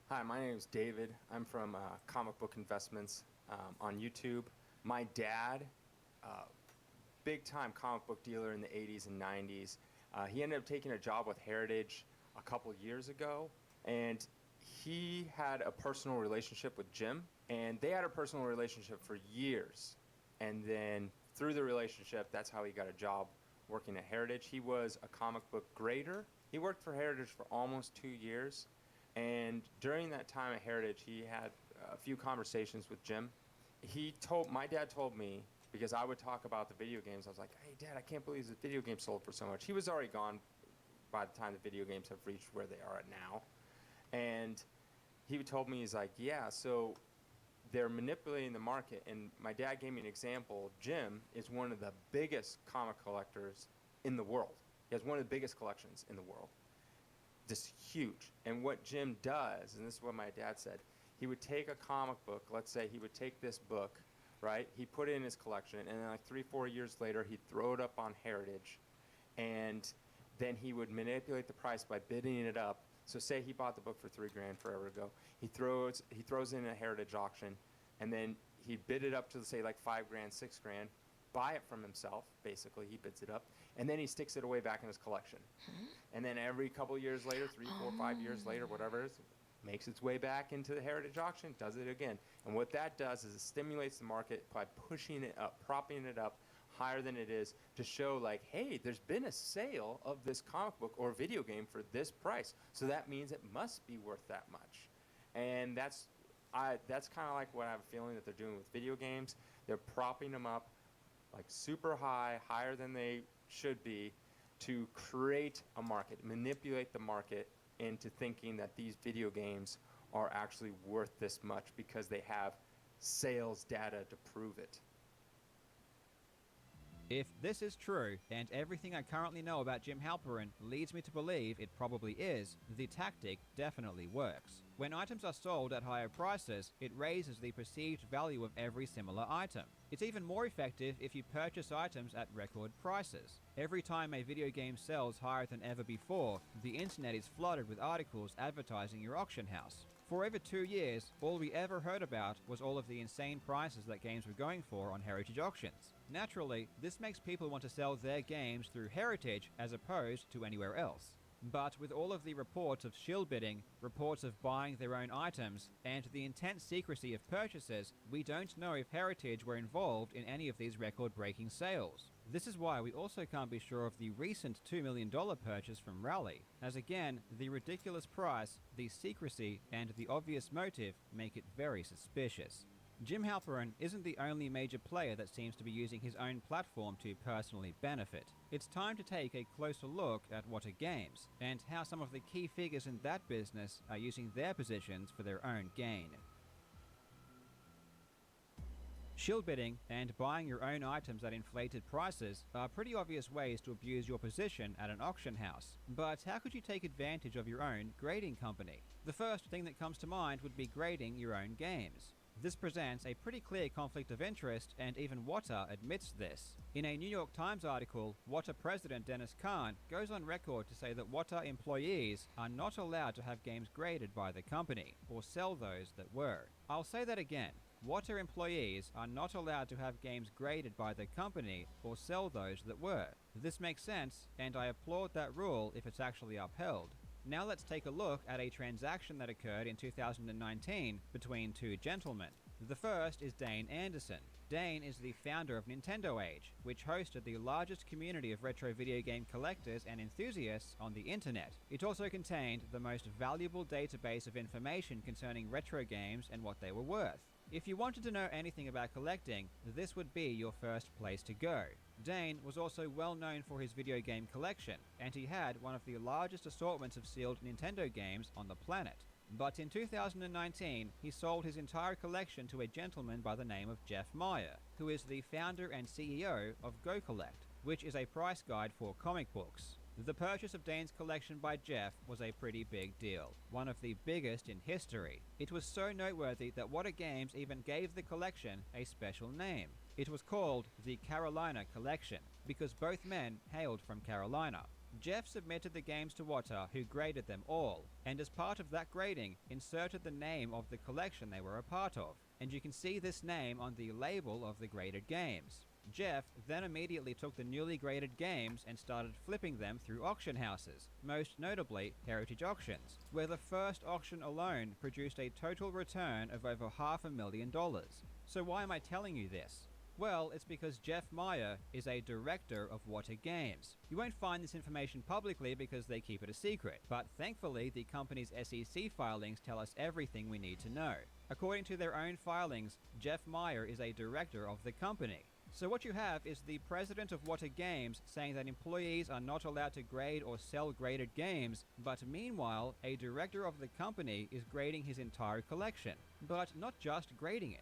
Hi, my name is David. I'm from Comic Book Investments on YouTube. My dad, big-time comic book dealer in the 80s and 90s, he ended up taking a job with Heritage a couple years ago, and he had a personal relationship with Jim, and they had a personal relationship for years. And then through the relationship, that's how he got a job working at Heritage. He was a comic book grader. He worked for Heritage for almost 2 years. And during that time at Heritage, he had a few conversations with Jim. My dad told me, because I would talk about the video games, I was like, hey, Dad, I can't believe this video game sold for so much. He was already gone by the time the video games have reached where they are at now. And he told me, he's like, yeah, so they're manipulating the market. And my dad gave me an example. Jim is one of the biggest comic collectors in the world. He has one of the biggest collections in the world. Just huge. And what Jim does, and this is what my dad said, he would take a comic book, let's say he would take this book, right? He put it in his collection, and then like 3-4 years later, he'd throw it up on Heritage, and then he would manipulate the price by bidding it up. So say he bought the book for $3 grand forever ago. He throws it in a Heritage auction, and then he bid it up to say like $5 grand, $6 grand, buy it from himself, basically, he bids it up, and then he sticks it away back in his collection. And then every couple years later, 3, 4, 5 years later, whatever it is, makes its way back into the Heritage auction, does it again. And what that does is it stimulates the market by pushing it up, propping it up higher than it is to show like, hey, there's been a sale of this comic book or video game for this price. So that means it must be worth that much. And that's kind of like what I have a feeling that they're doing with video games. They're propping them up like super high, higher than they should be, to create a market, manipulate the market into thinking that these video games are actually worth this much because they have sales data to prove it. If this is true, and everything I currently know about Jim Halperin leads me to believe it probably is, the tactic definitely works. When items are sold at higher prices, it raises the perceived value of every similar item. It's even more effective if you purchase items at record prices. Every time a video game sells higher than ever before, the internet is flooded with articles advertising your auction house. For over 2 years, all we ever heard about was all of the insane prices that games were going for on Heritage auctions. Naturally, this makes people want to sell their games through Heritage as opposed to anywhere else. But with all of the reports of shill bidding, reports of buying their own items, and the intense secrecy of purchases, we don't know if Heritage were involved in any of these record-breaking sales. This is why we also can't be sure of the recent $2 million purchase from Rally, as again, the ridiculous price, the secrecy, and the obvious motive make it very suspicious. Jim Halperin isn't the only major player that seems to be using his own platform to personally benefit. It's time to take a closer look at what are games, and how some of the key figures in that business are using their positions for their own gain. Shill bidding and buying your own items at inflated prices are pretty obvious ways to abuse your position at an auction house. But how could you take advantage of your own grading company? The first thing that comes to mind would be grading your own games. This presents a pretty clear conflict of interest, and even Wata admits this. In a New York Times article, Wata president Dennis Kahn goes on record to say that Wata employees are not allowed to have games graded by the company, or sell those that were. I'll say that again. Wata employees are not allowed to have games graded by the company, or sell those that were. This makes sense, and I applaud that rule if it's actually upheld. Now let's take a look at a transaction that occurred in 2019 between two gentlemen. The first is Dane Anderson. Dane is the founder of Nintendo Age, which hosted the largest community of retro video game collectors and enthusiasts on the internet. It also contained the most valuable database of information concerning retro games and what they were worth. If you wanted to know anything about collecting, this would be your first place to go. Dane was also well known for his video game collection, and he had one of the largest assortments of sealed Nintendo games on the planet. But in 2019, he sold his entire collection to a gentleman by the name of Jeff Meyer, who is the founder and CEO of GoCollect, which is a price guide for comic books. The purchase of Dane's collection by Jeff was a pretty big deal, one of the biggest in history. It was so noteworthy that Wata Games even gave the collection a special name. It was called the Carolina Collection, because both men hailed from Carolina. Jeff submitted the games to Wata, who graded them all, and as part of that grading, inserted the name of the collection they were a part of, and you can see this name on the label of the graded games. Jeff then immediately took the newly graded games and started flipping them through auction houses, most notably Heritage Auctions, where the first auction alone produced a total return of over $500,000. So why am I telling you this? Well, it's because Jeff Meyer is a director of Wata Games. You won't find this information publicly because they keep it a secret, but thankfully the company's SEC filings tell us everything we need to know. According to their own filings, Jeff Meyer is a director of the company. So what you have is the president of Wata Games saying that employees are not allowed to grade or sell graded games, but meanwhile, a director of the company is grading his entire collection. But not just grading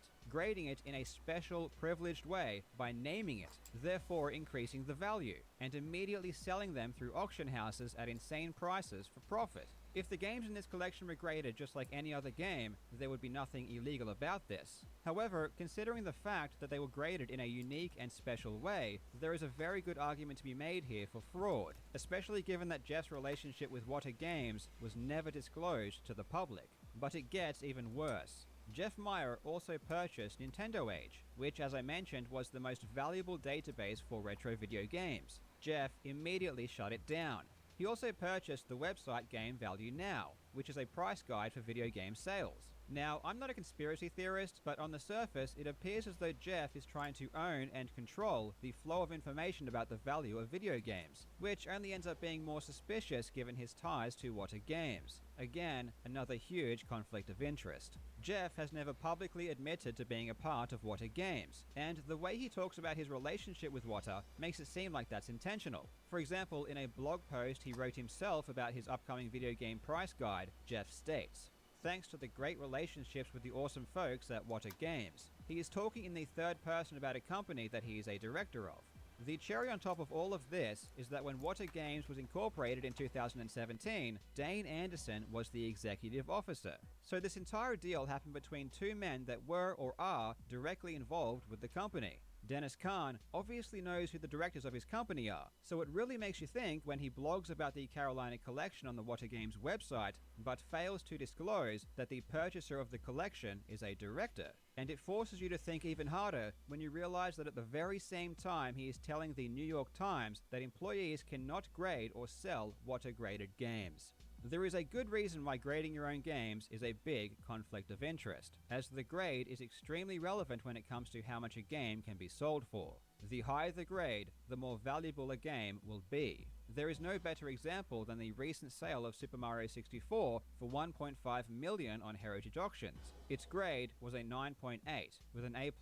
it in a special, privileged way by naming it, therefore increasing the value, and immediately selling them through auction houses at insane prices for profit. If the games in this collection were graded just like any other game, there would be nothing illegal about this. However, considering the fact that they were graded in a unique and special way, there is a very good argument to be made here for fraud, especially given that Jeff's relationship with Wata Games was never disclosed to the public. But it gets even worse. Jeff Meyer also purchased Nintendo Age, which, as I mentioned, was the most valuable database for retro video games. Jeff immediately shut it down. He also purchased the website Game Value Now, which is a price guide for video game sales. Now, I'm not a conspiracy theorist, but on the surface, it appears as though Jeff is trying to own and control the flow of information about the value of video games, which only ends up being more suspicious given his ties to Wata Games. Again, another huge conflict of interest. Jeff has never publicly admitted to being a part of Wata Games, and the way he talks about his relationship with Wata makes it seem like that's intentional. For example, in a blog post he wrote himself about his upcoming video game price guide, Jeff states, "Thanks to the great relationships with the awesome folks at Wata Games." He is talking in the third person about a company that he is a director of. The cherry on top of all of this is that when Wata Games was incorporated in 2017, Dane Anderson was the executive officer. So this entire deal happened between two men that were or are directly involved with the company. Dennis Kahn obviously knows who the directors of his company are, so it really makes you think when he blogs about the Carolina collection on the Wata Games website, but fails to disclose that the purchaser of the collection is a director. And it forces you to think even harder when you realize that at the very same time he is telling the New York Times that employees cannot grade or sell Wata graded games. There is a good reason why grading your own games is a big conflict of interest, as the grade is extremely relevant when it comes to how much a game can be sold for. The higher the grade, the more valuable a game will be. There is no better example than the recent sale of Super Mario 64 for $1.5 million on Heritage Auctions. Its grade was a 9.8, with an A++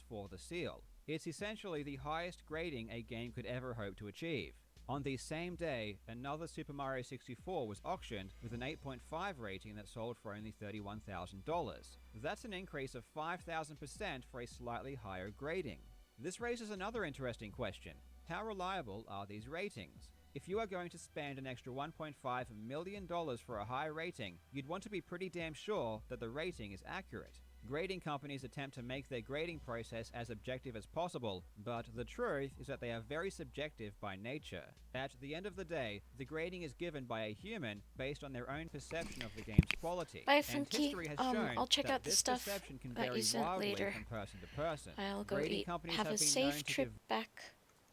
for the seal. It's essentially the highest grading a game could ever hope to achieve. On the same day, another Super Mario 64 was auctioned with an 8.5 rating that sold for only $31,000. That's an increase of 5,000% for a slightly higher grading. This raises another interesting question. How reliable are these ratings? If you are going to spend an extra $1.5 million for a high rating, you'd want to be pretty damn sure that the rating is accurate. Grading companies attempt to make their grading process as objective as possible, but the truth is that they are very subjective by nature. At the end of the day, the grading is given by a human based on their own perception of the game's quality. Bye, And Funky. history has shown I'll check that out the this stuff perception can that vary you sent wildly later. from person to person. I'll go Grading eat. companies Have a been known safe to trip give back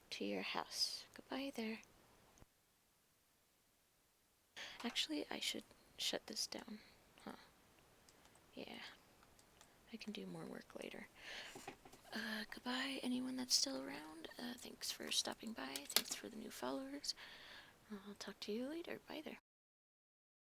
to your house. Goodbye there. Actually, I should shut this down. Huh. Yeah. I can do more work later. Goodbye, anyone that's still around. Thanks for stopping by. Thanks for the new followers. I'll talk to you later. Bye there.